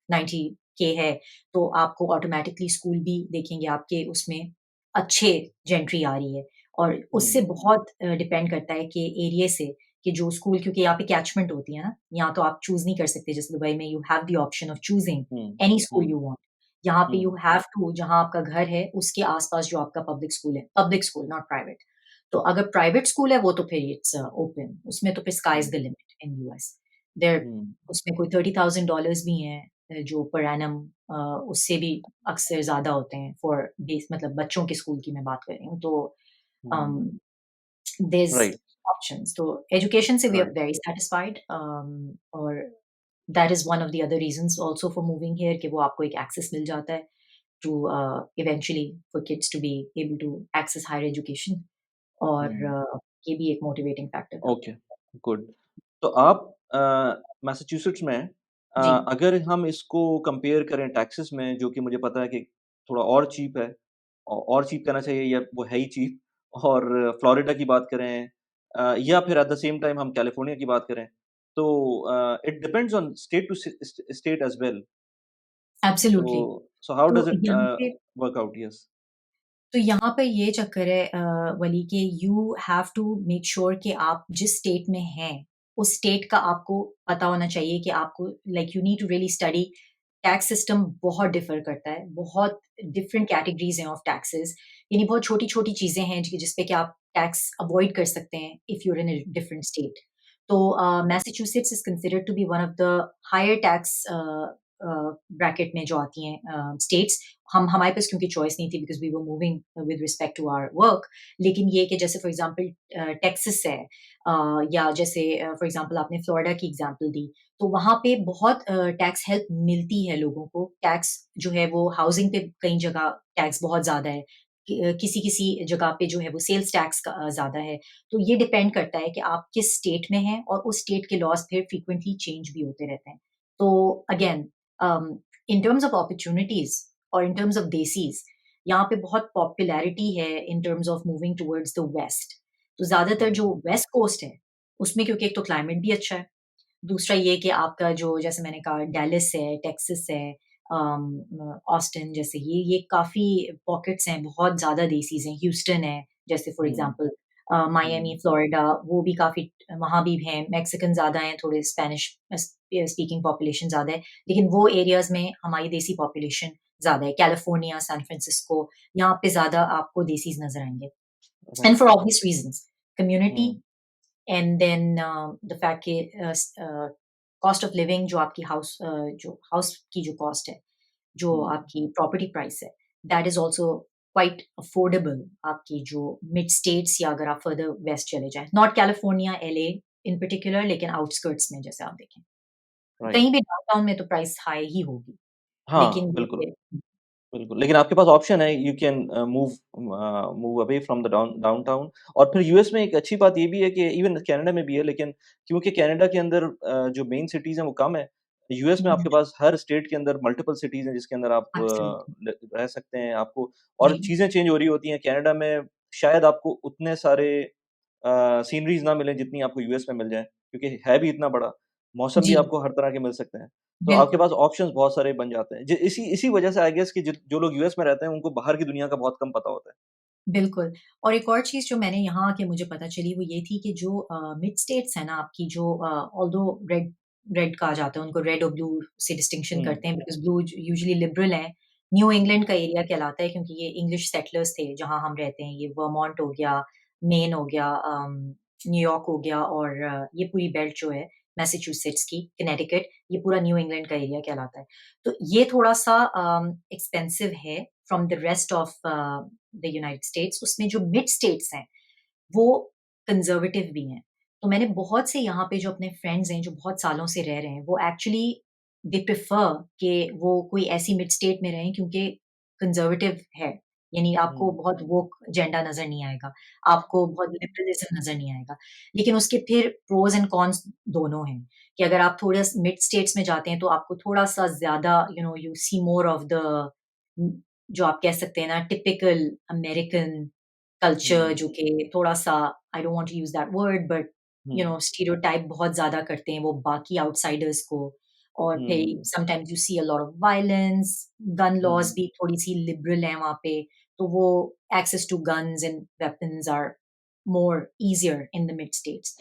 90 के है, तो आपको ऑटोमैटिकली स्कूल भी देखेंगे आपके उसमें अच्छे जेंट्री आ रही है। और उससे हुँ, बहुत डिपेंड करता है कि एरिया से कि जो स्कूल क्योंकि यहाँ पे कैचमेंट होती है ना, यहाँ तो आप चूज़ नहीं कर सकते जैसे दुबई में you have the option of choosing hmm, any school hmm, you want. यहाँ पे यू हुँ, हैव टू जहाँ आपका घर है, उसके आस-पास जो आपका पब्लिक स्कूल नॉट प्राइवेट। तो अगर प्राइवेट स्कूल है वो तो फिर इट्स ओपन, उसमें तो फिर sky is hmm, the limit in US. There hmm, उसमें कोई $30,000 भी हैं जो पर एनम अ, उससे भी अक्सर ज़्यादा होते हैं फॉर बेस मतलब बच्चों के स्कूल की मैं बात कर रही हूँ। तो hmm, um, there is right, options तो एजुकेशन से we are right, very satisfied और that is one of the other reasons also for moving here कि वो आपको एक एक्सेस मिल जाता है to eventually for kids to be able to access higher education और हुँ। ये भी एक मोटिवेटिंग फैक्टर था। Okay, good. तो आप मैसाचुसेट्स में जी, अगर हम इसको कंपेयर करें टैक्सेस में जो कि मुझे पता है कि थोड़ा और चीप है और चीप कहना चाहिए या वो है ही चीप और फ्लोरिडा की बात करें या फिर एट द सेम टाइम हम कैलिफोर्निया की बात करें, तो it depends on state to state as well. तो एब्सोल्युटली। सो हाउ तो डज़ इट यहाँ पे वर्क आउट? यस। तो यहाँ पे ये चक्कर है वली कि you have to make sure कि आप जिस स्टेट में हैं, उस स्टेट का आपको पता होना चाहिए कि आपको like you need to really study tax system बहुत डिफर करता है, बहुत डिफरेंट कैटेगरीज़ हैं ऑफ टैक्सेस यानी बहुत छोटी-छोटी चीज़ें हैं जिस पे कि आप टैक्स अवॉइड कर सकते हैं if you are in a different state. तो Massachusetts is considered to be one of the higher tax bracket में जो आती हैं स्टेट्स, हम हमारे पास क्योंकि चॉइस नहीं थी because we were moving with respect to our work. लेकिन ये कि जैसे फॉर एग्ज़ाम्पल टेक्सास है, या जैसे फॉर एग्ज़ाम्पल आपने फ्लोरिडा की एग्ज़ाम्पल दी, तो वहाँ पे बहुत टैक्स हेल्प मिलती है लोगों को। टैक्स जो है वो हाउसिंग पे कई जगह टैक्स बहुत ज़्यादा है। किसी-किसी जगह पे जो है वो सेल्स टैक्स ज़्यादा है। तो ये डिपेंड करता है कि आप किस स्टेट में हैं, और उस स्टेट के लॉज़ फिर फ्रीक्वेंटली चेंज भी होते रहते हैं। तो again, in terms of opportunities और इन टर्म्स ऑफ देसीज़, यहाँ पे बहुत पॉपुलैरिटी है in terms of moving towards the west. तो ज़्यादातर हुँ, जो वेस्ट कोस्ट है, उसमें क्योंकि एक तो क्लाइमेट भी अच्छा है, दूसरा ये कि आपका जो जैसे मैंने कहा डैलस है, टेक्सास है, ऑस्टिन जैसे ये काफ़ी पॉकेट्स हैं, बहुत ज़्यादा देसीज़ हैं, ह्यूस्टन है, जैसे for hmm, example Miami, hmm, Florida, वो भी काफ़ी वहाँ भी हैं, मेक्सिकन ज़्यादा हैं, थोड़े स्पेनिश स्पीकिंग पॉपुलेशन ज़्यादा है, लेकिन वो एरियाज़ में हमारी देसी पॉपुलेशन ज़्यादा है। कैलिफ़ोर्निया, सैन फ्रांसिस्को, यहाँ पे ज़्यादा आपको देसीज़ नज़र आएँगे, and right. For obvious reasons, community, um, and then the fact कि कॉस्ट ऑफ लिविंग जो आपकी जो हाउस की जो कॉस्ट है, जो हुँ, आपकी प्रॉपर्टी प्राइस है, that is also quite affordable आपकी जो मिड स्टेट्स, या अगर आप फर्दर वेस्ट चले जाएँ, not California, LA in particular, लेकिन आउटस्कर्ट्स में जैसे आप देखें। राइट। कहीं भी डाउनटाउन में तो प्राइस हाई ही होगी, हाँ, लेकिन बिल्कुल। ये बिल्कुल, लेकिन आपके पास ऑप्शन है, you can move away from the downtown. और फिर यूएस में एक अच्छी बात ये भी है कि इवन कनाडा में भी है, लेकिन क्योंकि कनाडा के अंदर जो मेन सिटीज़ हैं वो कम है, यूएस में हुँ, आपके पास हर स्टेट के अंदर मल्टीपल सिटीज़ हैं जिसके अंदर आप एब्सोल्युटली, ल रह सकते हैं। आपको और जी, चीज़ें चेंज हो रही होती हैं। कनाडा में शायद आपको उतने सारे सीनरीज़ ना मिलें जितनी आपको यूएस में मिल जाएँ, क्योंकि है भी इतना बड़ा। मौसम भी जी, आपको हर तरह के मिल सकते हैं। तो आपके बिल्कुल। पास ऑप्शंस बहुत सारे बन जाते हैं। इसी इसी वजह से आई गेस कि जो लोग यूएस में रहते हैं, उनको बाहर की दुनिया का बहुत कम पता होता है। बिल्कुल, और एक और चीज़ जो मैंने यहाँ आके मुझे पता चली वो ये थी कि जो मिड स्टेट्स हैं ना आपकी, जो ऑल्दो रेड रेड कहा जाता है उनको, रेड और ब्लू से डिस्टिंक्शन हुँ, करते हैं बिकॉज़ ब्लू यूजुअली लिबरल हैं। न्यू इंग्लैंड का एरिया कहलाता है क्योंकि ये इंग्लिश सेटलर्स थे जहाँ हम रहते हैं, ये वर्मोंट हो गया, मेन हो गया, न्यूयॉर्क हो गया, और ये पूरी बेल्ट जो है मैसाचुसेट्स की, कनेटिकट, ये पूरा न्यू इंग्लैंड का एरिया कहलाता है। तो ये थोड़ा-सा एक्सपेंसिव है from the rest of the United states. उसमें जो मिड स्टेट्स हैं, वो कंज़र्वेटिव भी हैं। तो मैंने बहुत से यहाँ पे जो अपने फ्रेंड्स हैं, जो बहुत सालों से रह रहे हैं, वो एक्चुअली दे प्रेफर कि वो कोई ऐसी मिड स्टेट में रहें क्योंकि कंज़र्वेटिव है। यानी आपको हुँ, बहुत वोक एजेंडा नज़र नहीं आएगा, आपको बहुत लिबरलिज़्म नज़र नहीं आएगा। लेकिन उसके फिर प्रोज़ एंड कॉन्स दोनों हैं, कि अगर आप थोड़े मिड स्टेट्स में जाते हैं, तो आपको थोड़ा-सा ज़्यादा you see more of the जो आप कह सकते हैं ना टिपिकल अमेरिकन कल्चर, हुँ, जो कि थोड़ा-सा, I don't want to use that word, but um, stereotype बहुत ज़्यादा करते हैं वो बाकी आउटसाइडर्स को, और फिर हुँ, sometimes you see a lot of violence, gun laws हुँ, भी थोड़ी-सी लिबरल हैं वहाँ पे, तो वो access to guns and weapons are more easier in the mid states.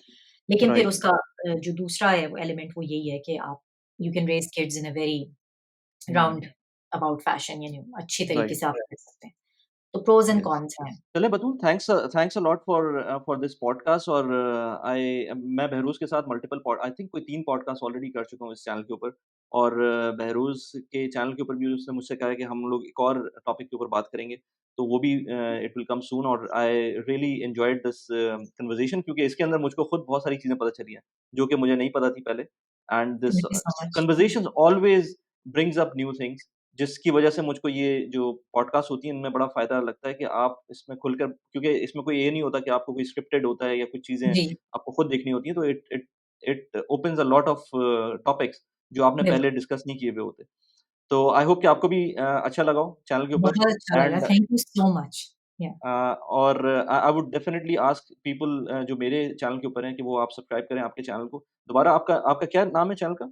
लेकिन फिर राइट, उसका जो दूसरा है वो एलिमेंट वो यही है कि आप you can raise kids in a very round um, about fashion, अच्छी तरीके राइट। से आप कर सकते हैं। तो प्रोज़ एंड यस। कॉन्स हैं। चलें Batool, thanks a lot for this podcast. और मैं बहरोज़ के साथ मल्टीपल आई थिंक कोई 3 पॉडकास्ट ऑलरेडी कर चुका हूँ इस चैनल के ऊपर। और बहरोज़ के चैनल के ऊपर भी उसने मुझसे कहा है कि हम लोग एक और टॉपिक के ऊपर बात करेंगे। तो वो भी इट विल कम सून। और आई रियली एन्जॉयड दिस कन्वर्सेशन, क्योंकि इसके अंदर मुझको खुद बहुत सारी चीज़ें पता चली हैं, जो कि मुझे नहीं पता थी पहले। And this thank you so much. Conversations always brings up new things, जिसकी वजह से मुझको ये जो पॉडकास्ट होती है, इनमें बड़ा फ़ायदा लगता है कि आप इसमें खुलकर, क्योंकि इसमें कोई ये नहीं होता कि आपको कोई स्क्रिप्टेड होता है या कुछ चीज़ें जी, आपको खुद देखनी होती हैं, तो it it it opens a lot of topics जो आपने पहले बिल्कुल। डिस्कस नहीं किए हुए होते। तो आई होप कि आपको भी अच्छा लगा हो चैनल के ऊपर। बहुत अच्छा लगा, and thank you so much. या और I would definitely ask people जो मेरे चैनल के ऊपर हैं कि वो आप सब्सक्राइब करें आपके चैनल को। दोबारा आपका आपका क्या नाम है चैनल का?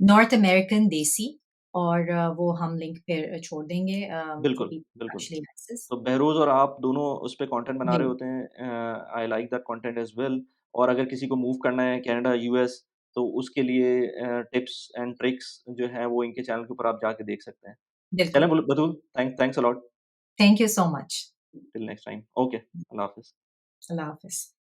नॉर्थ अमेरिकन देसी, और वो हम लिंक फिर छोड़ देंगे फॉर बिल्कुल, पीपल टू बिल्कुल। Actually access. तो बहरोज़ और आप दोनों उस पे कंटेंट बना जी, रहे होते हैं। I like that content as well. और अगर किसी को मूव करना है कनाडा, यूएस, तो उसके लिए टिप्स एंड ट्रिक्स जो हैं वो इनके चैनल के ऊपर आप जाके देख सकते हैं। चलें बिल्कुल। Batool, thanks a lot. Thank you so much. Till next time. Okay, अल्लाह हाफ़िज़। अल्लाह हाफ़िज़।